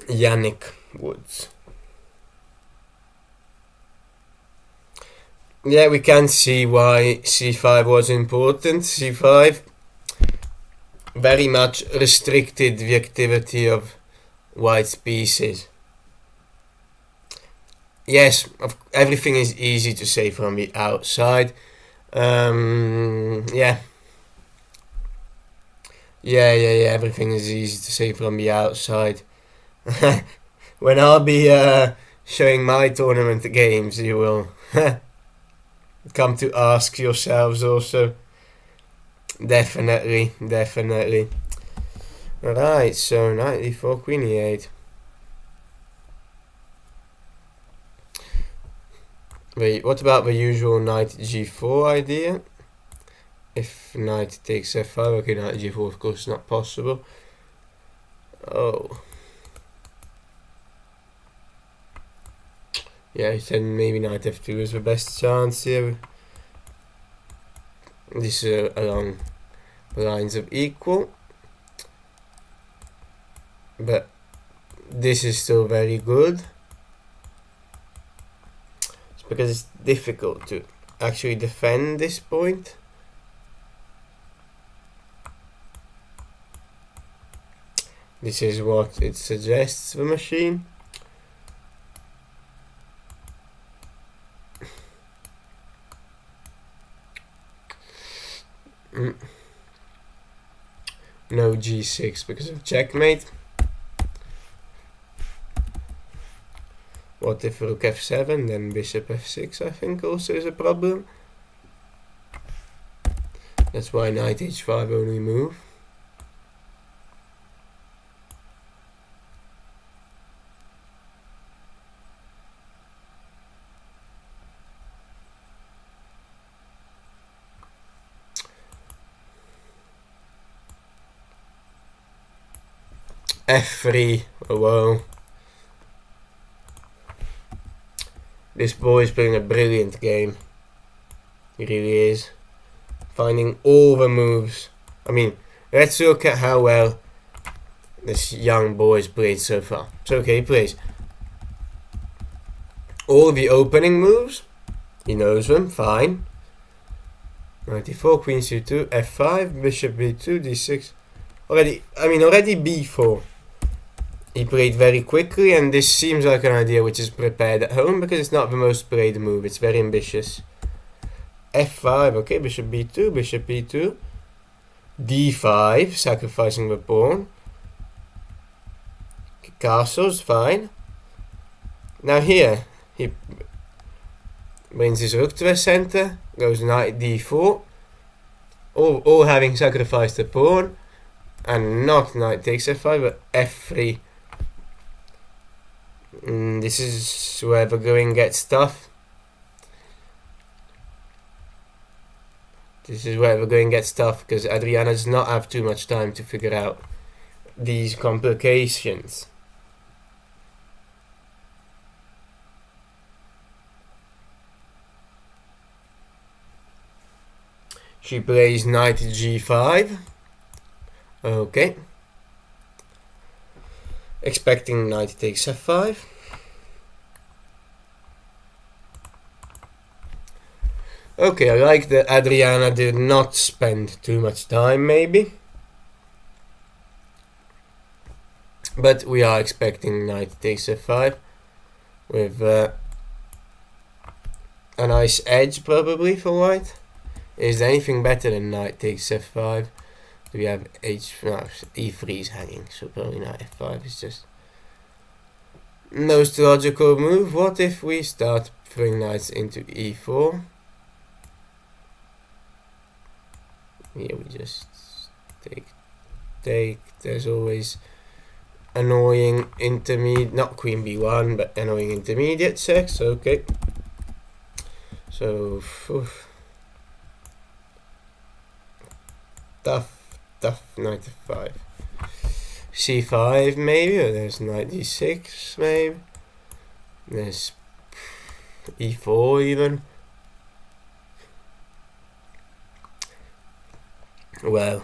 Yannick Woods. Yeah, we can see why c5 was important. c5 very much restricted the activity of white's pieces. Yes, everything is easy to say from the outside. Yeah, everything is easy to say from the outside. When I'll be showing my tournament games, you will come to ask yourselves also. Definitely. Alright, so knight d4, queen e8. Wait, what about the usual knight g4 idea? If knight takes f5, okay, knight g4 of course not possible. Oh. Yeah, then maybe knight f2 is the best chance here. This is along the lines of equal. But this is still very good. It's because it's difficult to actually defend this point. This is what it suggests, the machine. No g6 because of checkmate. What if rook f7, then bishop f6 I think also is a problem. That's why knight h5 only move. f3, oh wow. This boy is playing a brilliant game. He really is. Finding all the moves. I mean, let's look at how well this young boy has played so far. So okay, he plays all the opening moves. He knows them, fine. 94, queen c2, f5, bishop b2, d6. Already b4. He played very quickly, and this seems like an idea which is prepared at home because it's not the most played move. It's very ambitious. f5, okay, bishop b2, bishop b2. d5, sacrificing the pawn. Castles, fine. Now here, brings his rook to the center, goes knight d4, all having sacrificed a pawn, and not knight takes f5, but f3. This is where the going gets tough. This is where the going gets tough, because Adriana does not have too much time to figure out these complications. She plays knight g5. Okay. Expecting knight takes f5. Okay, I like that Adriana did not spend too much time, maybe. But we are expecting knight takes f5 with a nice edge probably for white. Is there anything better than knight takes f5? Do we have e3 is hanging, so probably knight f5 is just most logical move. What if we start throwing knights into e4? Here we just take. There's always annoying intermediate, not queen b1, but annoying intermediate checks. Okay. So, tough knight f5. c5 maybe, or there's knight d6 maybe. There's e4 even. Well,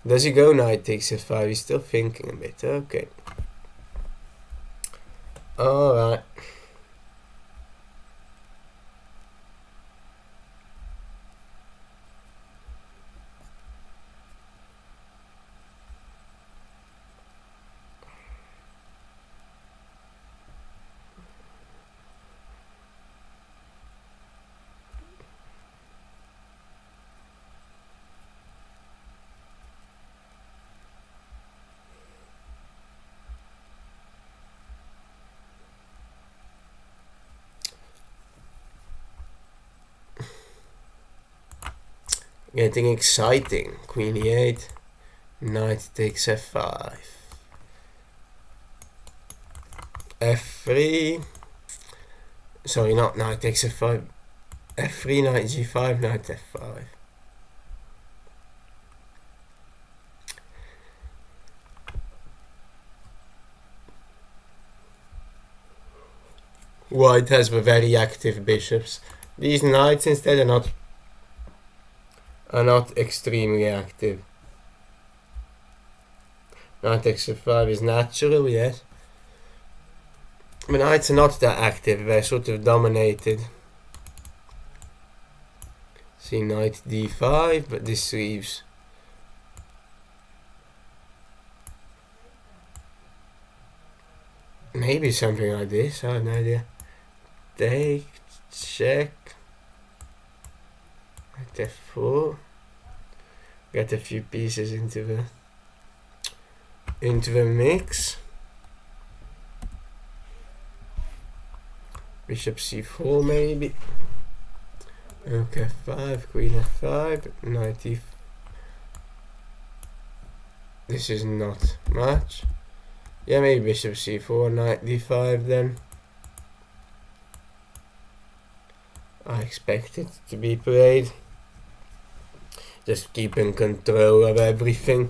does he go knight takes f5? He's still thinking a bit. Okay. Alright. Getting exciting. Queen e8. Knight takes f5. f3. Sorry, not knight takes f5. f3, knight g5, knight f5. White has the very active bishops. These knights instead are not extremely active. Knight takes f5 is natural, yes. But knights are not that active, they're sort of dominated. See knight d5, but this leaves maybe something like this, I have no idea. Take, check. Knight f4. Get a few pieces into the mix. Bishop c4 maybe. Rook f5, queen f5, knight e. This is not much. Yeah, maybe bishop c4, knight d5 then. I expect it to be played. Just keeping control of everything.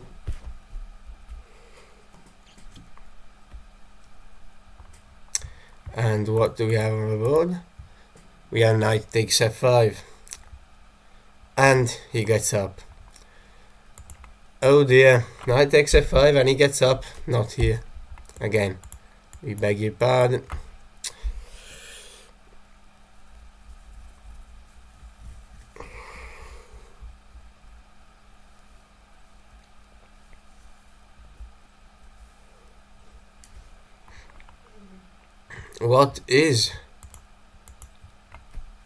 And what do we have on the board? We have knight takes f5. And he gets up. Oh dear, knight takes f5 and he gets up. Not here. Again, we beg your pardon. What is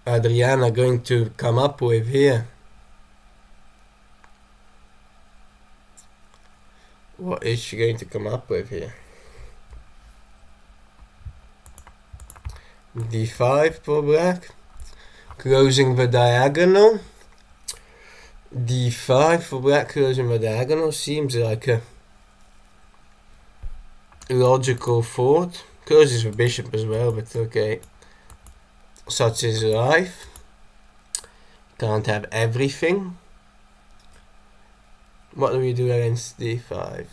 Adriana going to come up with here? What is she going to come up with here? d5 for black. Closing the diagonal. d5 for black, closing the diagonal. Seems like a logical thought. Closes the bishop as well, but okay. Such is life. Can't have everything. What do we do against d5?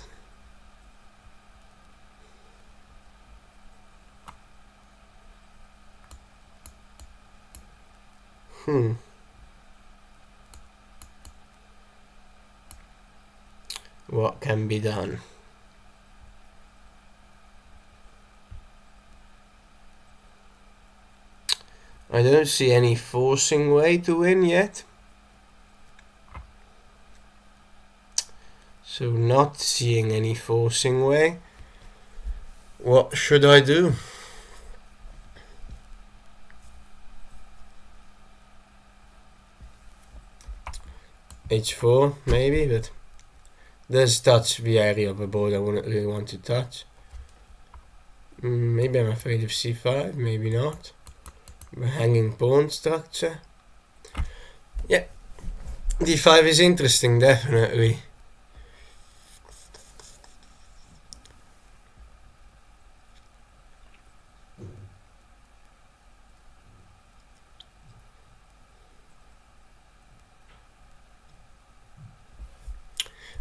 What can be done? I don't see any forcing way to win yet. So not seeing any forcing way. What should I do? h4 maybe, but does touch the area of the board I wouldn't really want to touch. Maybe I'm afraid of c5, maybe not. The hanging pawn structure. Yeah, d5 is interesting, definitely.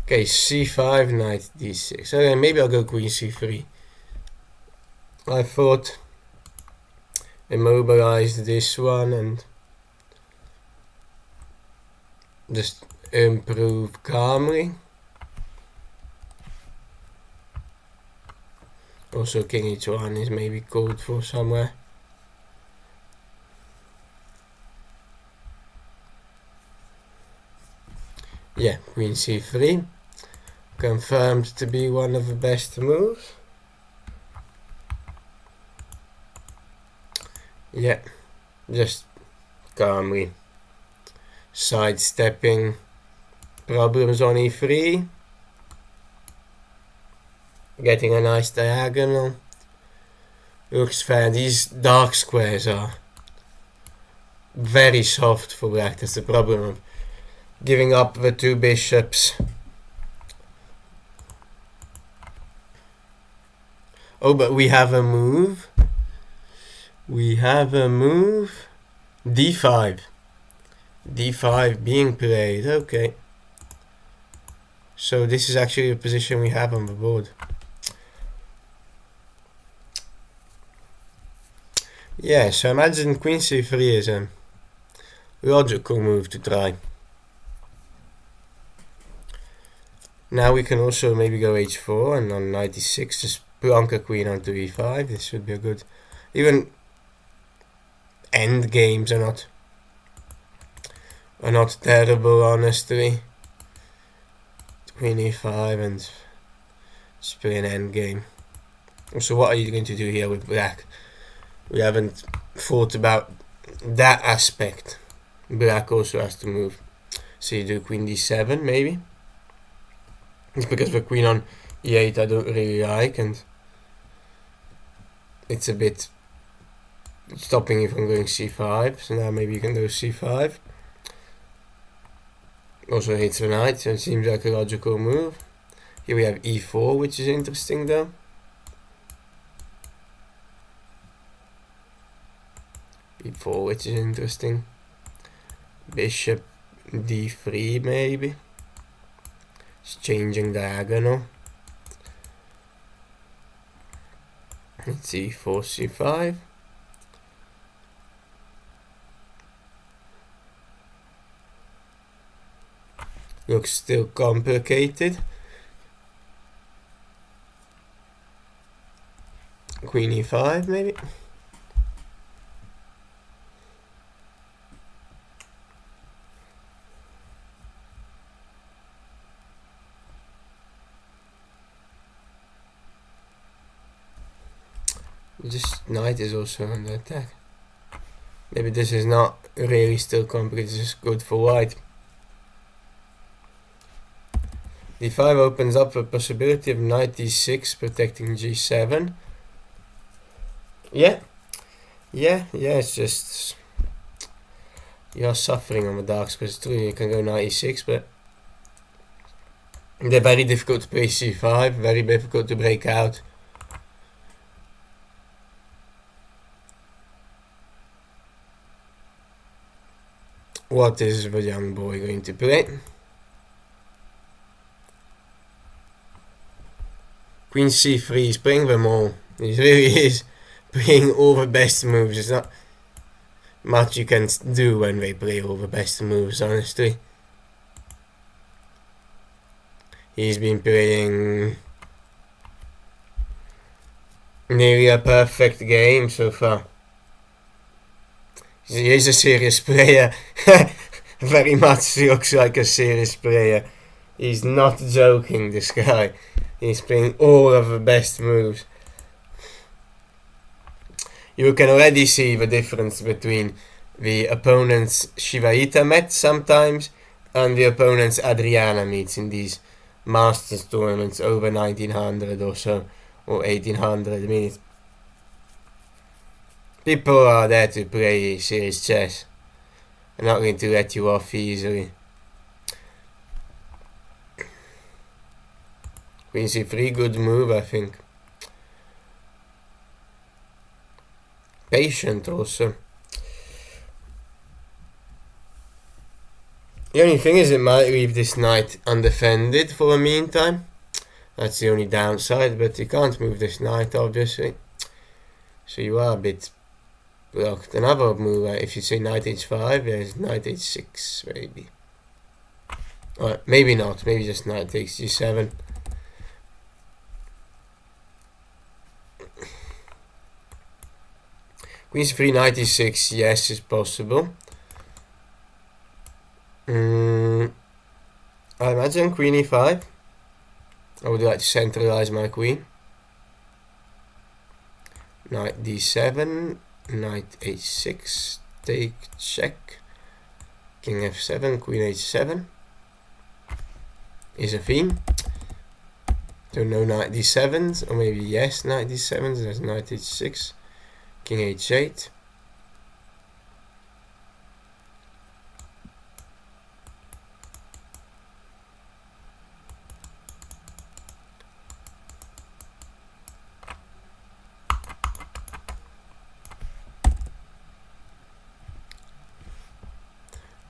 Okay, c5, knight d6. Okay, maybe I'll go queen c3. I thought immobilize this one and just improve calmly. Also king h1 is maybe called for somewhere. Yeah, queen c3. Confirmed to be one of the best moves. Yeah, just calmly sidestepping problems on e3. Getting a nice diagonal. Looks fair. These dark squares are very soft for black. That's the problem of giving up the two bishops. Oh, but we have a move. We have a move. d5. d5 being played. Okay. So this is actually a position we have on the board. Yeah, so I imagine queen c3 is a logical move to try. Now we can also maybe go h4 and on knight d6 just plonk a queen onto e5. This should be a good... Even end games are not terrible, honestly. Queen e5 and just play an end game. So what are you going to do here with black? We haven't thought about that aspect. Black also has to move. So you do queen d7 maybe. It's because the queen on e8 I don't really like, and it's a bit stopping you from going c5. So now maybe you can go c5. Also hits the knight, so it seems like a logical move. Here we have e4, which is interesting though. e4, which is interesting. Bishop d3 maybe. It's changing diagonal. It's e4, c5. Looks still complicated. Queen e5 maybe. This knight is also under attack. Maybe this is not really still complicated, this is good for white. d5 opens up the possibility of knight d6 protecting g7. Yeah, Yeah, it's just you're suffering on the darks because true you can go 96, but they're very difficult to play c5, very difficult to break out. What is the young boy going to play? Queen c3, he's playing them all. He really is playing all the best moves. There's not much you can do when they play all the best moves, honestly. He's been playing nearly a perfect game so far. He is a serious player. Very much looks like a serious player. He's not joking, this guy. He's playing all of the best moves. You can already see the difference between the opponent's Shivaita met sometimes and the opponent's Adriana meets in these Masters tournaments over 1900 or so, or 1800. I mean, people are there to play serious chess. They're not going to let you off easily. Queen c3, good move, I think. Patient also. The only thing is it might leave this knight undefended for a meantime. That's the only downside, but you can't move this knight obviously. So you are a bit blocked. Another move, if you say knight h5, there's knight h6 maybe. Or maybe not, maybe just knight takes g7. Queen c3, knight e6, yes, is possible. I imagine queen e5. I would like to centralize my queen. Knight d7, knight h6, take, check. King f7, queen h7 is a theme. Don't know knight d7s, or maybe yes, knight d7s. There's knight h6, king h8.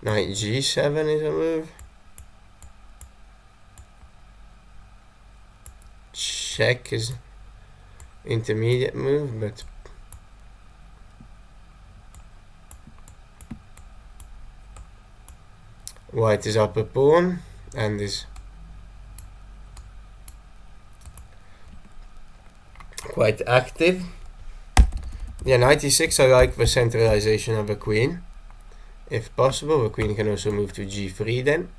Knight g7 is a move. Check is intermediate move, but white is up a pawn and is quite active. Yeah, knight e6, I like the centralization of the queen. If possible, the queen can also move to g3 then.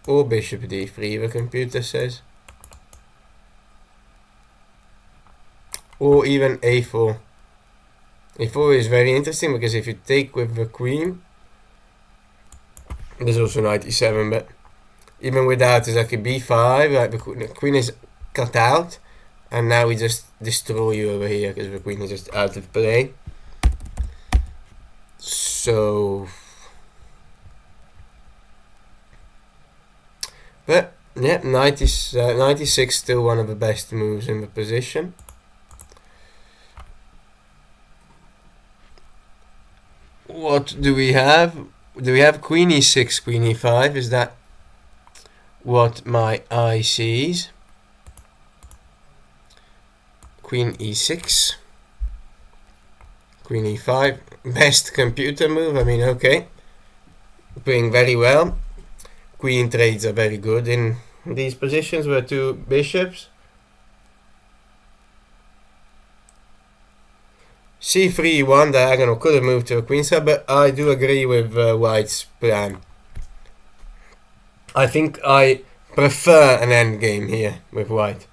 Or bishop d3, the computer says. Or even a4. a4 is very interesting because if you take with the queen, there's also knight e7, but even without, it's like a b5, like the queen is cut out, and now we just destroy you over here because the queen is just out of play. So, but yeah, 96 still one of the best moves in the position. What do we have? Do we have queen e6, queen e5? Is that what my eye sees? Queen e6, queen e5, best computer move. I mean, okay, playing very well. Queen trades are very good in these positions where two bishops. c3, one diagonal could have moved to a queen side, but I do agree with White's plan. I think I prefer an endgame here with White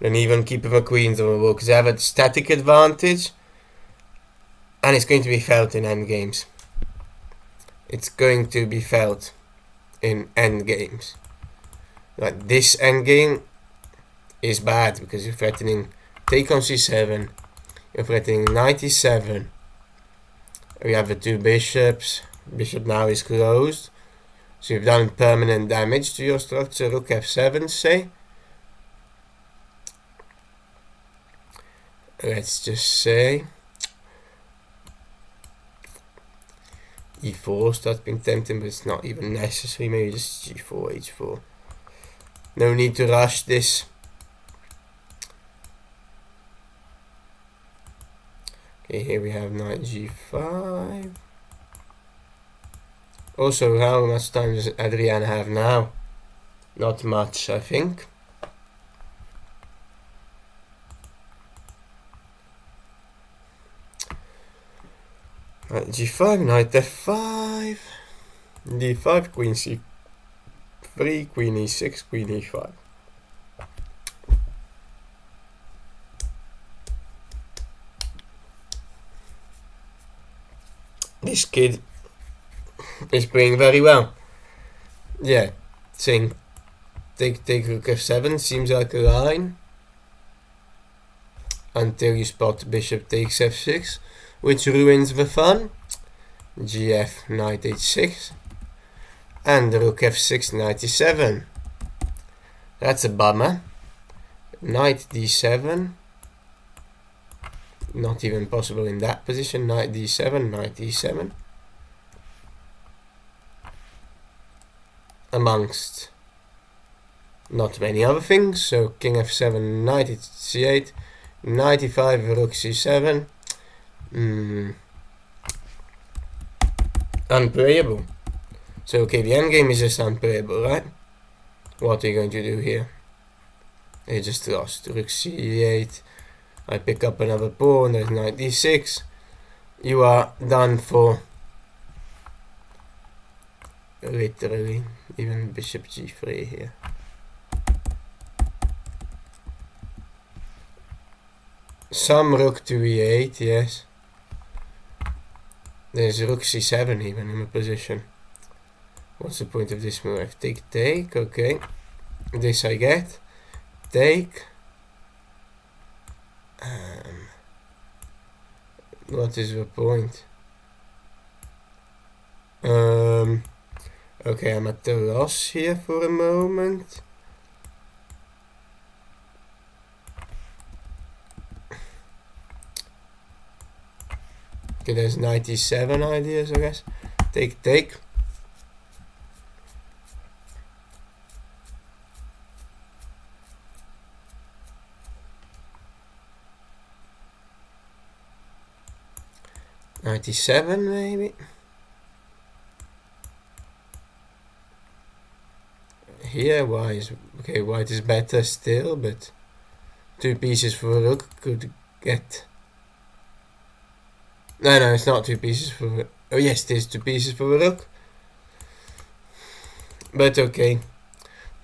than even keeping the queens on the wall, because they have a static advantage and it's going to be felt in endgames. It's going to be felt in endgames. Like this endgame is bad because you're threatening take on c7, you're threatening knight e7. We have the two bishops. Bishop now is closed. So you've done permanent damage to your structure. Rook f7, say. Let's just say e4 starts being tempting, but it's not even necessary. Maybe just g4, h4. No need to rush this. Okay, here we have knight g5. Also, how much time does Adriana have now? Not much, I think. Knight g5, knight f5, d5, queen c3, queen e6, queen e5. This kid is playing very well. Yeah, saying take rook f7 seems like a line until you spot bishop takes f6, which ruins the fun. Gf, knight h6, and rook f6, knight e7. That's a bummer. Knight d7, not even possible in that position. Knight d7, knight e7. Amongst not many other things. So king f7, knight c8, knight e5, rook c7. Unplayable. So okay, the endgame is just unplayable, right? What are you going to do here? You just lost. Rook c8. I pick up another pawn. There's knight d6. You are done for. Literally. Even bishop g3 here. Some rook to e8, yes. There's rook c7 even in a position. What's the point of this move? I have take, okay. This I get. Take. What is the point? Okay, I'm at the loss here for a moment. Okay, there's 97 ideas, I guess. Take. .97 maybe. Here, white is better still, but 2 pieces for a rook could get. No, it's not 2 pieces for a... Oh yes, it is 2 pieces for a rook. But okay,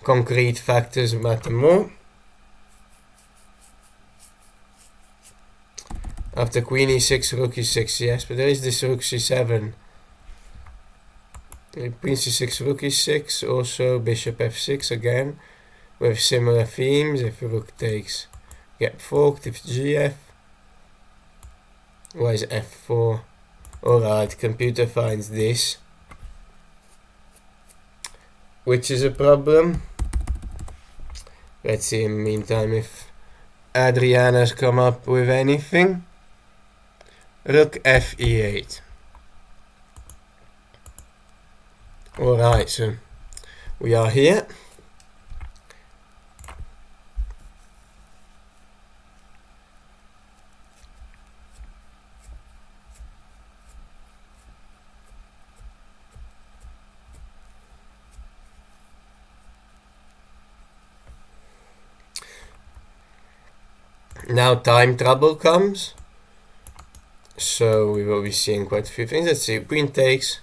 concrete factors matter more. After queen e6, rook e6, yes, but there is this rook c7. Queen c6, rook e6, also bishop f6 again, with similar themes. If rook takes, get forked. If gf, why is f4? Alright, computer finds this, which is a problem. Let's see in the meantime if Adriana's come up with anything. Rook f e8. Alright, so we are here. Now time trouble comes. So we will be seeing quite a few things. Let's see, queen takes.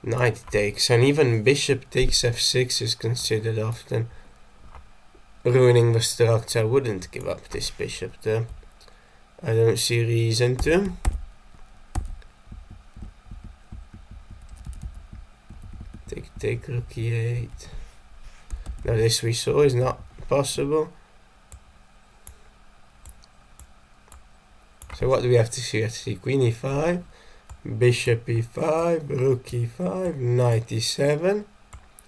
Knight takes, and even bishop takes f6 is considered often ruining the structure. I wouldn't give up this bishop though. I don't see reason to. take rook e8. Now this we saw is not possible. So what do we have to see? Let's see. Queen e5, bishop e5, rook e5, knight e7,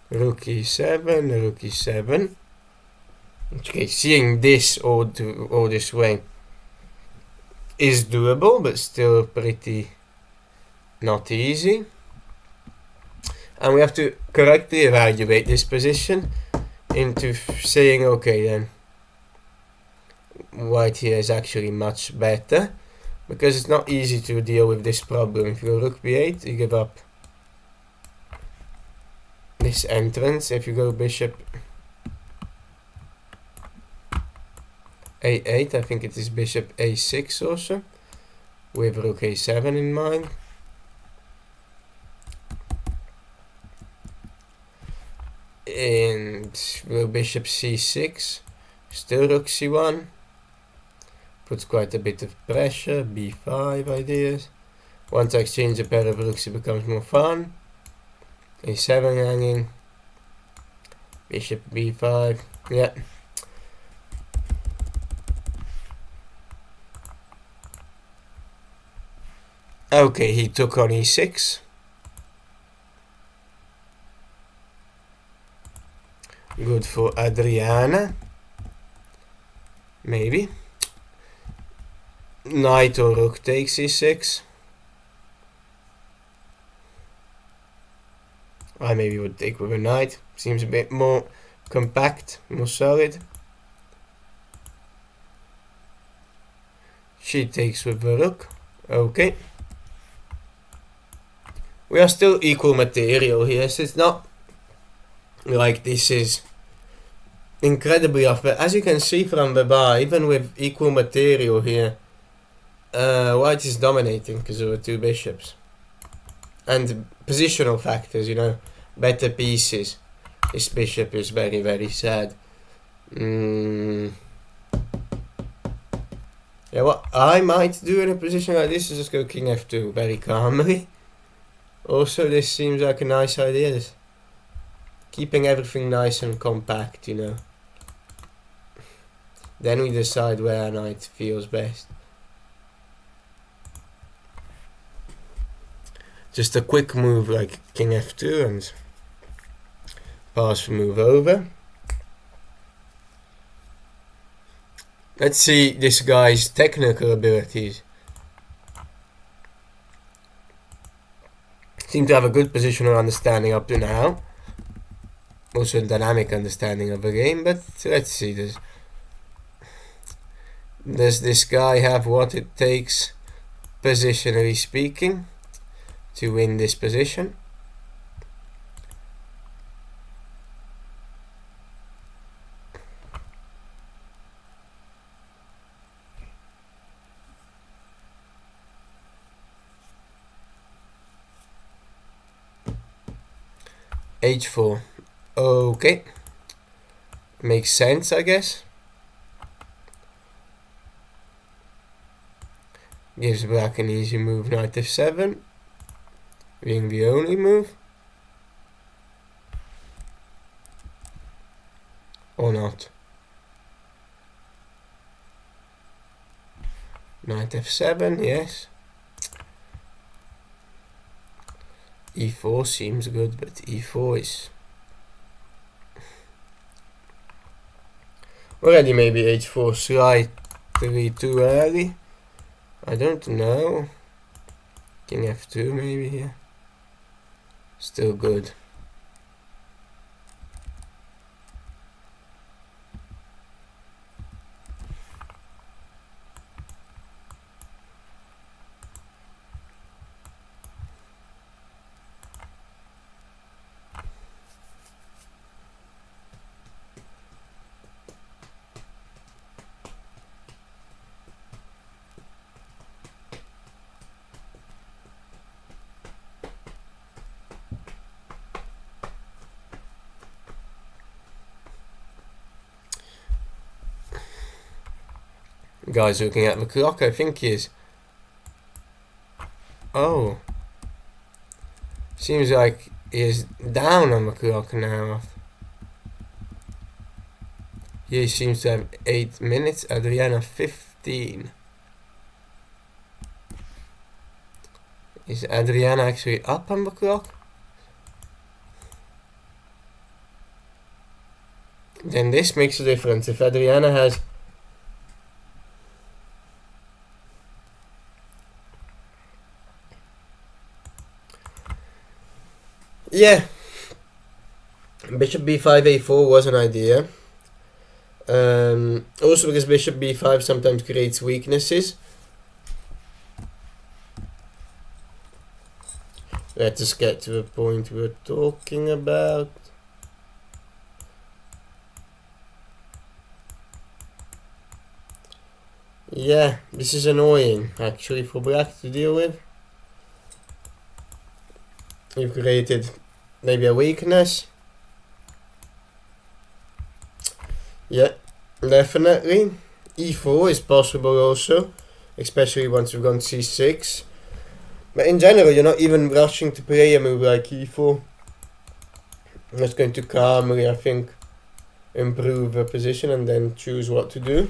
rook e7, rook e7. Okay, seeing this all this way is doable, but still pretty not easy. And we have to correctly evaluate this position into saying, okay then, white here is actually much better, because it's not easy to deal with this problem. If you go rook b8, you give up this entrance. If you go bishop a8, I think it is bishop a6 also, with rook a7 in mind. And go bishop c6, still rook c1, puts quite a bit of pressure. b5 ideas. Once I exchange a pair of rooks, it becomes more fun. a7 hanging, bishop b5, yeah. Okay, he took on e6. Good for Adriana. Maybe. Knight or rook takes e6. I maybe would take with a knight. Seems a bit more compact, more solid. She takes with the rook. Okay. We are still equal material here, so it's not like this is incredibly off. But as you can see from the bar, even with equal material here, white is dominating because of the two bishops. And positional factors, you know, better pieces. This bishop is very, very sad. Yeah, what I might do in a position like this is just go king f2 very calmly. Also, this seems like a nice idea. This keeping everything nice and compact, you know. Then we decide where our knight feels best. Just a quick move like king f2 and pass the move over. Let's see this guy's technical abilities. Seem to have a good positional understanding up to now. Also a dynamic understanding of the game, but let's see this. Does this guy have what it takes, positionally speaking, to win this position? h4. Okay. Makes sense, I guess. Gives black an easy move, knight f7. Being the only move. Or not. Knight f7, yes. e4 seems good, but e4 is already maybe h4 slightly too early. I don't know. King f2 maybe here. Still good. Guy's looking at the clock, I think he is. Oh. Seems like is down on the clock now. He seems to have 8 minutes. Adriana 15. Is Adriana actually up on the clock? Then this makes a difference. If Adriana has... Yeah. Bishop b5, a4 was an idea. Also because bishop b5 sometimes creates weaknesses. Let us get to the point we're talking about. Yeah, this is annoying actually for black to deal with. You've created maybe a weakness. Yeah, definitely. e4 is possible also, especially once we've gone c6. But in general, you're not even rushing to play a move like e4. I'm just going to calmly, I think, improve the position and then choose what to do.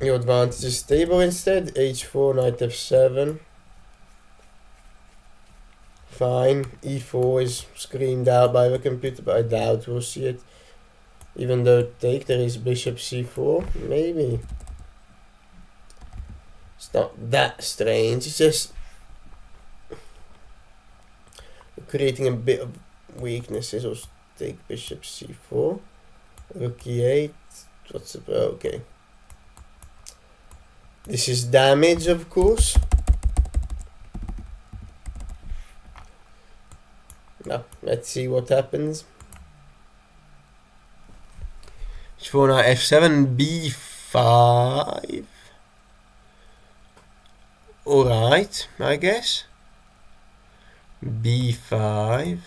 Your advantage is stable instead. h4, knight f7. Fine. e4 is screamed out by the computer, but I doubt we'll see it. Even though take there is bishop c4, maybe. It's not that strange, it's just creating a bit of weaknesses. Or take bishop c4, rook e8, what's the... okay. This is damage, of course. Now, let's see what happens. h4, now f7, b5. Alright, I guess. b5.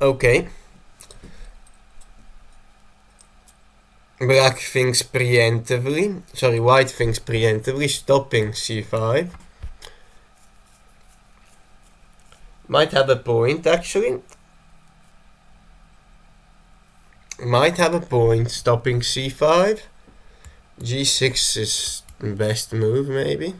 Okay. Black thinks preemptively. Sorry, white thinks preemptively, stopping c5. Might have a point, actually. Might have a point, stopping c5. g6 is the best move, maybe.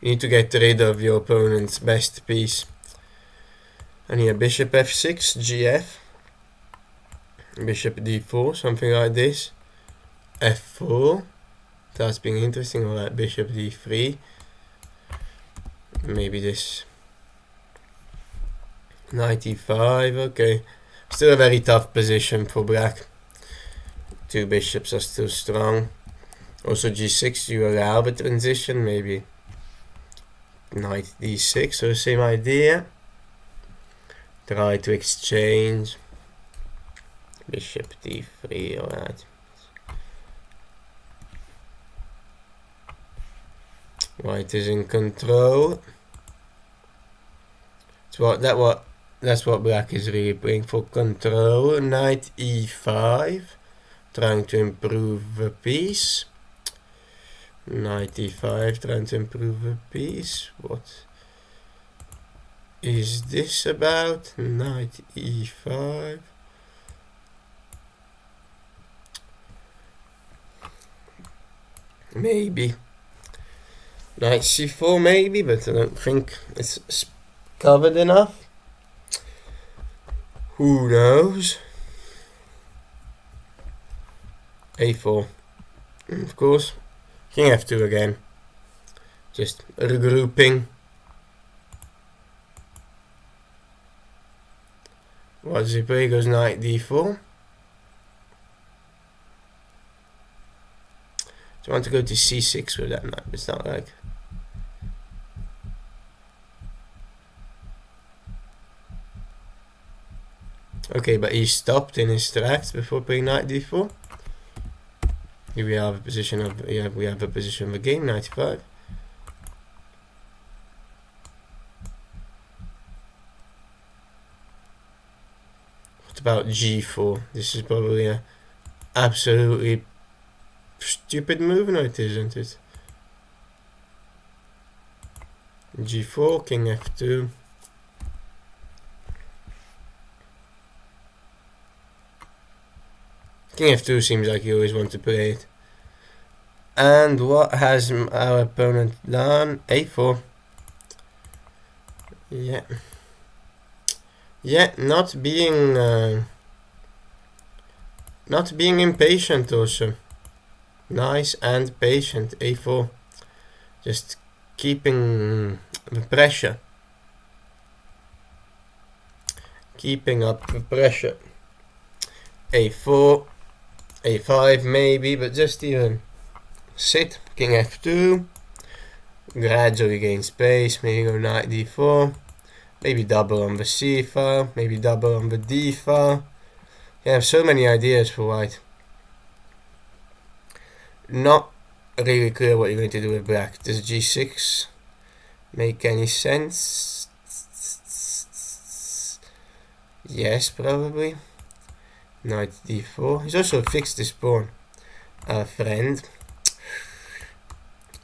You need to get rid of your opponent's best piece. And here, bishop f6, gf. Bishop d4, something like this. f4. That's being interesting. Alright, bishop d3. Maybe this. Knight e5, okay. Still a very tough position for black. Two bishops are still strong. Also g6, you allow the transition, maybe knight d6, so same idea. Try to exchange. Bishop d3, alright. White is in control. That's what black is really playing for, control. Knight e5, trying to improve the piece. Knight e5, trying to improve the piece. What is this about? Knight e5. Maybe. Knight c4 maybe, but I don't think it's covered enough. Who knows? a4. Of course. King f2 again. Just regrouping. What does he play? Goes knight d4. Do you want to go to c6 with that knight? It's not like... Okay, but he stopped in his tracks before playing knight d4. Here we have a position of we have a position of the game, 95. What about G4? This is probably a absolutely stupid move, no it isn't it? G4, King F2. King F2 seems like you always want to play it. And what has our opponent done? A4. Yeah. Yeah, not being impatient also. Nice and patient. A4. Just keeping the pressure. Keeping up the pressure. A4. A5 maybe, but just even sit. King F2. Gradually gain space. Maybe go knight D4. Maybe double on the C file. Maybe double on the D file. You have so many ideas for white. Not really clear what you're going to do with black. Does G6 make any sense? Yes, probably. Knight D4. He's also fixed his pawn. Friend.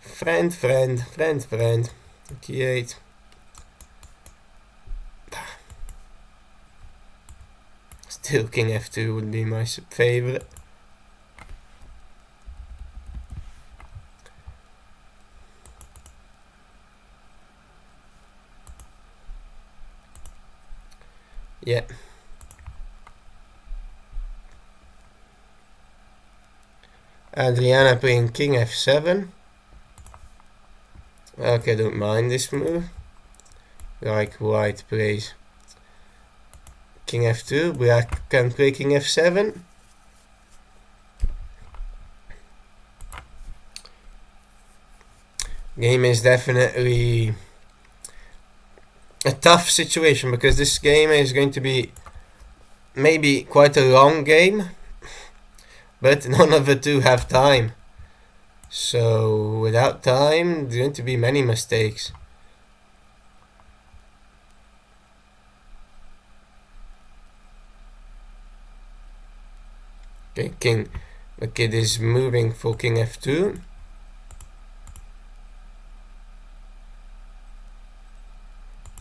Friend. G8. Still King F2 would be my favorite. Yeah. Adriana playing King F7. Okay, don't mind this move. Like white plays King F2, black can play King F7. Game is definitely a tough situation because this game is going to be maybe quite a long game, but none of the two have time. So without time, there's going to be many mistakes. Okay, the kid is moving for King F2.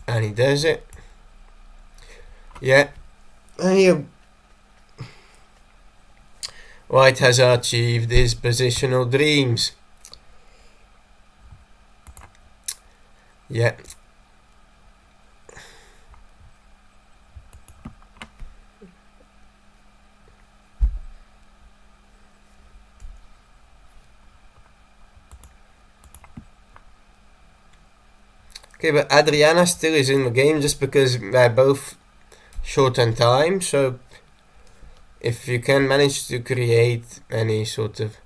And he does it. Yeah. And white has achieved his positional dreams. Yeah. Okay, but Adriana still is in the game just because they're both short on time, so if you can manage to create any sort of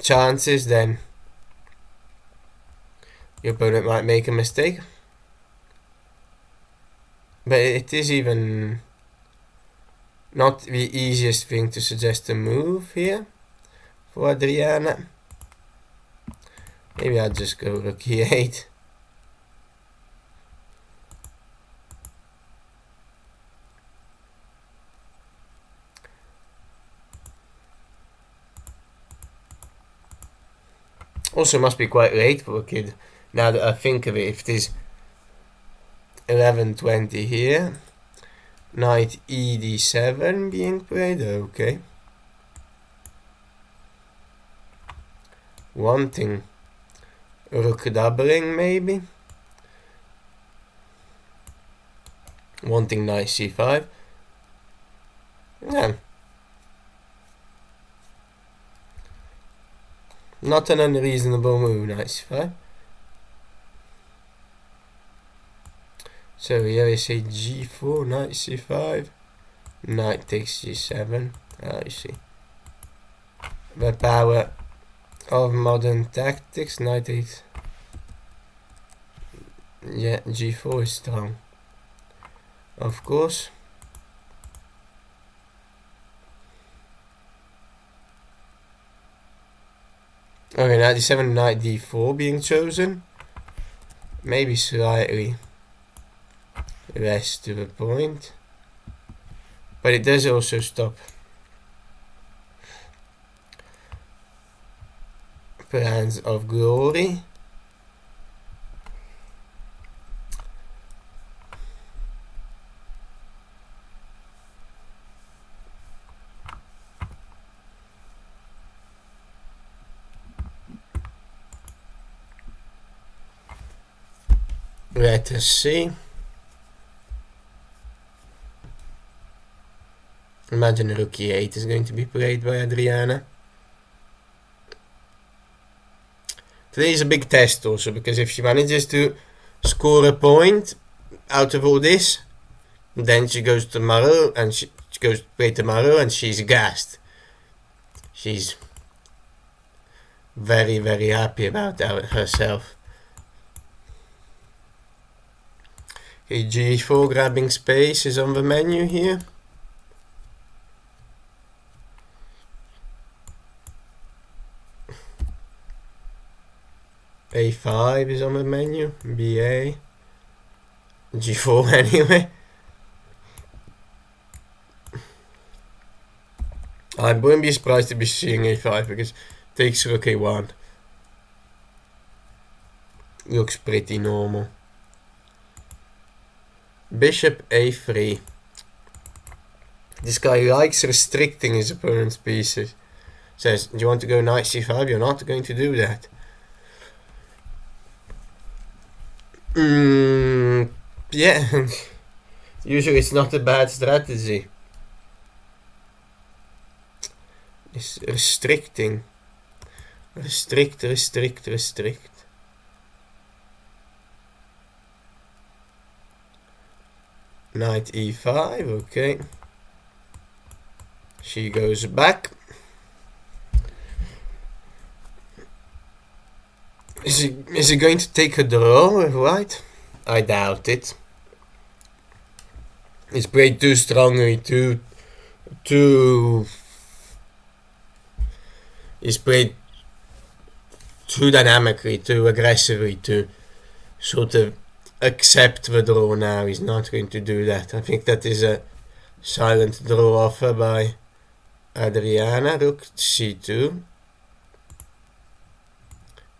chances, then your opponent might make a mistake. But it is even not the easiest thing to suggest a move here for Adriana. Maybe I'll just go rook e8. Also must be quite late for a kid, now that I think of it. If it is 11:20 here, knight e d7 being played, okay. Wanting rook doubling maybe. Wanting knight c5. Yeah. Not an unreasonable move, knight c5. So here I say g4, knight c5, knight takes g7. I see. The power of modern tactics, knight 8. Yeah, g4 is strong. Of course. Okay, knight d7, knight d4 being chosen. Maybe slightly less to the point. But it does also stop plans of glory. Let us see. Imagine rook e8 is going to be played by Adriana. Today is a big test also, because if she manages to score a point out of all this, then she goes tomorrow and she goes to play tomorrow and she's gassed. She's very, very happy about herself. Okay, g4 grabbing space is on the menu here. a5 is on the menu. ba. g4 anyway. I wouldn't be surprised to be seeing a5 because takes rook a1 looks pretty normal. Bishop a3. This guy likes restricting his opponent's pieces. Says, do you want to go knight c5? You're not going to do that. Yeah. Usually it's not a bad strategy. It's restricting. Restrict. Knight e5, okay. She goes back. Is he going to take a draw with white? I doubt it. He's played too strongly, he's played too dynamically, too aggressively to sort of accept the draw now. He's not going to do that. I think that is a silent draw offer by Adriana. Rook c2.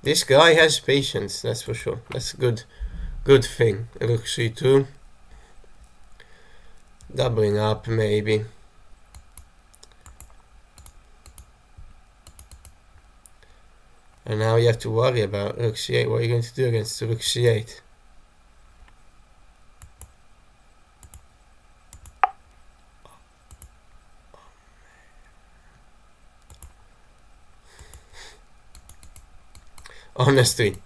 This guy has patience, that's for sure. That's a good thing. Rook c2. Doubling up maybe. And now you have to worry about rook c8. What are you going to do against rook c8? Honestly,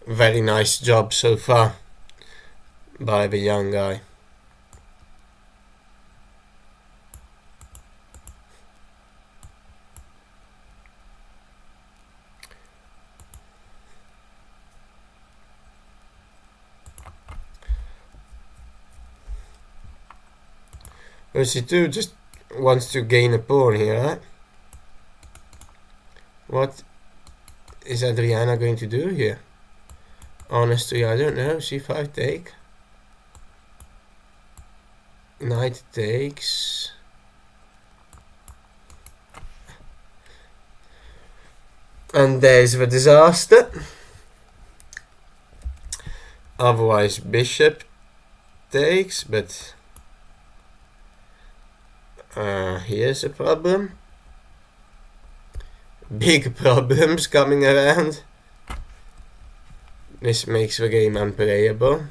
very nice job so far by the young guy. c2 just wants to gain a pawn here, right? What is Adriana going to do here? Honestly, I don't know. c5 take. Knight takes. And there's the disaster. Otherwise, bishop takes, but here's a problem. Big problems coming around. This makes the game unplayable.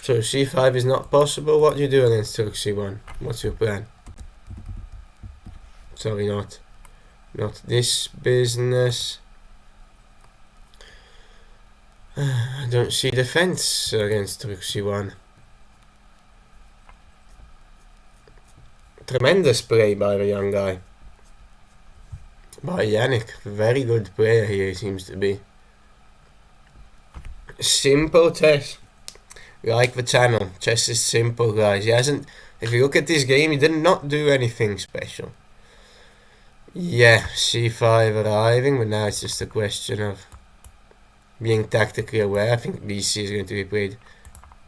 So c5 is not possible. What do you do against rook c1? What's your plan? Sorry, not this business. I don't see defense against rook c1. Tremendous play by the young guy. By Yannick. Very good player here, he seems to be. Simple chess. Like the channel. Chess is simple, guys. He hasn't. If you look at this game, he did not do anything special. Yeah, c5 arriving, but now it's just a question of being tactically aware. I think bc is going to be played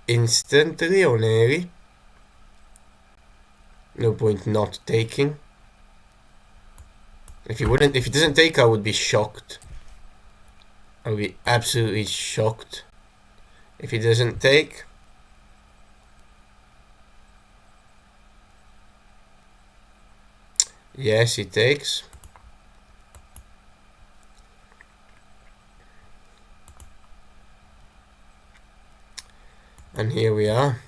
instantly or nearly. No point not taking. If he doesn't take, I would be shocked. I would be absolutely shocked if he doesn't take. Yes, he takes. And here we are.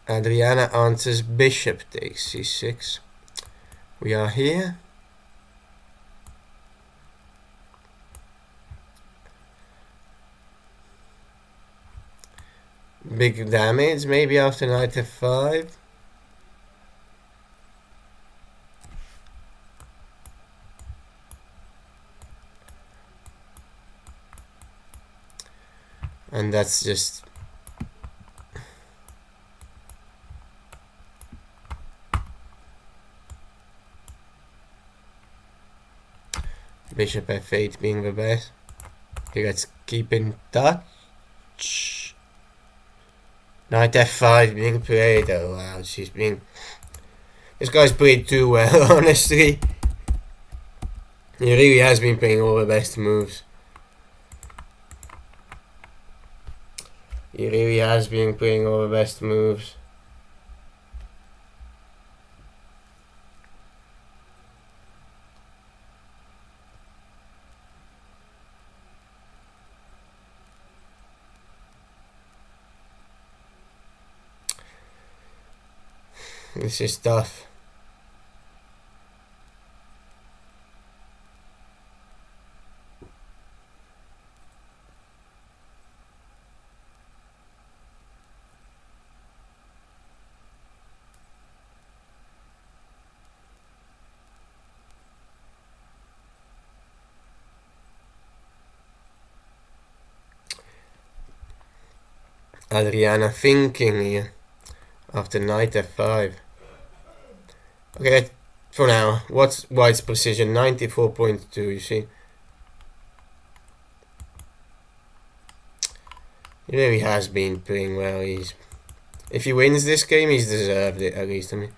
Adriana answers bishop takes c6. We are here. Big damage, maybe after knight f5. And that's just... Bishop f8 being the best. Okay, let's keep in touch. Knight f5 being played. Oh wow, she's being... This guy's played too well, honestly. He really has been playing all the best moves. He really has been playing all the best moves. This is tough. Adriana thinking here after knight f5. Okay, for now, what's white's precision? 94.2, you see. He really has been playing well. If he wins this game, he's deserved it, at least. I mean,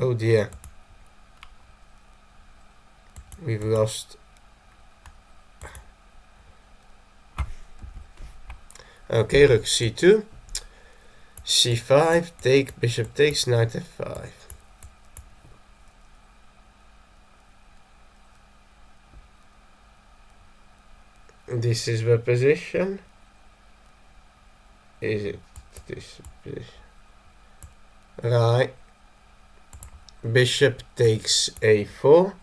oh dear, we've lost. Okay, rook c2, c5, take, bishop takes, knight f5. This is the position. Is it this position? Right. Bishop takes a4.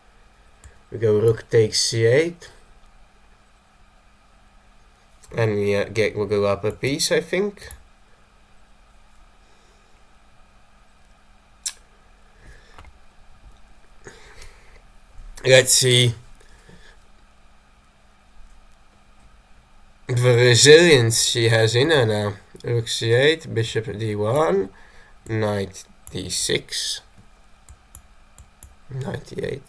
We go rook takes c8. And we'll go up a piece, I think. Let's see the resilience she has in her now. Rook c8, bishop d1, knight d6, knight d8.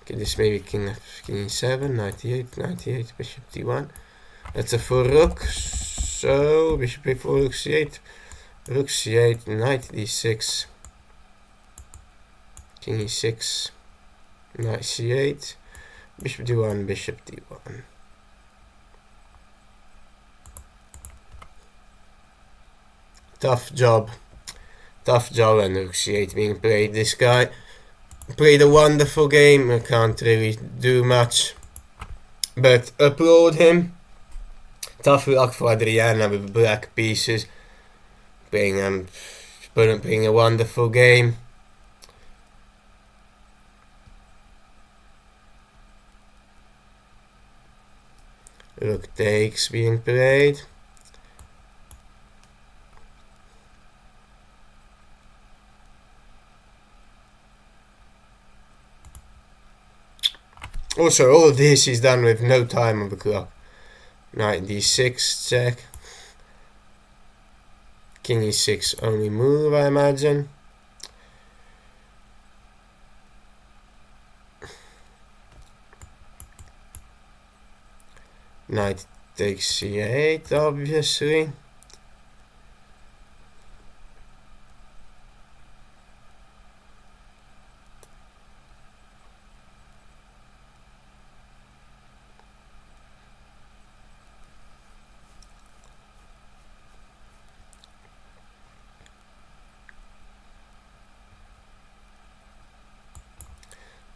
Okay, this may be king e7, knight d8, knight d8, bishop d1. That's a full rook. So bishop a4, rook c8, rook c8, knight d6, king e6, knight c8, bishop d1, bishop d1. Tough job, and rook c8 being played. This guy played a wonderful game. I can't really do much, but applaud him. Tough luck for Adriana with black pieces. Playing a wonderful game. Rook takes being played. Also, all of this is done with no time on the clock. Knight d6 check. King e6 only move, I imagine. Knight takes c8, obviously.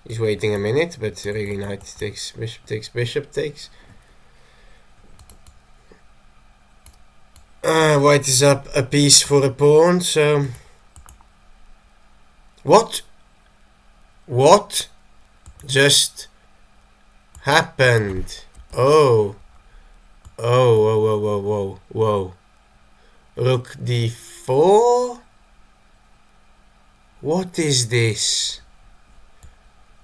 He's waiting a minute, but really knight takes, bishop takes, bishop takes. White is up a piece for a pawn, so... What? What just happened? Oh. Oh, whoa, whoa, whoa, whoa, whoa. Rook d4? What is this?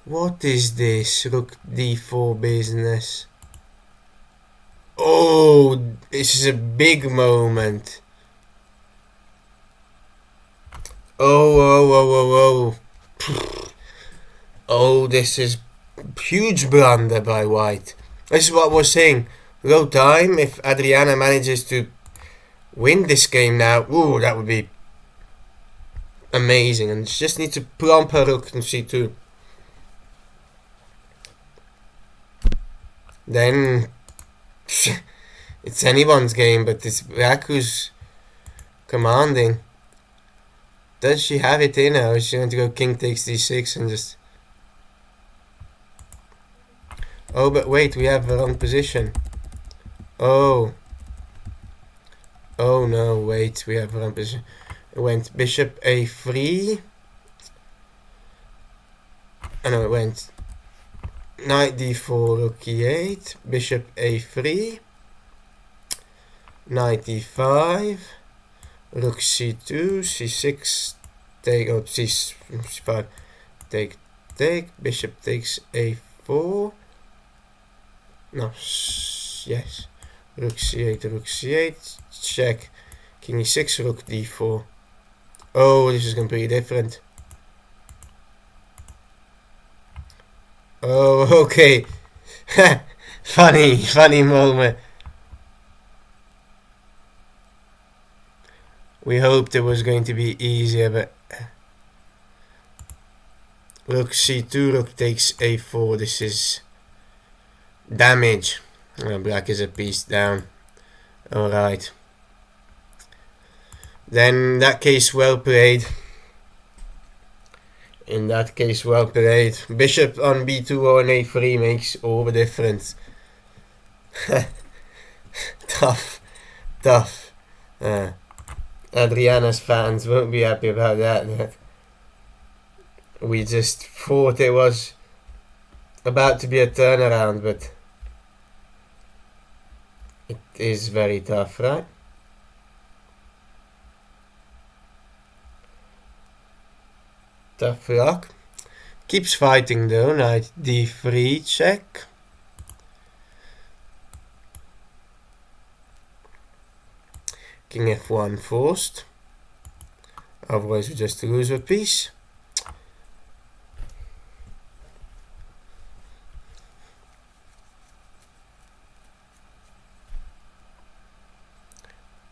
What is this Rook d4 business? Oh, this is a big moment. Oh, oh, oh, oh, oh. Oh, this is huge blunder by White. This is what I was saying. Low time, if Adriana manages to win this game now, ooh, that would be amazing. And she just needs to plump her rook in c2. Then it's anyone's game, but it's Black who's commanding. Does she have it in her, or is she going to go king takes d6 and just... Oh, but wait, we have the wrong position. Oh. Oh no, wait, we have the wrong position. It went bishop a3. Oh no, it went knight d4, rook e8, bishop a3, knight d5, rook c2, c6, take, oh, c5, take, bishop takes a4, no, yes, rook c8, check, king e6, rook d4. Oh, this is completely different. Oh, okay. funny moment. We hoped it was going to be easier, but... Rook c2, rook takes a4, this is... damage. Oh, Black is a piece down. Alright. Then, in that case, well played. In that case, well played. Bishop on b2 or on a3 makes all the difference. Tough. Adriana's fans won't be happy about that. We just thought it was about to be a turnaround, but it is very tough, right? Tough luck. Keeps fighting though. Knight d3 check. King f1 forced. Otherwise we just lose a piece.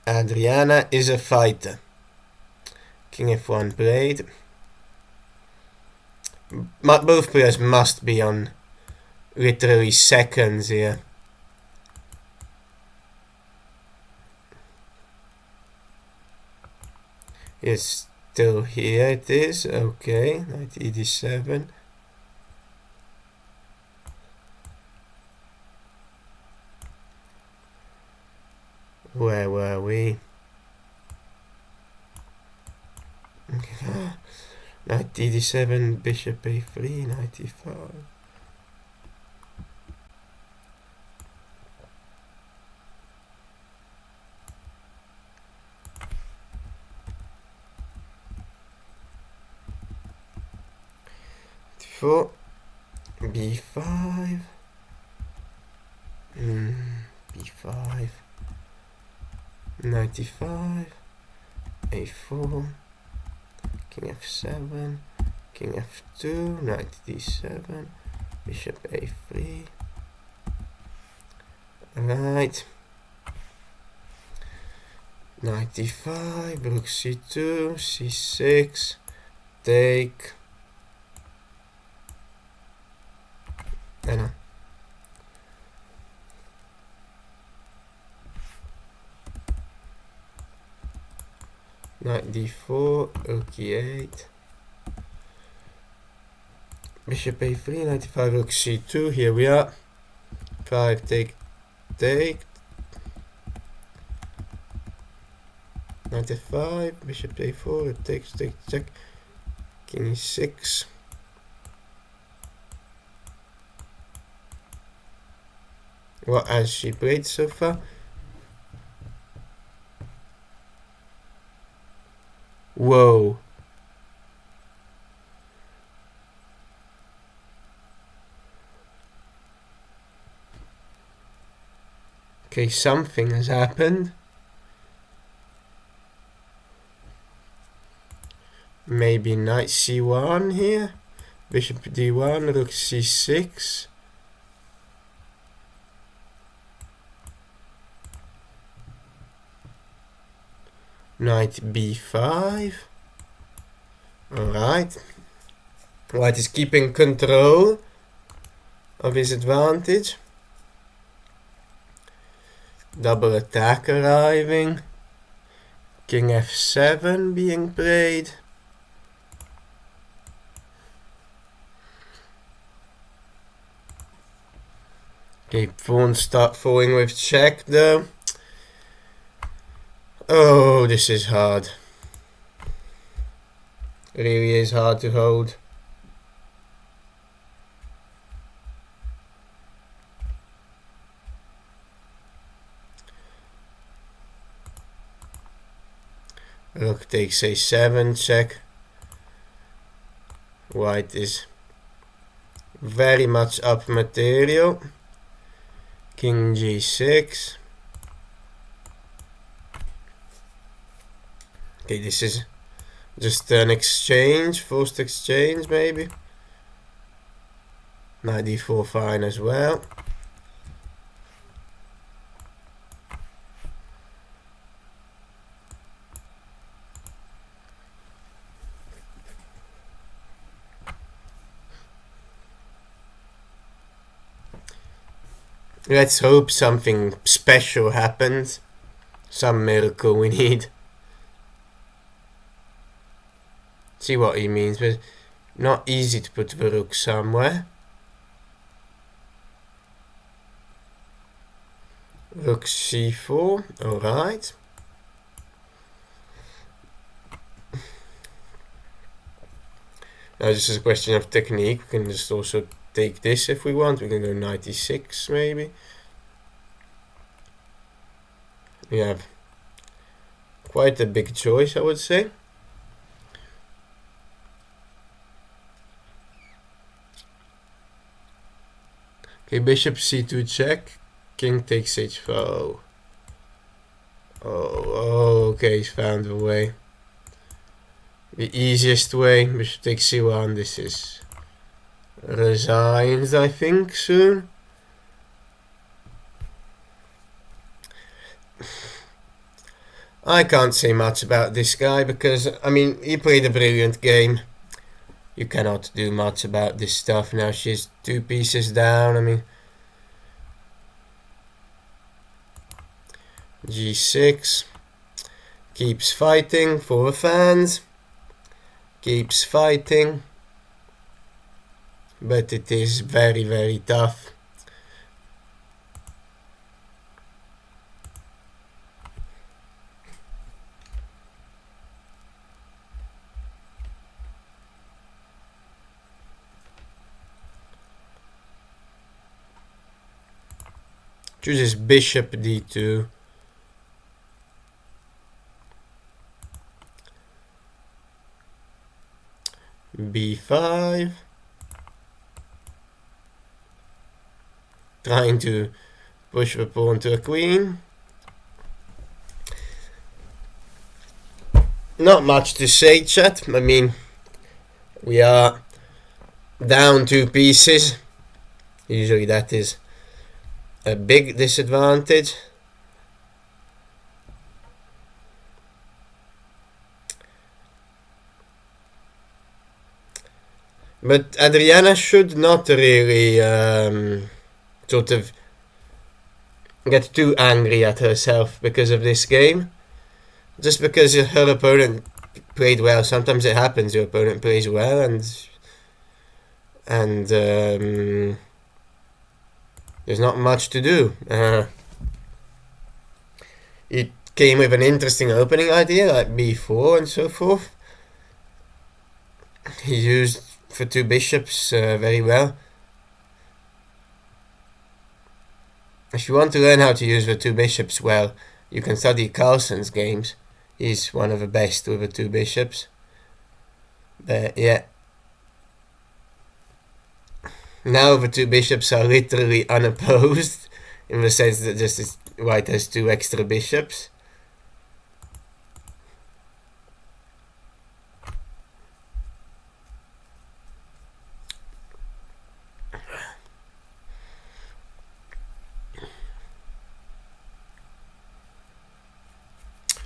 Adriana is a fighter. King f1 played. Both players must be on literally seconds here. It's still here, it is. Okay, knight ed7. Where were we? Knight d7, bishop a3, knight e5. d4, b5, b5, knight e5, a4, king f7, king f2, knight d7, bishop a3. Right. Knight d5, rook c2, c6, take. Knight d4, rook e8, bishop a3, knight d5, rook c2. Here we are. 5 take, take. Knight f5, bishop a4, it takes, take, check. King e6. What has she played so far? Whoa. Okay, something has happened. Maybe knight c1 here. Bishop d1, rook c6. Knight b5. Alright. White is keeping control of his advantage. Double attack arriving. King f7 being played. Okay, pawns start falling with check though. Oh, this is hard. It really is hard to hold. Rook takes a7, check. White is very much up material. King g6. Okay, this is just an exchange, forced exchange maybe. Knight d4 fine as well. Let's hope something special happens. Some miracle we need. See what he means, but not easy to put the rook somewhere. Rook c4, alright. Now this is a question of technique. We can just also take this if we want. We can go knight e6 maybe. We have quite a big choice, I would say. Okay, bishop c2 check. King takes h4. Oh, okay, he's found a way. The easiest way, bishop takes c1. This is resigned, I think, soon. I can't say much about this guy because, I mean, he played a brilliant game. You cannot do much about this stuff. Now she's 2 pieces down. I mean, g6. Keeps fighting for the fans. Keeps fighting. But it is very, very tough. Chooses bishop d2. b5. Trying to push the pawn to a queen. Not much to say, chat. I mean, we are down 2 pieces. Usually that is a big disadvantage. But Adriana should not really sort of get too angry at herself because of this game. Just because her opponent played well, sometimes it happens. Your opponent plays well, and there's not much to do. It came with an interesting opening idea like b4 and so forth. He used for 2 bishops very well. If you want to learn how to use the 2 bishops well, you can study Carlsen's games. He's one of the best with the 2 bishops. But yeah. Now the 2 bishops are literally unopposed in the sense that just white has 2 extra bishops.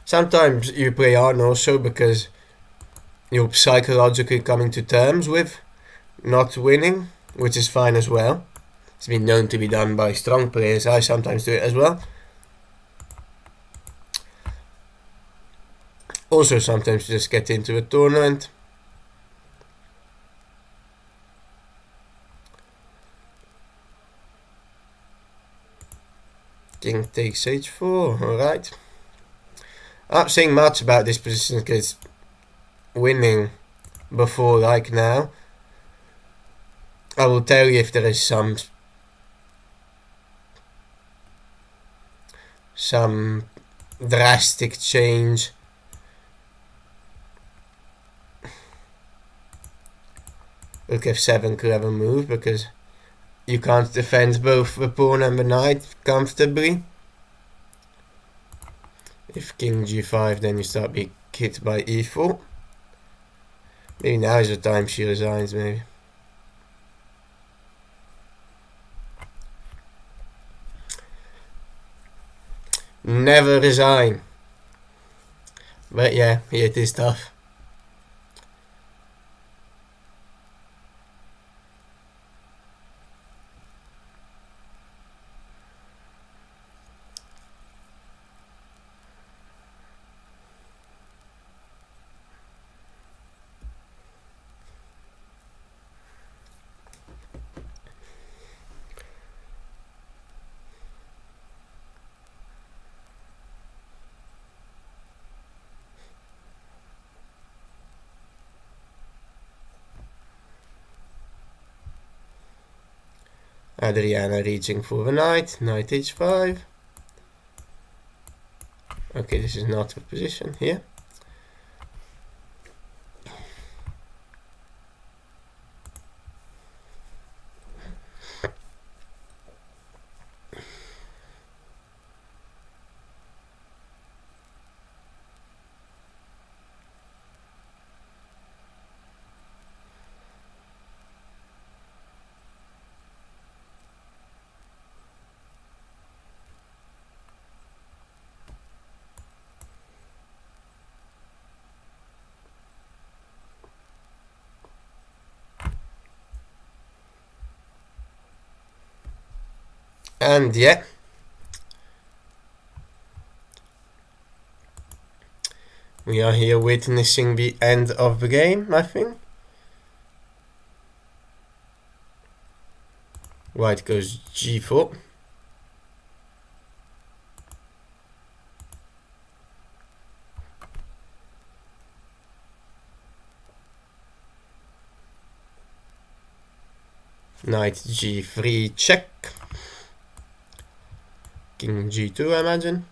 Sometimes you play on also because you're psychologically coming to terms with not winning, which is fine as well. It's been known to be done by strong players. I sometimes do it as well. Also sometimes just get into a tournament. King takes h4, alright. I'm not saying much about this position because winning before like now. I will tell you if there is some drastic change. Rook f7, clever move because you can't defend both the pawn and the knight comfortably. If king g5, then you start being hit by e4. Maybe now is the time she resigns, maybe. Never resign. But yeah, it is tough. Adriana reaching for the knight, knight h5. Okay, this is not the position here. And yeah, we are here witnessing the end of the game, I think. White goes g4. Knight g3 check. King g2, I imagine.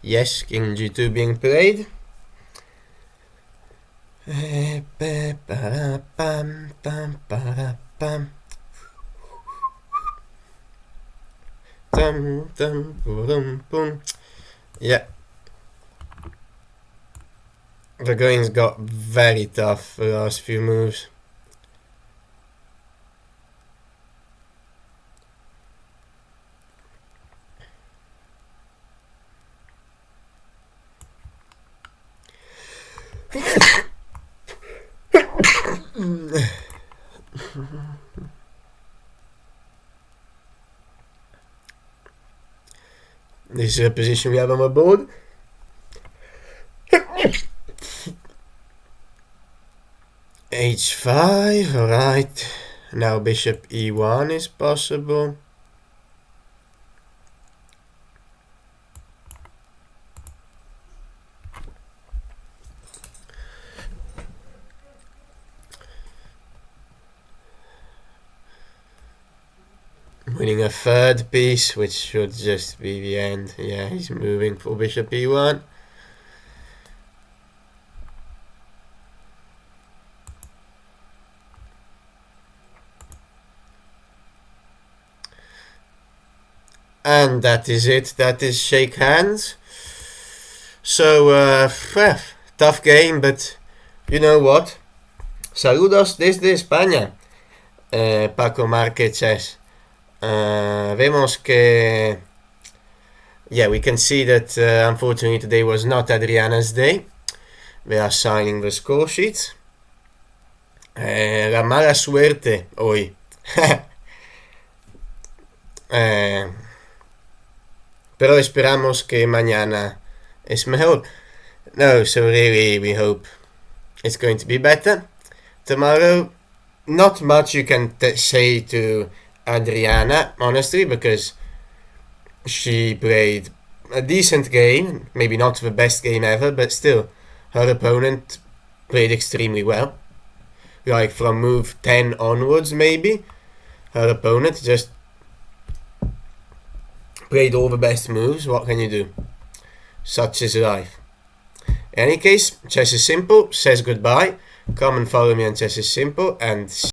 Yes, king g2 being played. Yeah. The goings got very tough the last few moves. This is a position we have on the board. h5, alright. Now bishop e1 is possible. Winning a third piece, which should just be the end. Yeah, he's moving for bishop e1. And that is it. That is shake hands. So, tough game, but you know what? Saludos desde España. Paco Márquez says. Vemos que... Yeah, we can see that unfortunately today was not Adriana's day. They are signing the score sheet. La mala suerte hoy. Pero esperamos que mañana es mejor. No, so really we hope it's going to be better. Tomorrow, not much you can say to Adriana, honestly, because she played a decent game, maybe not the best game ever, but still, her opponent played extremely well. Like from move 10 onwards, maybe, her opponent just played all the best moves. What can you do? Such is life. In any case, Chess is Simple says goodbye. Come and follow me on Chess is Simple and